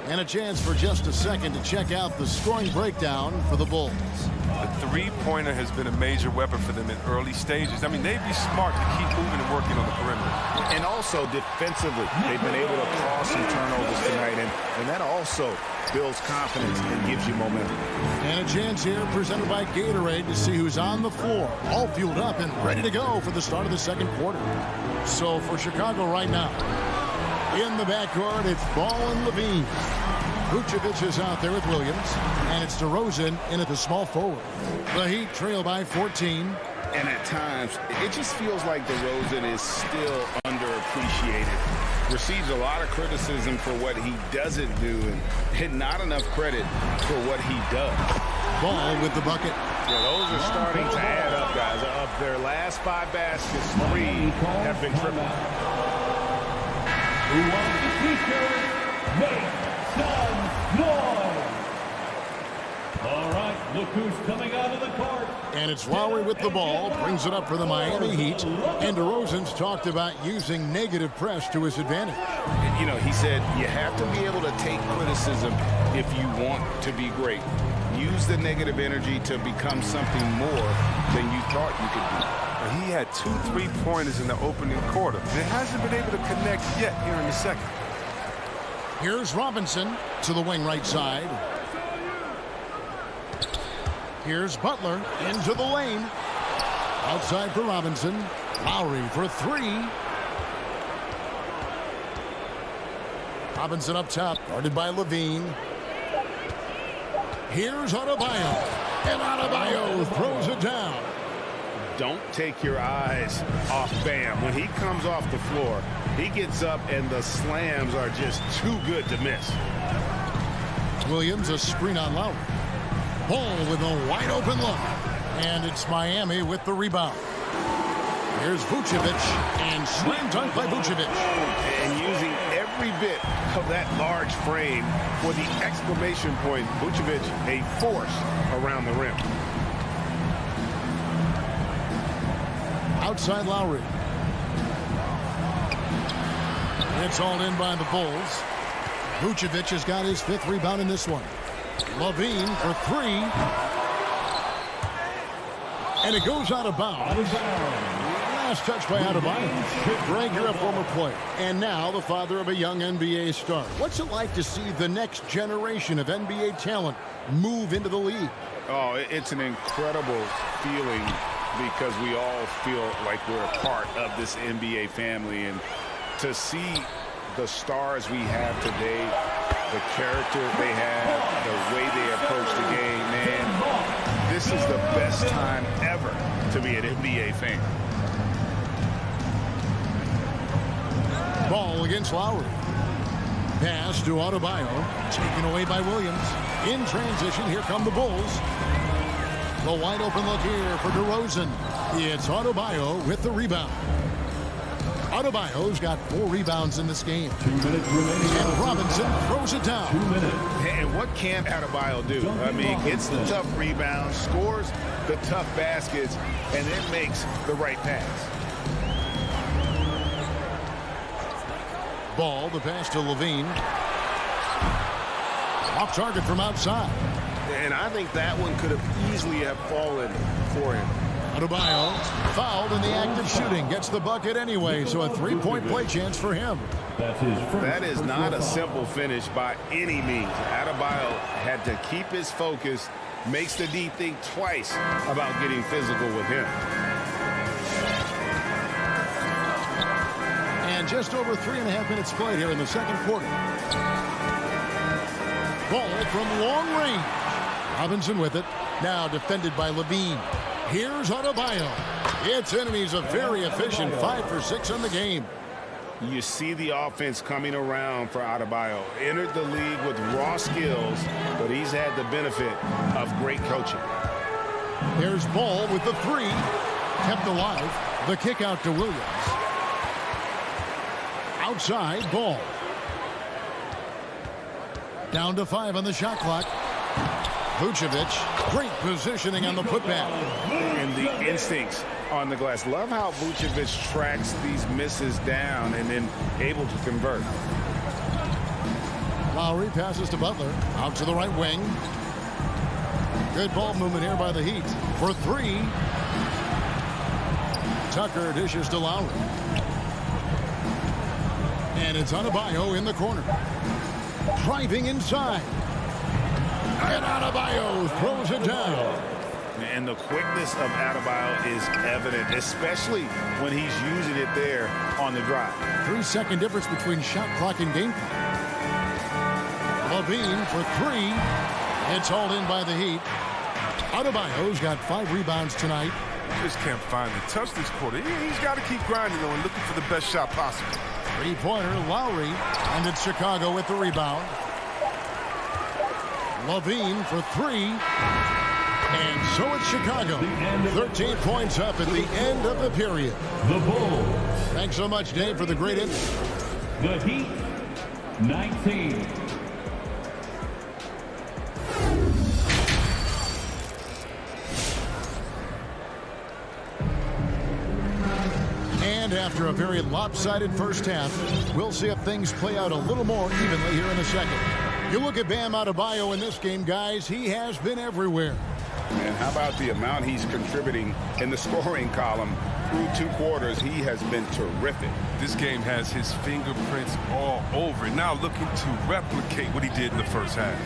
And a chance for just a second to check out the scoring breakdown for the Bulls. The three-pointer has been a major weapon for them in early stages. I mean, they'd be smart to keep moving and working on the perimeter. And also defensively, they've been able to cause some turnovers tonight, and that also builds confidence and gives you momentum. And a chance here presented by Gatorade to see who's on the floor, all fueled up and ready to go for the start of the second quarter. So for Chicago right now, in the backcourt, it's Ball and Levine. Vucevic is out there with Williams, and it's DeRozan in at the small forward. The Heat trail by 14. And at times, it just feels like DeRozan is still underappreciated. Receives a lot of criticism for what he doesn't do and not enough credit for what he does. Ball with the bucket. Yeah, those are starting to add up, guys. Of their last 5 baskets, 3 have been triple. Who wants the t-shirt? Make some noise! All right, look who's coming out of the court. And it's Lowry with the ball, brings it up for the Miami Heat. And DeRozan's talked about using negative press to his advantage. You know, he said you have to be able to take criticism if you want to be great. Use the negative energy to become something more than you thought you could be. He had 2 3-pointers in the opening quarter. He hasn't been able to connect yet here in the second. Here's Robinson to the wing right side. Here's Butler into the lane. Outside for Robinson. Lowry for 3. Robinson up top, guarded by Levine. Here's Adebayo. And Adebayo throws it down. Don't take your eyes off Bam. When he comes off the floor, he gets up and the slams are just too good to miss. Williams, a screen on Lowry. Ball with a wide open look. And it's Miami with the rebound. Here's Vucevic, and slam dunk by Vucevic. And using every bit of that large frame for the exclamation point, Vucevic, a force around the rim. Outside Lowry. It's all in by the Bulls. Vucevic has got his 5th rebound in this one. Levine for 3. And it goes out of bounds. Last touch by Adebayo. Greg, you're a former player, and now the father of a young NBA star. What's it like to see the next generation of NBA talent move into the league? Oh, it's an incredible feeling because we all feel like we're a part of this NBA family. And to see the stars we have today, the character they have, the way they approach the game, man, this is the best time ever to be an NBA fan. Ball against Lowry. Pass to Adebayo. Taken away by Williams. In transition, here come the Bulls. The wide open look here for DeRozan. It's Adebayo with the rebound. Adebayo's got 4 rebounds in this game. 2 minutes remaining. And Robinson throws it down. 2 minutes. And what can't Adebayo do? I mean, gets the tough rebounds, scores the tough baskets, and then makes the right pass. Ball, the pass to Levine. Off target from outside. And I think that one could have easily have fallen for him. Adebayo fouled in the act of shooting. Gets the bucket anyway, so a 3-point play chance for him. That is not a simple finish by any means. Adebayo had to keep his focus, makes the D think twice about getting physical with him. And just over 3.5 minutes played here in the second quarter. Ball from long range. Robinson with it. Now defended by Levine. Here's Adebayo. It's in, and he's a very efficient 5 for 6 on the game. You see the offense coming around for Adebayo. Entered the league with raw skills, but he's had the benefit of great coaching. There's Ball with the 3. Kept alive. The kick out to Williams. Outside, Ball. Down to 5 on the shot clock. Vucevic, great positioning on the putback. And the instincts on the glass. Love how Vucevic tracks these misses down and then able to convert. Lowry passes to Butler. Out to the right wing. Good ball movement here by the Heat. For three. Tucker dishes to Lowry. And it's Adebayo in the corner. Driving inside. And Adebayo throws it down. And the quickness of Adebayo is evident, especially when he's using it there on the drive. 3-second difference between shot clock and game clock. Levine for three. It's hauled in by the Heat. Adebayo's got 5 rebounds tonight. Just can't find the touch this quarter. He's got to keep grinding, though, and looking for the best shot possible. Three-pointer, Lowry. And it's Chicago with the rebound. Levine for three. And so it's Chicago. 13 points up at the end of the period. The Bulls. Thanks so much, Dave, for the great insight. The Heat, 19. And after a very lopsided first half, we'll see if things play out a little more evenly here in a second. You look at Bam Adebayo in this game, guys, he has been everywhere. And how about the amount he's contributing in the scoring column through 2 quarters? He has been terrific. This game has his fingerprints all over it. Now looking to replicate what he did in the first half.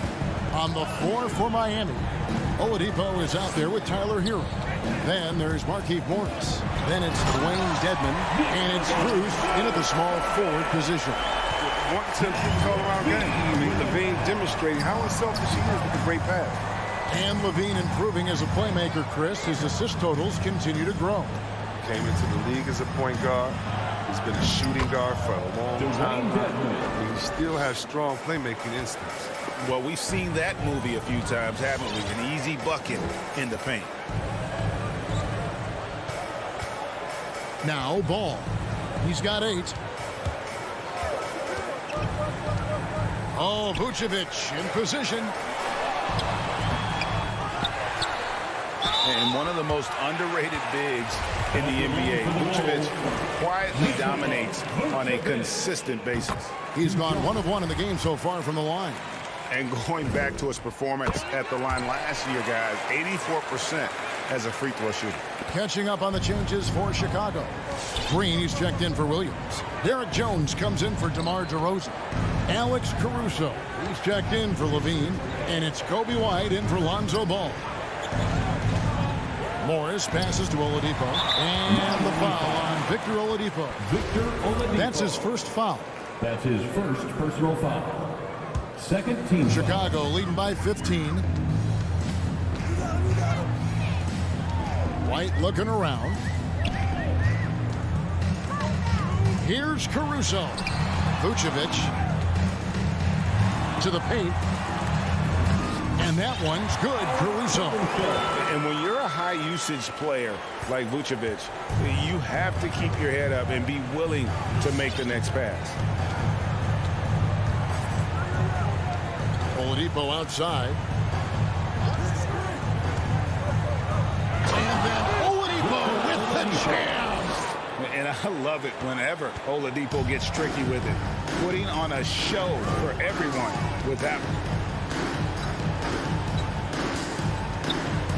On the floor for Miami, Oladipo is out there with Tyler Hero. Then there's Markieff Morris. Then it's Dwayne Dedmon. And it's Cruz in at the small forward position. Want to keep all-around game. I mean, Levine demonstrating how unselfish he is with a great pass. And Levine improving as a playmaker, Chris. His assist totals continue to grow. Came into the league as a point guard. He's been a shooting guard for a long time. And he still has strong playmaking instincts. Well, we've seen that movie a few times, haven't we? An easy bucket in the paint. Now Ball. He's got 8. Oh, Vucevic in position. And one of the most underrated bigs in the NBA. Vucevic quietly dominates on a consistent basis. He's gone 1 of 1 in the game so far from the line. And going back to his performance at the line last year, guys, 84% as a free throw shooter. Catching up on the changes for Chicago. Green, he's checked in for Williams. Derek Jones comes in for DeMar DeRozan. Alex Caruso, he's checked in for Levine. And it's Kobe White in for Lonzo Ball. Morris passes to Oladipo. And the foul on Victor Oladipo. That's his first foul. That's his first personal foul. Second team. Chicago leading by 15. White looking around. Here's Caruso. Vucevic to the paint. And that one's good, Caruso. And when you're a high-usage player like Vucevic, you have to keep your head up and be willing to make the next pass. Oladipo outside. And then Oladipo with the jam. And I love it whenever Oladipo gets tricky with it. Putting on a show for everyone with that one.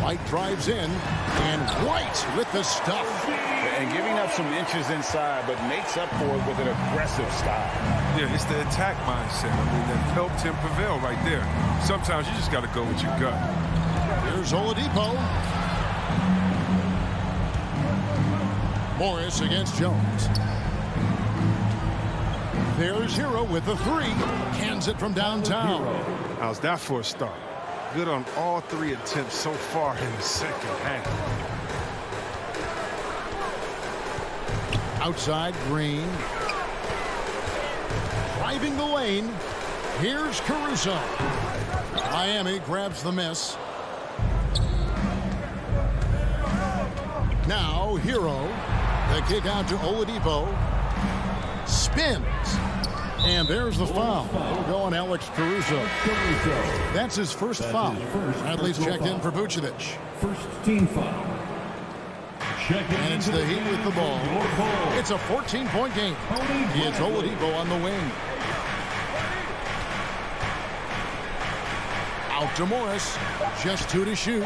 White drives in, and White with the stuff. And giving up some inches inside, but makes up for it with an aggressive style. Yeah, it's the attack mindset. I mean, that helped him prevail right there. Sometimes you just got to go with your gut. Here's Oladipo. Morris against Jones. There's Hero with the 3. Cans it from downtown. How's that for a start? Good on all 3 attempts so far in the second half. Outside, Green. Driving the lane. Here's Caruso. Miami grabs the miss. Now, Hero. The kick out to Oladipo. Spins. And there's the foul. It'll go on Alex Caruso. That's his first foul. Bradley's checked in for Vucevic. First team foul. And it's the Heat with the ball. It's a 14-point game. It's Oladipo on the wing. Out to Morris. Just 2 to shoot.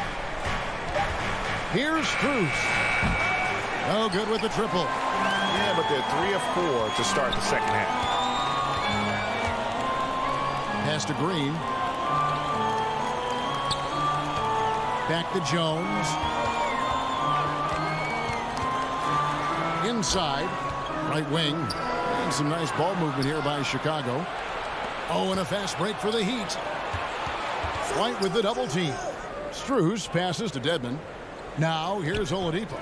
Here's Cruz. No good with the triple. Yeah, but they're 3 of 4 to start the second half. Pass to Green. Back to Jones. Inside. Right wing. And some nice ball movement here by Chicago. Oh, and a fast break for the Heat. White with the double team. Strus passes to Dedmon. Now here's Oladipo.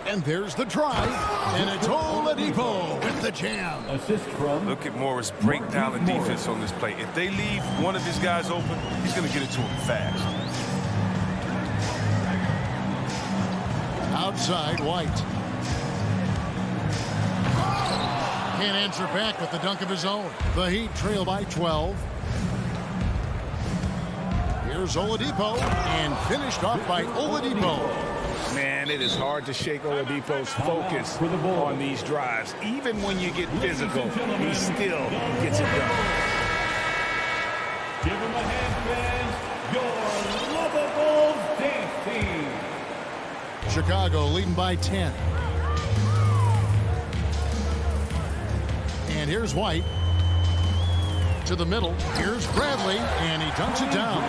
And there's the drive. And it's Oladipo with the jam. Assist from. Look at Morris break down the defense on this play. If they leave one of his guys open, he's going to get it to him fast. Outside, White. Can't answer back with the dunk of his own. The Heat trail by 12. Here's Oladipo, and finished off by Oladipo. Man, it is hard to shake Oladipo's focus on these drives. Even when you get physical, he still gets it done. Give him a hand, fans. Your lovable dance team. Chicago leading by 10. And here's White. To the middle. Here's Bradley, and he dunks it down.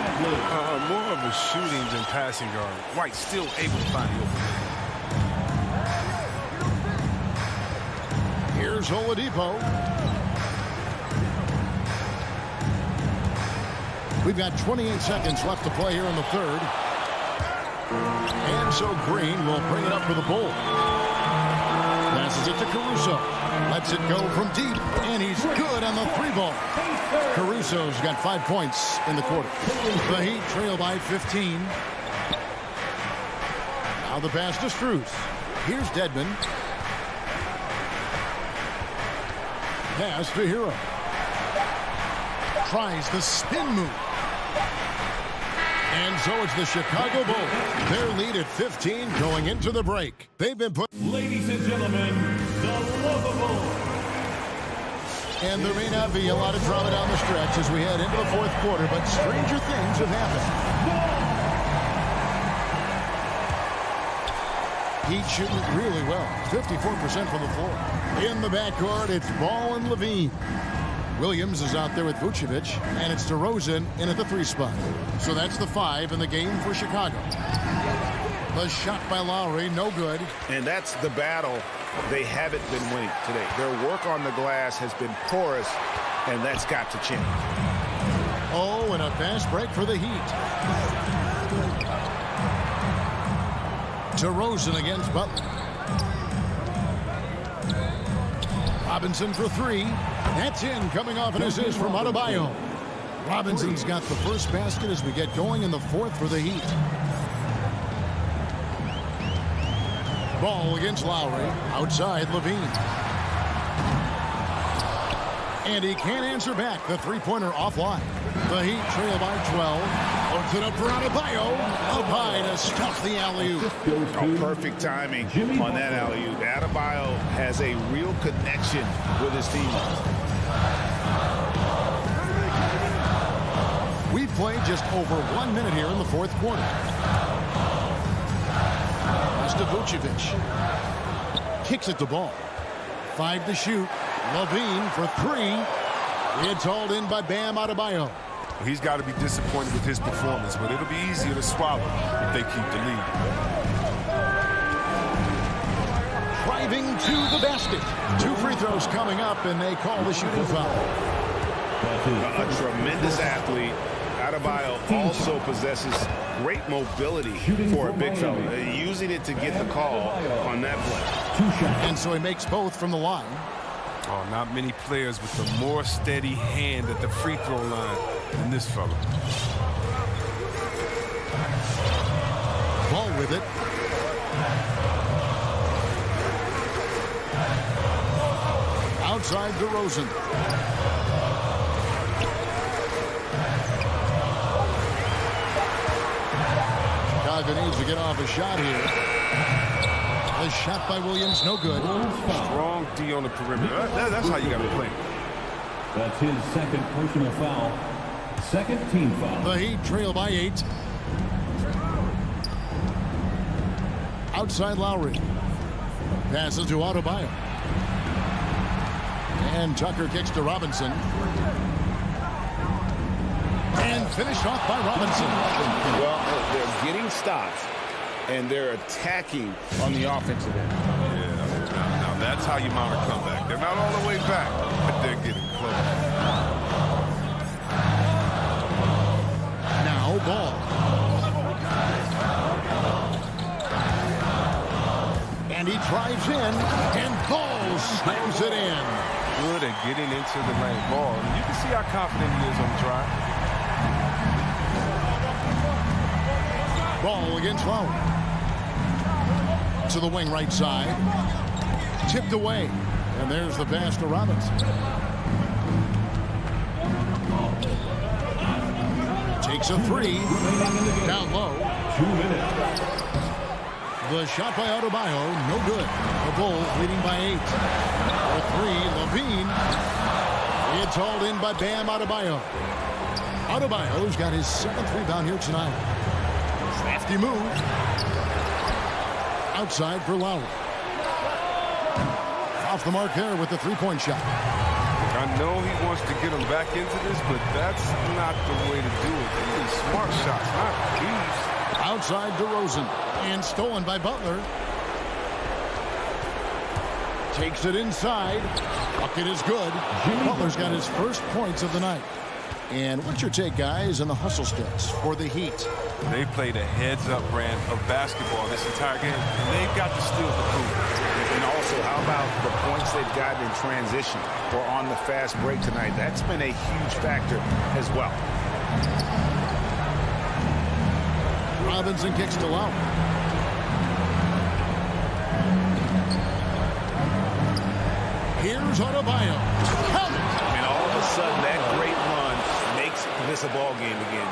More of a shooting than passing guard. White still able to find the opening. Here's Oladipo. We've got 28 seconds left to play here in the third. And so Green will bring it up for the Bull. Passes it to Caruso. Lets it go from deep, and he's good on the 3-ball. Caruso's got 5 points in the quarter. The Heat trail by 15. Now the pass to Strus. Here's Dedmon. Pass to Hero. Tries the spin move. And so it's the Chicago Bulls. Their lead at 15 going into the break. They've been put. Ladies and gentlemen, the lovable. And there may not be a lot of drama down the stretch as we head into the fourth quarter, but stranger things have happened. Heat shooting really well. 54% from the floor. In the backcourt, it's Ball and Levine. Williams is out there with Vucevic, and it's DeRozan in at the 3 spot. So that's the 5 in the game for Chicago. The shot by Lowry, no good. And that's the battle they haven't been winning today. Their work on the glass has been porous, and that's got to change. Oh, and a fast break for the Heat. DeRozan against Butler. Robinson for 3. That's in, coming off an assist from Adebayo. Robinson's got the first basket as we get going in the fourth for the Heat. Ball against Lowry. Outside, Levine. And he can't answer back. The 3-pointer offline. The Heat trail by 12. Puts it up for Adebayo. Up high to stuff the alley-oop. Oh, perfect timing on that alley-oop. Adebayo has a real connection with his teammates. We've played just over 1 minute here in the fourth quarter. Pass to Vucevic. Kicks it to Ball. 5 to shoot. Levine for 3. It's hauled in by Bam Adebayo. He's got to be disappointed with his performance, but it'll be easier to swallow if they keep the lead. Driving to the basket. 2 free throws coming up, and they call the shooting foul. A tremendous athlete. Adebayo also possesses great mobility for a big fella. Using it to get the call on that play. And so he makes both from the line. Oh, not many players with a more steady hand at the free throw line than this fella. Ball with it. Outside DeRozan. Chicago needs to get off a shot here. The shot by Williams, no good. Strong D on the perimeter. That's how you got to play. That's his second personal foul. Second team foul. The Heat trail by 8. Outside Lowry. Passes to Adebayo. And Tucker kicks to Robinson. And finished off by Robinson. Well, they're getting stops, and they're attacking on the offensive end. Yeah, now that's how you mount a comeback. They're not all the way back, but they're getting close. Now Ball. And he drives in, and Ball slams it in. Good at getting into the lane. Ball. And you can see how confident he is on the drive. Ball against Lowry. To the wing right side. Tipped away. And there's the pass to Robinson. Takes a 3. Down low. 2 minutes. The shot by Adebayo, no good. The Bulls leading by 8. For 3, Levine. It's hauled in by Bam Adebayo. Adebayo's got his 7th rebound here tonight. Crafty move. Outside for Lowry. Off the mark there with the three-point shot. I know he wants to get him back into this, but that's not the way to do it. They need smart shots, not these. Outside DeRozan. And stolen by Butler. Takes it inside. Bucket is good. Butler's got his first points of the night. And what's your take, guys, on the hustle sticks for the Heat? They played a heads-up brand of basketball this entire game, and they've got to steal the proof. And also, how about the points they've gotten in transition or on the fast break tonight? That's been a huge factor as well. Robinson kicks to Lowry. Here's Adebayo. And all of a sudden, that great run makes this a ball game again.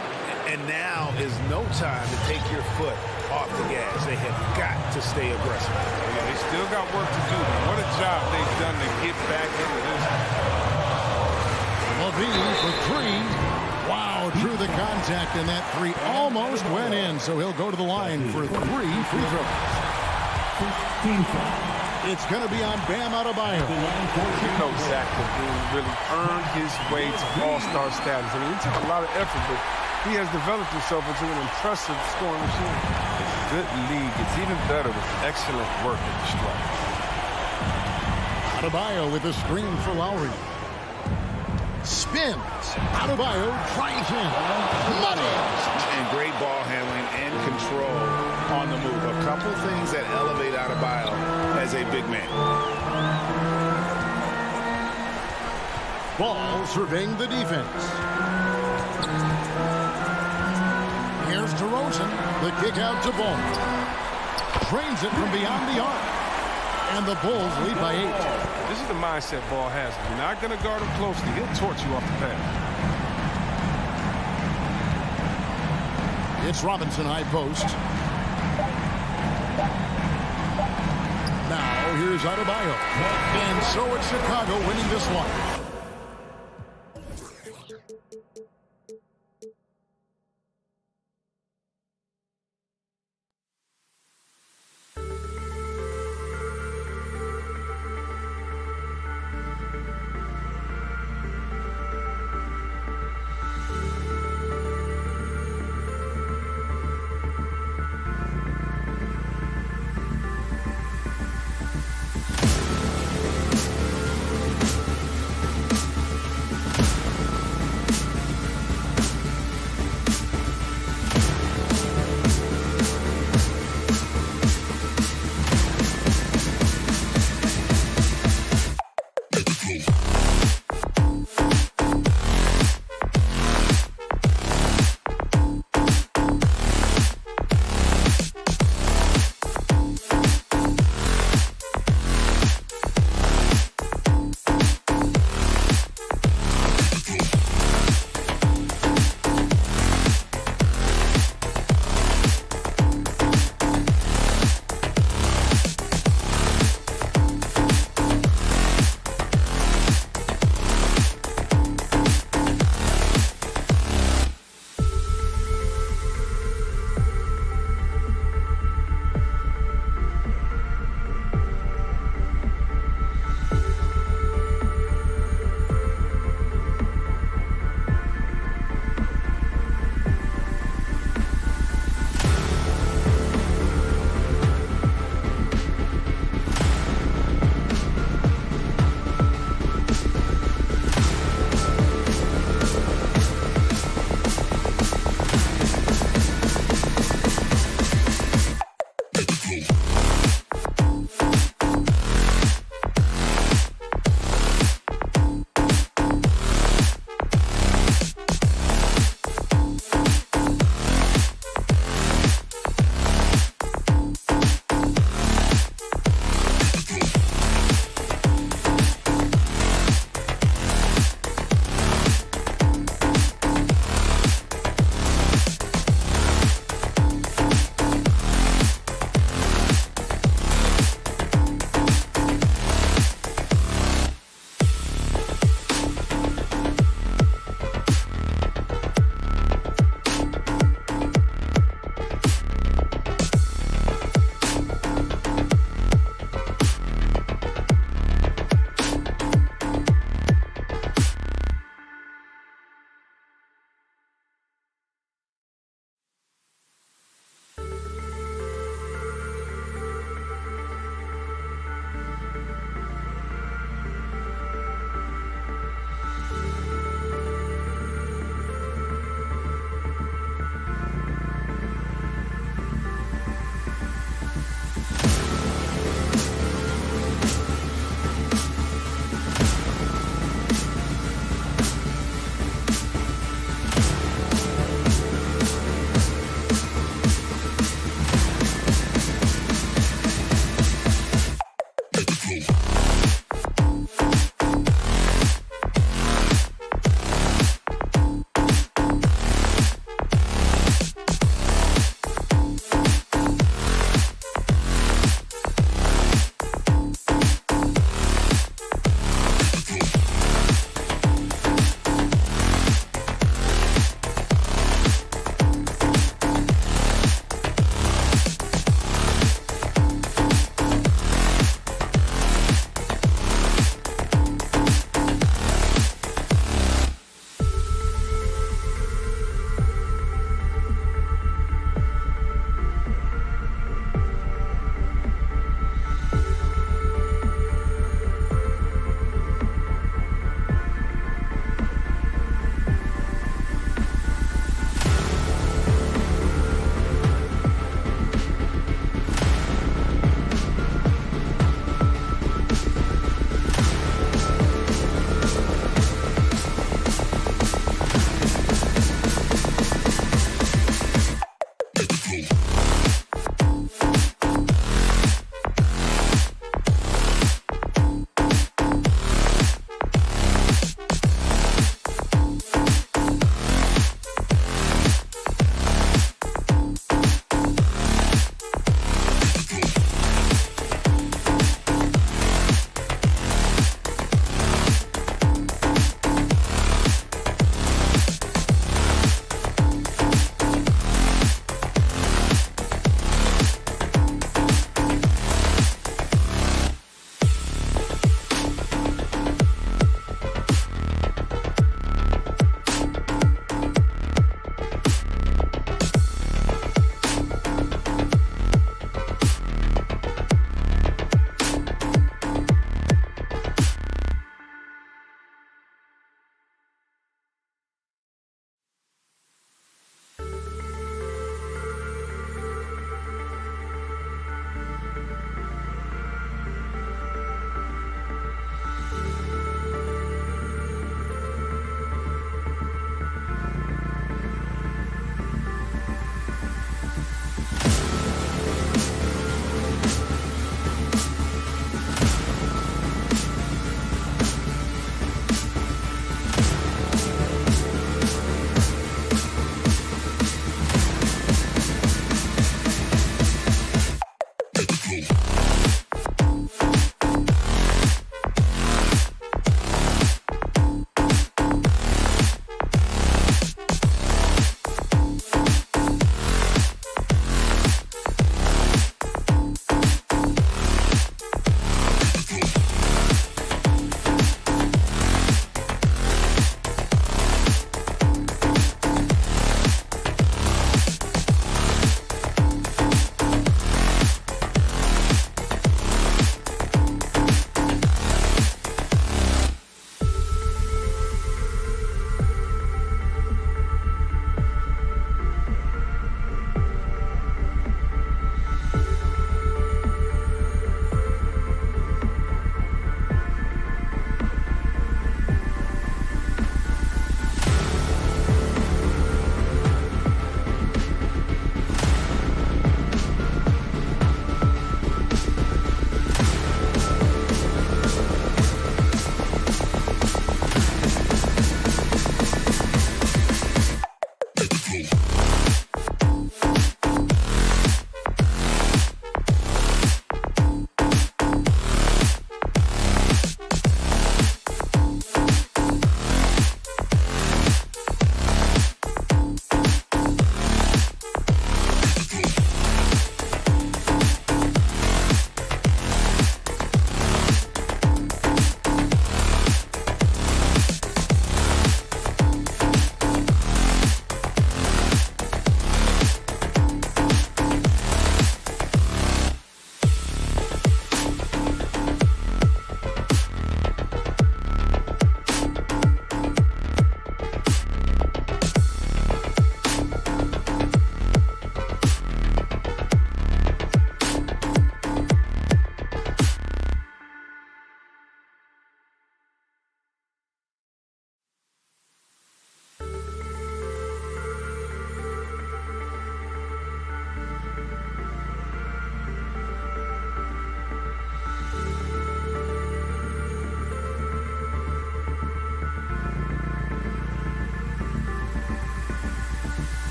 And now is no time to take your foot off the gas. They have got to stay aggressive. Yeah, they still got work to do. What a job they've done to get back into this. Levine for 3. Wow, drew the contact, and that 3 almost went in. So he'll go to the line for 3 free throws. It's going to be on Bam Adebayo. You know Zach LaVine really earned his way to all-star status. I mean, it took a lot of effort, but he has developed himself into an impressive scoring machine. It's a good league. It's even better with excellent work at the stripe. Adebayo with a screen for Lowry. Spins. Adebayo drives in. Money. And great ball handling and control on the move. A couple things that elevate Adebayo as a big man. Ball surveying the defense. Here's DeRozan. The kick out to Ball. Drains it from beyond the arc. And the Bulls lead by 8. This is the mindset Ball has. If you're not going to guard him closely, he'll torch you off the pass. It's Robinson high post. Now here's Adebayo. And so it's Chicago winning this one.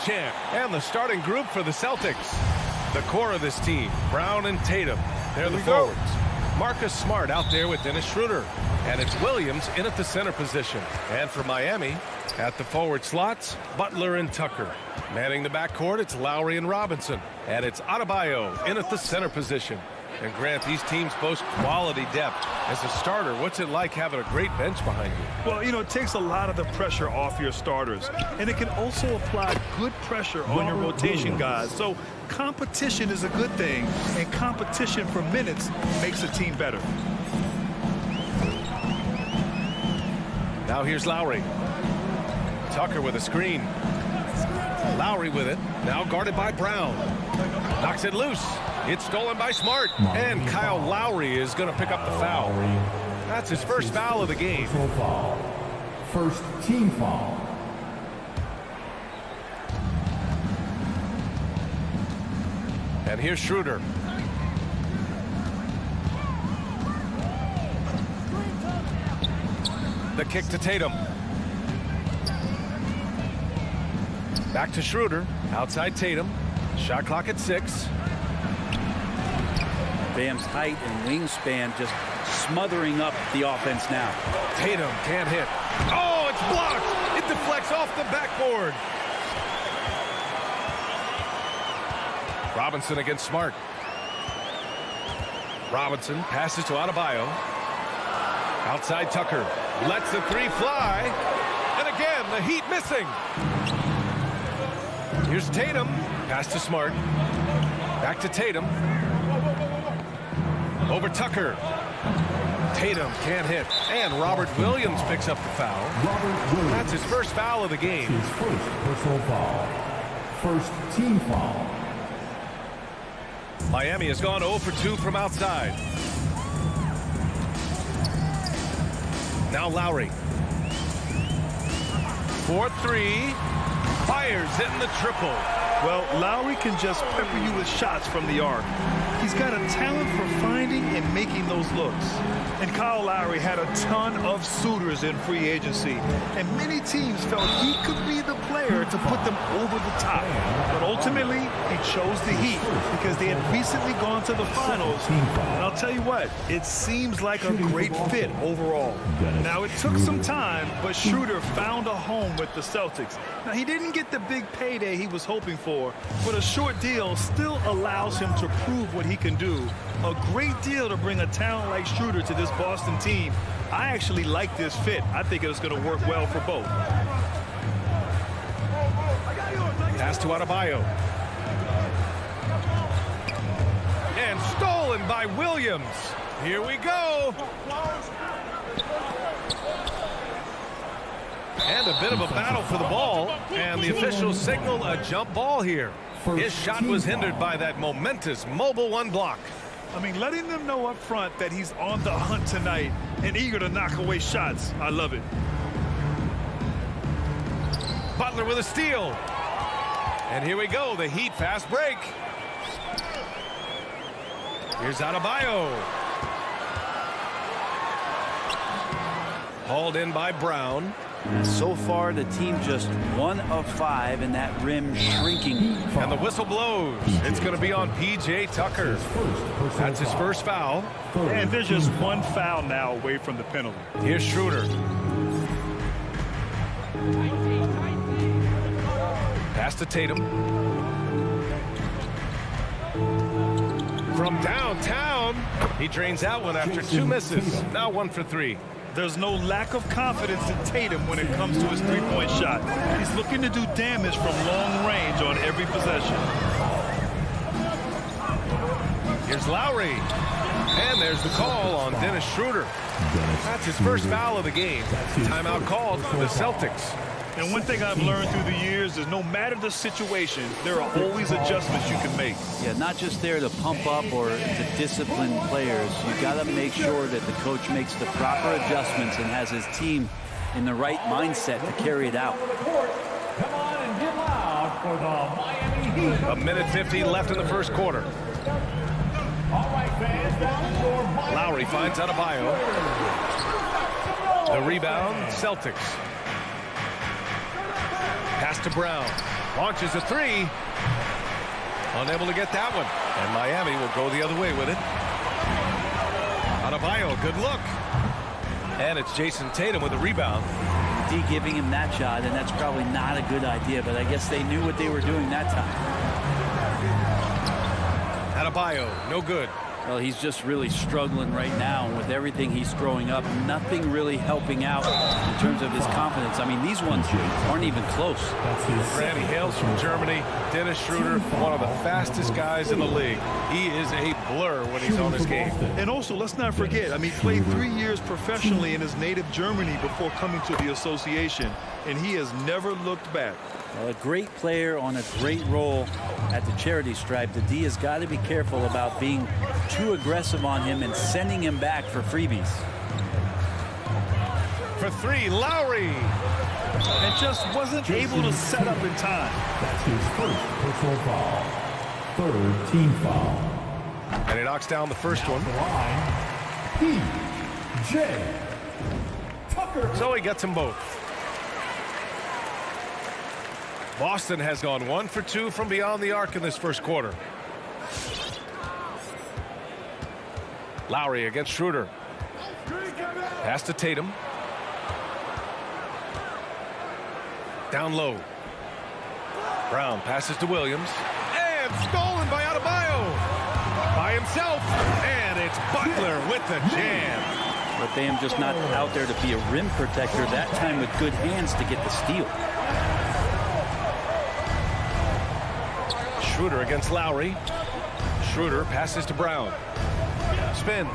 chant. And the starting group for the Celtics. The core of this team, Brown and Tatum. They're the forwards. Marcus Smart out there with Dennis Schroeder. And it's Williams in at the center position. And for Miami, at the forward slots, Butler and Tucker. Manning the backcourt, it's Lowry and Robinson. And it's Adebayo in at the center position. And Grant, these teams boast quality depth. As a starter, what's it like having a great bench behind you? Well, you know, it takes a lot of the pressure off your starters. And it can also apply good pressure on your rotation guys. So competition is a good thing. And competition for minutes makes a team better. Now here's Lowry. Tucker with a screen. Lowry with it. Now guarded by Brown. Knocks it loose. It's stolen by Smart. And Kyle Lowry is going to pick up the foul. That's his first foul of the game. First team foul. And here's Schroeder. The kick to Tatum. Back to Schroeder. Outside Tatum. Shot clock at 6. Bam's height and wingspan just smothering up the offense now. Tatum can't hit. Oh, it's blocked. It deflects off the backboard. Robinson against Smart. Robinson passes to Adebayo. Outside Tucker. Lets the three fly. And again, the Heat missing. Here's Tatum. Pass to Smart. Back to Tatum. Over Tucker. Tatum can't hit. And Robert Williams picks up the foul. That's his first foul of the game. His first personal foul. First team foul. Miami has gone 0 for 2 from outside. Now Lowry. 4-3. Fires hitting the triple. Well, Lowry can just pepper you with shots from the arc. He's got a talent for finding and making those looks. And Kyle Lowry had a ton of suitors in free agency. And many teams felt he could be the player to put them over the top. But ultimately, he chose the Heat because they had recently gone to the finals. And I'll tell you what, it seems like a great fit overall. Now, it took some time, but Schroeder found a home with the Celtics. Now, he didn't get the big payday he was hoping for, but a short deal still allows him to prove what he can do. A great deal to bring a talent like Schroeder to this Boston team. I actually like this fit. I think it's going to work well for both. Pass to Adebayo. And stolen by Williams. Here we go. And a bit of a battle for the ball. And the officials signal a jump ball here. His shot was hindered by that momentous mobile one block. I mean, letting them know up front that he's on the hunt tonight and eager to knock away shots. I love it. Butler with a steal. And here we go, the Heat fast break. Here's Adebayo. Hauled in by Brown. And so far, the team just 1 of 5 in that rim shrinking. And the whistle blows. It's going to be on P.J. Tucker. That's his first foul. And there's just one foul now away from the penalty. Here's Schroeder. Pass to Tatum. From downtown, he drains that one after 2 misses. Now 1 for 3. There's no lack of confidence in Tatum when it comes to his three-point shot. He's looking to do damage from long range on every possession. Here's Lowry. And there's the call on Dennis Schroeder. That's his first foul of the game. Timeout called for the Celtics. And one thing I've learned through the years is no matter the situation, there are always adjustments you can make. Yeah, not just there to pump up or to discipline players. You got to make sure that the coach makes the proper adjustments and has his team in the right mindset to carry it out. Come on and get loud for the Miami Heat. A minute 50 left in the first quarter. All right, fans, that's your Miami Lowry finds Adebayo. The rebound, Celtics. Pass to Brown. Launches a three. Unable to get that one. And Miami will go the other way with it. Adebayo, good look. And it's Jason Tatum with a rebound. D giving him that shot, and that's probably not a good idea, but I guess they knew what they were doing that time. Adebayo, no good. Well, he's just really struggling right now, and with everything he's throwing up, nothing really helping out in terms of his confidence. I mean, these ones aren't even close. Randy hails from Germany. Dennis Schroeder, one of the fastest guys in the league. He is a blur when he's on his game. And also, let's not forget, I mean, he played 3 years professionally in his native Germany before coming to the association, and he has never looked back. Well, a great player on a great role at the charity stripe. The D has got to be careful about being too aggressive on him and sending him back for freebies. For three, Lowry. And just wasn't able to set up in time. That's his first personal foul. Third team foul. And he knocks down the first one. P.J. Tucker. So he gets them both. Boston has gone 1 for 2 from beyond the arc in this first quarter. Lowry against Schroeder. Pass to Tatum. Down low. Brown passes to Williams. And stolen by Adebayo. By himself. And it's Butler with the jam. But Bam just not out there to be a rim protector, that time with good hands to get the steal. Schroeder against Lowry. Schroeder passes to Brown. Spins.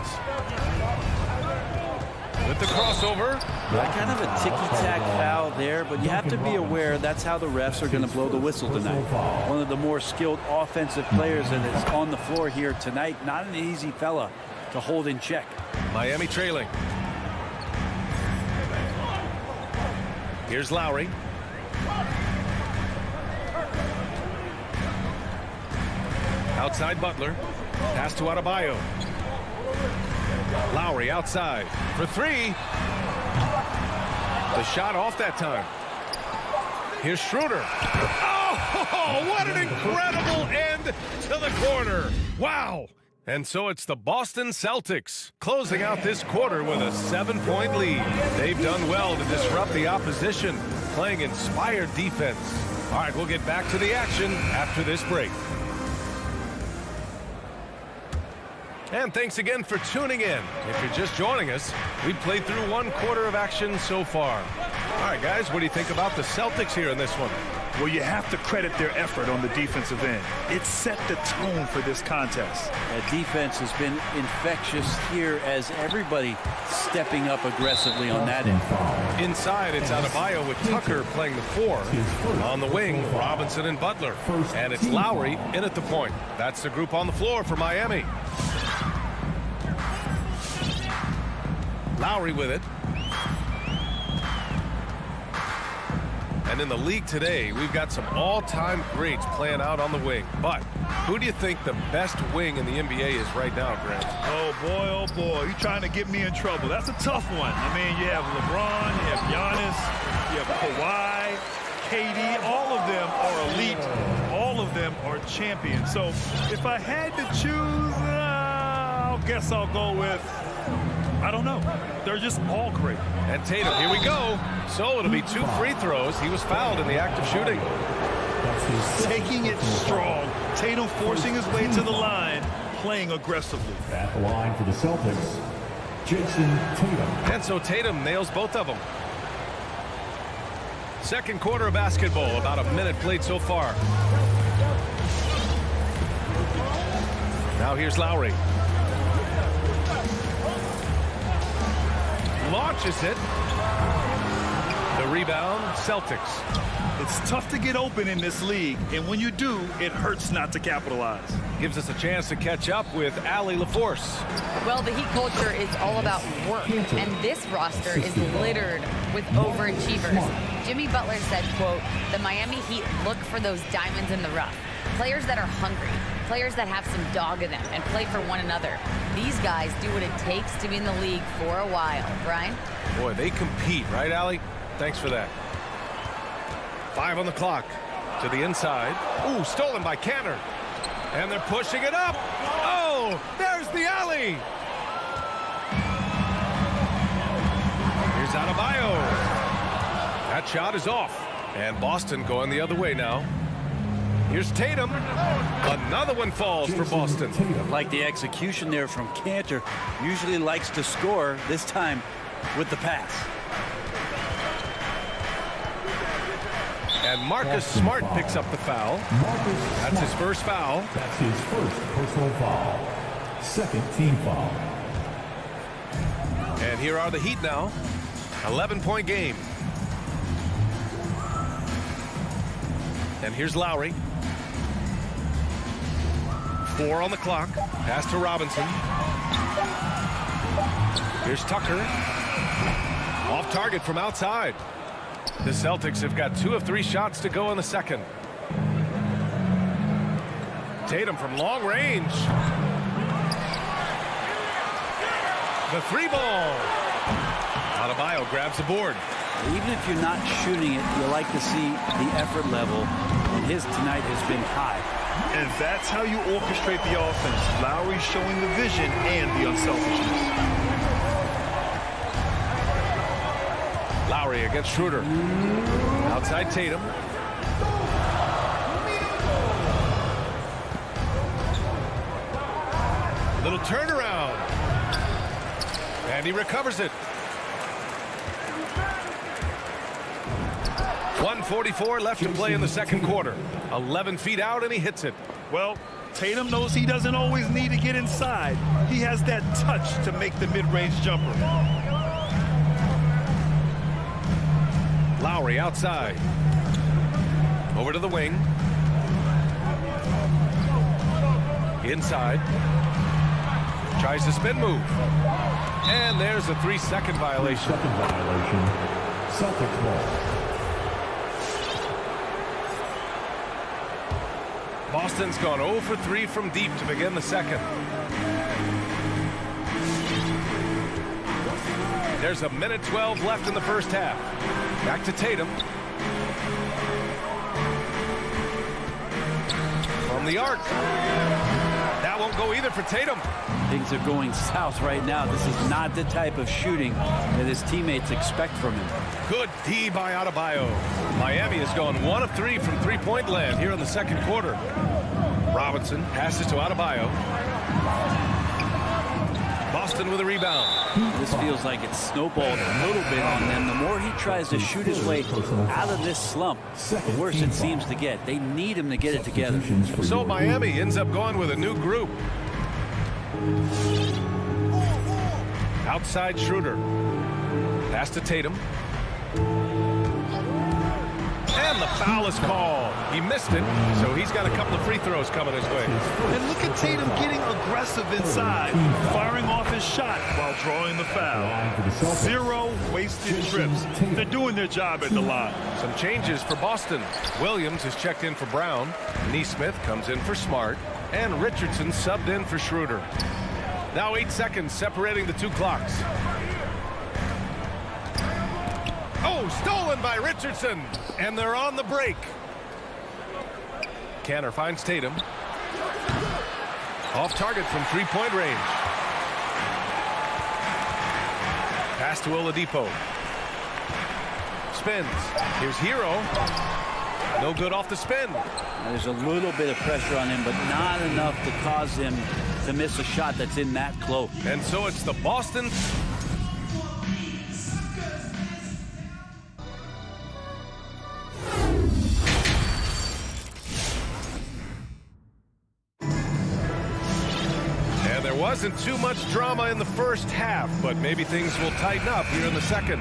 With the crossover. Kind of a ticky-tack foul there, but you have to be aware that's how the refs are going to blow the whistle tonight. One of the more skilled offensive players that is on the floor here tonight. Not an easy fella to hold in check. Miami trailing. Here's Lowry. Outside Butler. Pass to Adebayo. Lowry outside for three. The shot off that time. Here's Schroeder. Oh, what an incredible end to the quarter. Wow. And so it's the Boston Celtics closing out this quarter with a 7-point lead. They've done well to disrupt the opposition, playing inspired defense. All right, we'll get back to the action after this break. And thanks again for tuning in. If you're just joining us, we've played through 1 quarter of action so far. All right, guys, what do you think about the Celtics here in this one? Well, you have to credit their effort on the defensive end. It set the tone for this contest. The defense has been infectious here as everybody stepping up aggressively on that end. Inside, it's Adebayo with Tucker playing the 4. On the wing, Robinson and Butler. And it's Lowry in at the point. That's the group on the floor for Miami. Lowry with it. And in the league today, we've got some all-time greats playing out on the wing. But who do you think the best wing in the NBA is right now, Grant? Oh, boy, you're trying to get me in trouble. That's a tough one. I mean, you have LeBron, you have Giannis, you have Kawhi, KD. All of them are elite. All of them are champions. So if I had to choose, I guess I'll go with, I don't know. They're just all great. And Tatum, here we go. So it'll be 2 free throws. He was fouled in the act of shooting. Taking it strong. Tatum forcing his way to the line, playing aggressively. At the line for the Celtics, Jason Tatum. And so Tatum nails both of them. Second quarter of basketball, about a minute played so far. Now here's Lowry. Launches it. The rebound, Celtics. It's tough to get open in this league, and when you do, it hurts not to capitalize. Gives us a chance to catch up with Allie LaForce. Well, the Heat culture is all about work, and this roster is littered with overachievers. Jimmy Butler said, quote, "The Miami Heat look for those diamonds in the rough. Players that are hungry, players that have some dog in them and play for one another. These guys do what it takes to be in the league for a while." Brian? Boy, they compete, right, Allie? Thanks for that. 5 on the clock. To the inside. Ooh, stolen by Canner. And they're pushing it up. Oh, there's the alley. Here's Adebayo. That shot is off. And Boston going the other way now. Here's Tatum. Another one falls for Boston. Like the execution there from Cantor. Usually likes to score, this time with the pass. And Marcus Smart picks up the foul. That's his first foul. That's his first personal foul. Second team foul. And here are the Heat now. 11-point game. And here's Lowry. 4 on the clock. Pass to Robinson. Here's Tucker. Off target from outside. The Celtics have got 2 of 3 shots to go in the second. Tatum from long range. The 3-ball. Adebayo grabs the board. Even if you're not shooting it, you like to see the effort level, and his tonight has been high. And that's how you orchestrate the offense. Lowry showing the vision and the unselfishness. Lowry against Schroeder. Outside Tatum. Little turnaround. And he recovers it. 1:44 left to play in the second quarter. 11 feet out, and he hits it. Well, Tatum knows he doesn't always need to get inside. He has that touch to make the mid-range jumper. Lowry outside. Over to the wing. Inside. Tries the spin move. And there's a 3-second violation. Second violation. Celtics ball. Boston's gone 0 for 3 from deep to begin the second. There's a minute 12 left in the first half. Back to Tatum. From the arc. That won't go either for Tatum. Things are going south right now. This is not the type of shooting that his teammates expect from him. Good D by Adebayo. Miami has gone 1 of 3 from three-point land here in the second quarter. Robinson passes to Adebayo. Boston with a rebound. This feels like it's snowballed a little bit on them. The more he tries to shoot his way out of this slump, the worse it seems to get. They need him to get it together. So Miami ends up going with a new group. Outside Schroeder. Pass to Tatum. And the foul is called. He missed it, so he's got a couple of free throws coming his way. And look at Tatum getting aggressive inside, firing off his shot while drawing the foul. 0 wasted trips. They're doing their job at the line. Some changes for Boston. Williams is checked in for Brown. Neesmith comes in for Smart. And Richardson subbed in for Schroeder. Now 8 seconds separating the 2 clocks. Oh, stolen by Richardson. And they're on the break. Canner finds Tatum. Off target from three-point range. Pass to Oladipo. Spins. Here's Hero. No good off the spin. There's a little bit of pressure on him, but not enough to cause him to miss a shot that's in that close. And so it's the Boston. And there wasn't too much drama in the first half, but maybe things will tighten up here in the second.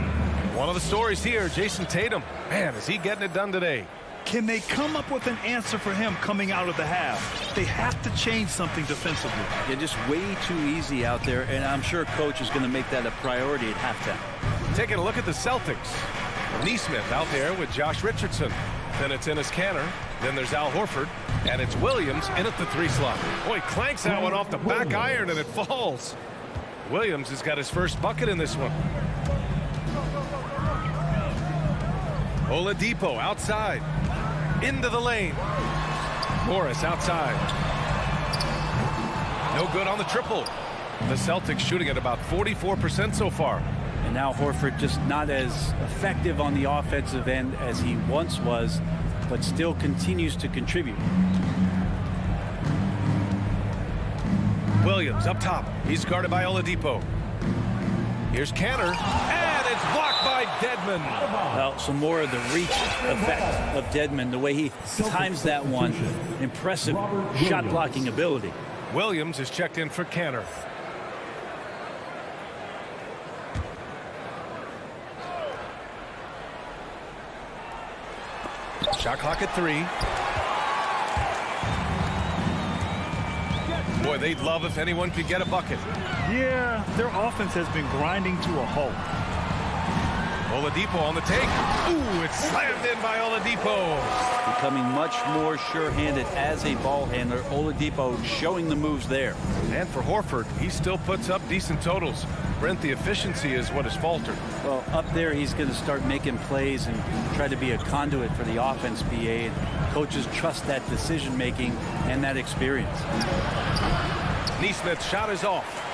One of the stories here, Jason Tatum. Man, is he getting it done today? Can they come up with an answer for him coming out of the half? They have to change something defensively. They're just way too easy out there, and I'm sure coach is going to make that a priority at halftime. Taking a look at the Celtics. Neesmith out there with Josh Richardson. Then it's Enes Kanter. Then there's Al Horford. And it's Williams in at the 3 slot. Boy, clanks that one off the back iron and it falls. Williams has got his first bucket in this one. Oladipo outside. Into the lane. Morris outside. No good on the triple. The Celtics shooting at about 44% so far. And now Horford just not as effective on the offensive end as he once was, but still continues to contribute. Williams up top. He's guarded by Oladipo. Here's Cantor, and it's blocked by Dedmon. Well, some more of the reach effect of Dedmon, the way he times that one. Impressive shot blocking ability. Williams is checked in for Cantor. Shot clock at 3. Boy, they'd love if anyone could get a bucket. Yeah, their offense has been grinding to a halt. Oladipo on the take. Ooh, it's slammed in by Oladipo. Becoming much more sure-handed as a ball handler. Oladipo showing the moves there. And for Horford, he still puts up decent totals. Brent, the efficiency is what has faltered. Well, up there, he's going to start making plays and try to be a conduit for the offense, BA. And coaches trust that decision-making and that experience. Neesmith's shot is off.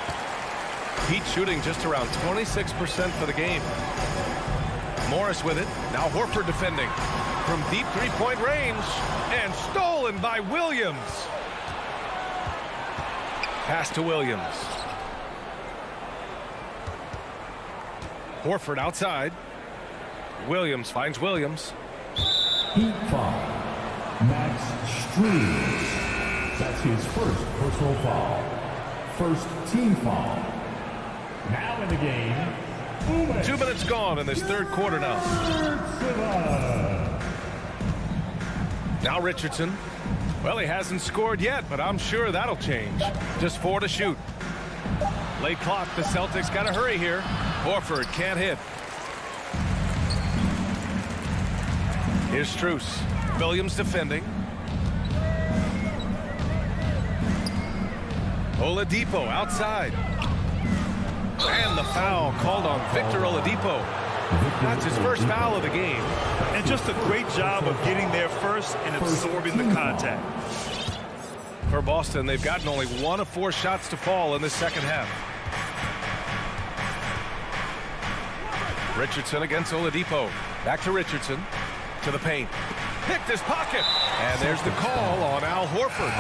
Heat shooting just around 26% for the game. Morris with it. Now Horford defending from deep three-point range. And stolen by Williams. Pass to Williams. Horford outside. Williams finds Williams. Heat foul. Max Struz. That's his first personal foul. First team foul. Now in the game. 2 minutes gone in this third quarter now. Now Richardson. Well, he hasn't scored yet, but I'm sure that'll change. Just 4 to shoot. Late clock. The Celtics got to hurry here. Horford can't hit. Here's Strus. Williams defending. Oladipo outside. And the foul called on Victor Oladipo. That's his first foul of the game. And just a great job of getting there first and absorbing the contact. For Boston, they've gotten only 1 of 4 shots to fall in the second half. Richardson against Oladipo. Back to Richardson. To the paint. Picked his pocket. And there's the call on Al Horford.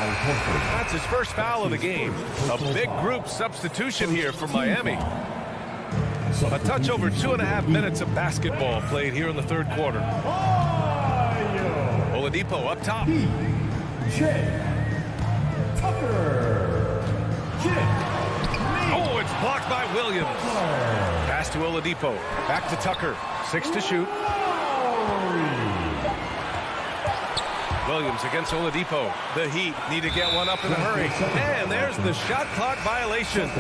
That's his first foul of the game. A big group substitution here for Miami. A touch over 2.5 minutes of basketball played here in the third quarter. Oladipo up top. Oh, it's blocked by Williams. Pass to Oladipo. Back to Tucker. 6 to shoot. Williams against Oladipo. The Heat need to get one up in a hurry. And there's the shot clock violation.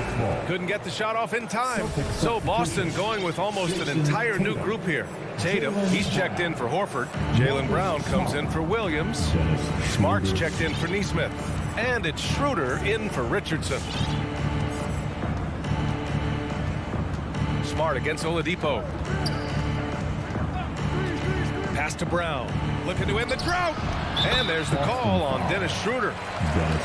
Couldn't get the shot off in time. So Boston going with almost an entire new group here. Tatum, he's checked in for Horford. Jaylen Brown comes in for Williams. Smart's checked in for Neesmith. And it's Schroeder in for Richardson. Smart against Oladipo. Pass to Brown. Looking to end the drought. And there's the call on Dennis Schroeder.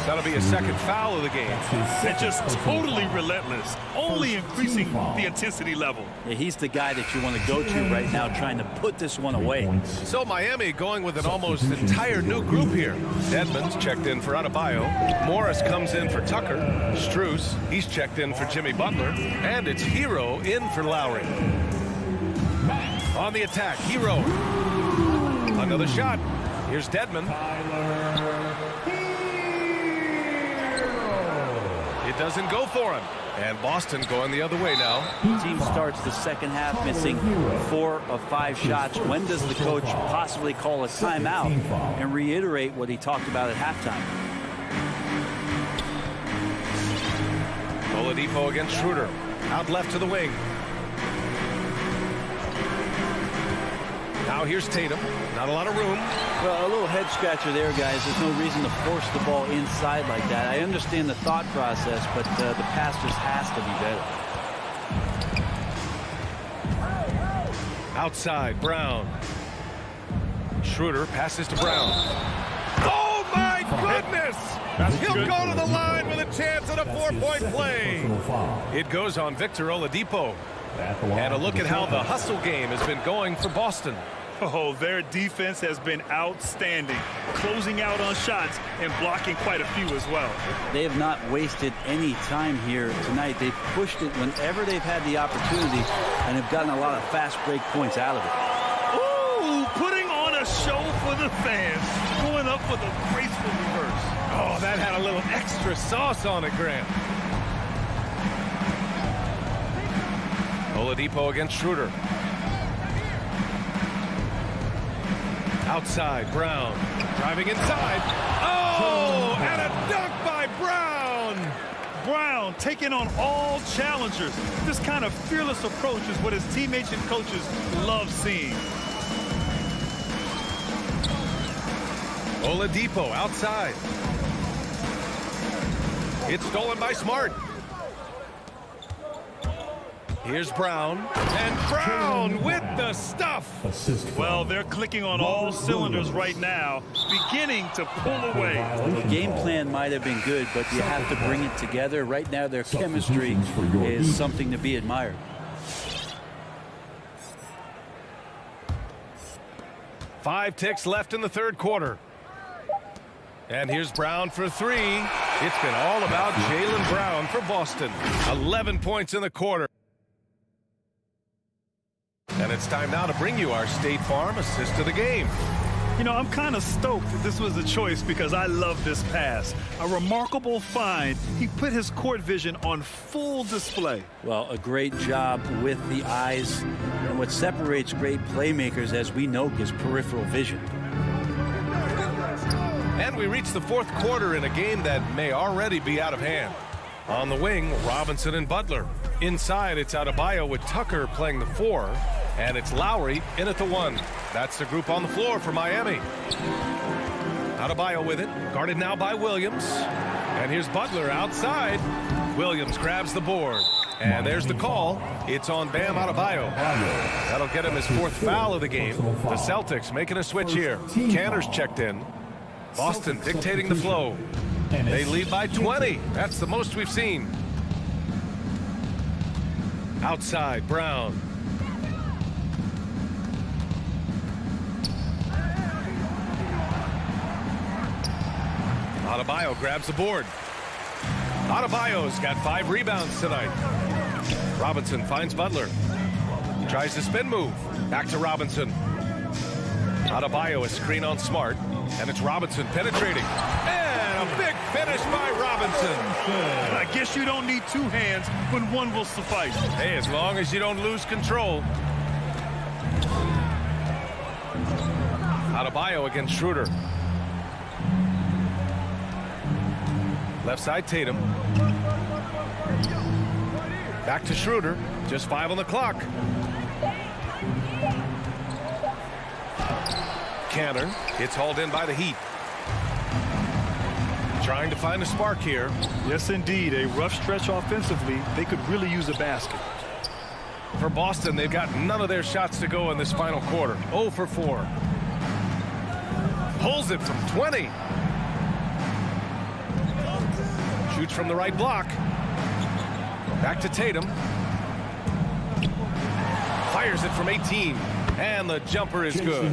That'll be a second foul of the game. And just totally relentless, only increasing the intensity level. Yeah, he's the guy that you want to go to right now, trying to put this one away. So Miami going with an almost entire new group here. Edmonds checked in for Adebayo. Morris comes in for Tucker. Strus, he's checked in for Jimmy Butler. And it's Hero in for Lowry. On the attack, Hero. Another shot. Here's Dedmon. It doesn't go for him. And Boston going the other way now. The team starts the second half missing 4 of 5 shots. When does the coach possibly call a timeout and reiterate what he talked about at halftime? Oladipo against Schroeder. Out left to the wing. Now here's Tatum. Not a lot of room. Well, a little head scratcher there, guys. There's no reason to force the ball inside like that. I understand the thought process, but the pass just has to be better. Outside, Brown. Schroeder passes to Brown. Oh, my goodness! He'll go to the line with a chance at a 4-point play. It goes on Victor Oladipo. And a look at how the hustle game has been going for Boston. Oh, their defense has been outstanding, closing out on shots and blocking quite a few as well. They have not wasted any time here tonight. They've pushed it whenever they've had the opportunity and have gotten a lot of fast break points out of it. Ooh, putting on a show for the fans, going up with a graceful reverse. Oh, that had a little extra sauce on it, Grant. Oladipo against Schroeder. Outside, Brown. Driving inside. Oh, and a dunk by Brown. Brown taking on all challengers. This kind of fearless approach is what his teammates and coaches love seeing. Oladipo outside. It's stolen by Smart. Here's Brown, and Brown with the stuff. Well, they're clicking on all cylinders right now, beginning to pull away. The game plan might have been good, but you have to bring it together. Right now, their chemistry is something to be admired. Five ticks left in the third quarter. And here's Brown for three. It's been all about Jaylen Brown for Boston. 11 points in the quarter. And it's time now to bring you our State Farm assist of the game. You know, I'm kind of stoked that this was a choice because I love this pass. A remarkable find. He put his court vision on full display. Well, a great job with the eyes. And what separates great playmakers, as we know, is peripheral vision. And we reach the fourth quarter in a game that may already be out of hand. On the wing, Robinson and Butler. Inside, it's Adebayo with Tucker playing the 4. And it's Lowry in at the 1. That's the group on the floor for Miami. Adebayo with it. Guarded now by Williams. And here's Butler outside. Williams grabs the board. And there's the call. It's on Bam Adebayo. That'll get him his 4th foul of the game. The Celtics making a switch here. Cantor's checked in. Boston dictating the flow. They lead by 20. That's the most we've seen. Outside, Brown. Adebayo grabs the board. Adebayo's got 5 rebounds tonight. Robinson finds Butler. He tries to spin move. Back to Robinson. Adebayo a screen on Smart. And it's Robinson penetrating. And a big finish by Robinson. I guess you don't need 2 hands when 1 will suffice. Hey, as long as you don't lose control. Adebayo against Schroeder. Left side, Tatum. Back to Schroeder. Just 5 on the clock. Cantor. It's hauled in by the Heat. Trying to find a spark here. Yes, indeed. A rough stretch offensively. They could really use a basket. For Boston, they've got none of their shots to go in this final quarter. 0 for 4. Pulls it from 20. Shoots from the right block. Back to Tatum. Fires it from 18. And the jumper is good.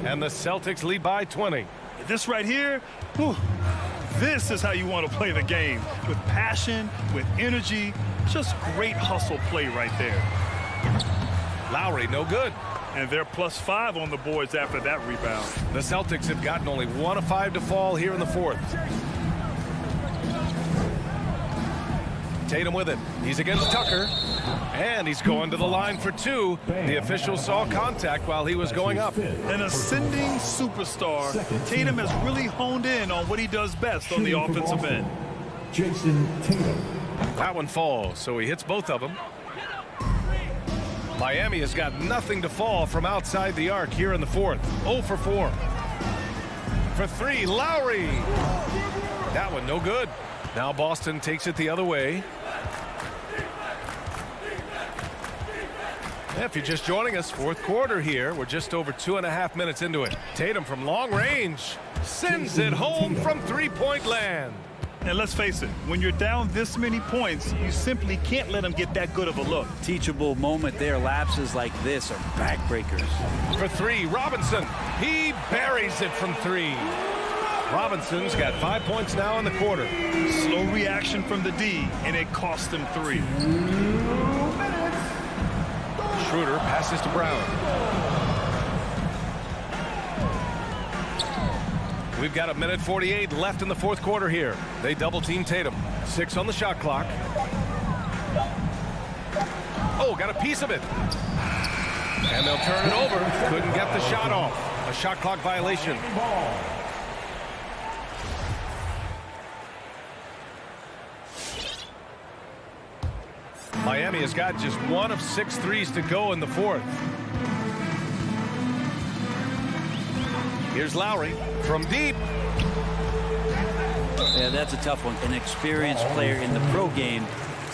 And the Celtics lead by 20. This right here, whew, this is how you want to play the game. With passion, with energy. Just great hustle play right there. Lowry, no good. And they're +5 on the boards after that rebound. The Celtics have gotten only 1 of 5 to fall here in the 4th. Tatum with it. He's against Tucker. And he's going to the line for 2. The official saw contact while he was going up. An ascending superstar. Tatum has really honed in on what he does best on the offensive end. Jason Tatum. That one falls, so he hits both of them. Miami has got nothing to fall from outside the arc here in the 4th. 0 for 4. For 3, Lowry. That one no good. Now Boston takes it the other way. If you're just joining us, fourth quarter here. We're just over 2.5 minutes into it. Tatum from long range sends it home from three-point land. And let's face it, when you're down this many points, you simply can't let them get that good of a look. Teachable moment there. Lapses like this are backbreakers. For three, Robinson. He buries it from three. Robinson's got 5 points now in the quarter. Slow reaction from the D, and it cost him 3. Schroeder passes to Brown. We've got 1:48 left in the fourth quarter here. They double-team Tatum. 6 on the shot clock. Oh, got a piece of it. And they'll turn it over. Couldn't get the shot off. A shot clock violation. Miami has got just 1 of 6 threes to go in the fourth. Here's Lowry from deep. Yeah, that's a tough one. An experienced player in the pro game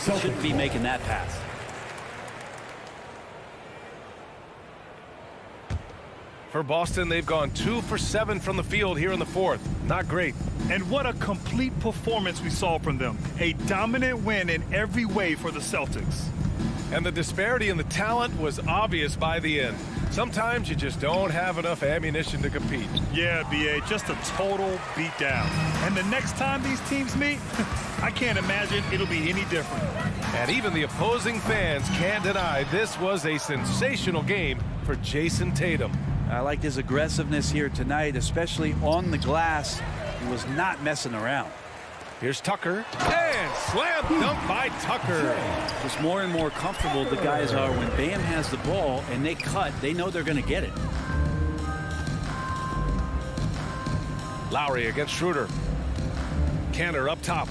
shouldn't be making that pass. For Boston, they've gone 2 for 7 from the field here in the fourth. Not great. And what a complete performance we saw from them. A dominant win in every way for the Celtics. And the disparity in the talent was obvious by the end. Sometimes you just don't have enough ammunition to compete. Yeah, B.A., just a total beatdown. And the next time these teams meet, I can't imagine it'll be any different. And even the opposing fans can't deny this was a sensational game for Jason Tatum. I liked his aggressiveness here tonight, especially on the glass. He was not messing around. Here's Tucker. And slam dunk by Tucker. Just more and more comfortable the guys are when Bam has the ball and they cut, they know they're going to get it. Lowry against Schroeder. Cantor up top.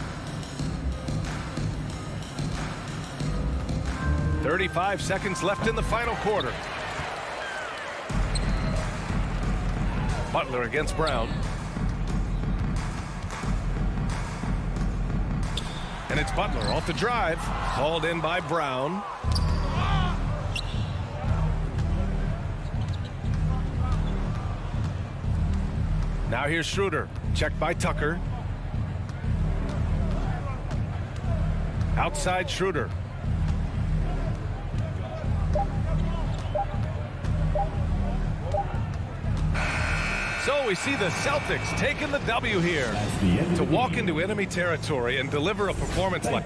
35 seconds left in the final quarter. Butler against Brown. And it's Butler off the drive. Called in by Brown. Now here's Schroeder. Checked by Tucker. Outside Schroeder. So we see the Celtics taking the W here. To walk into enemy territory and deliver a performance like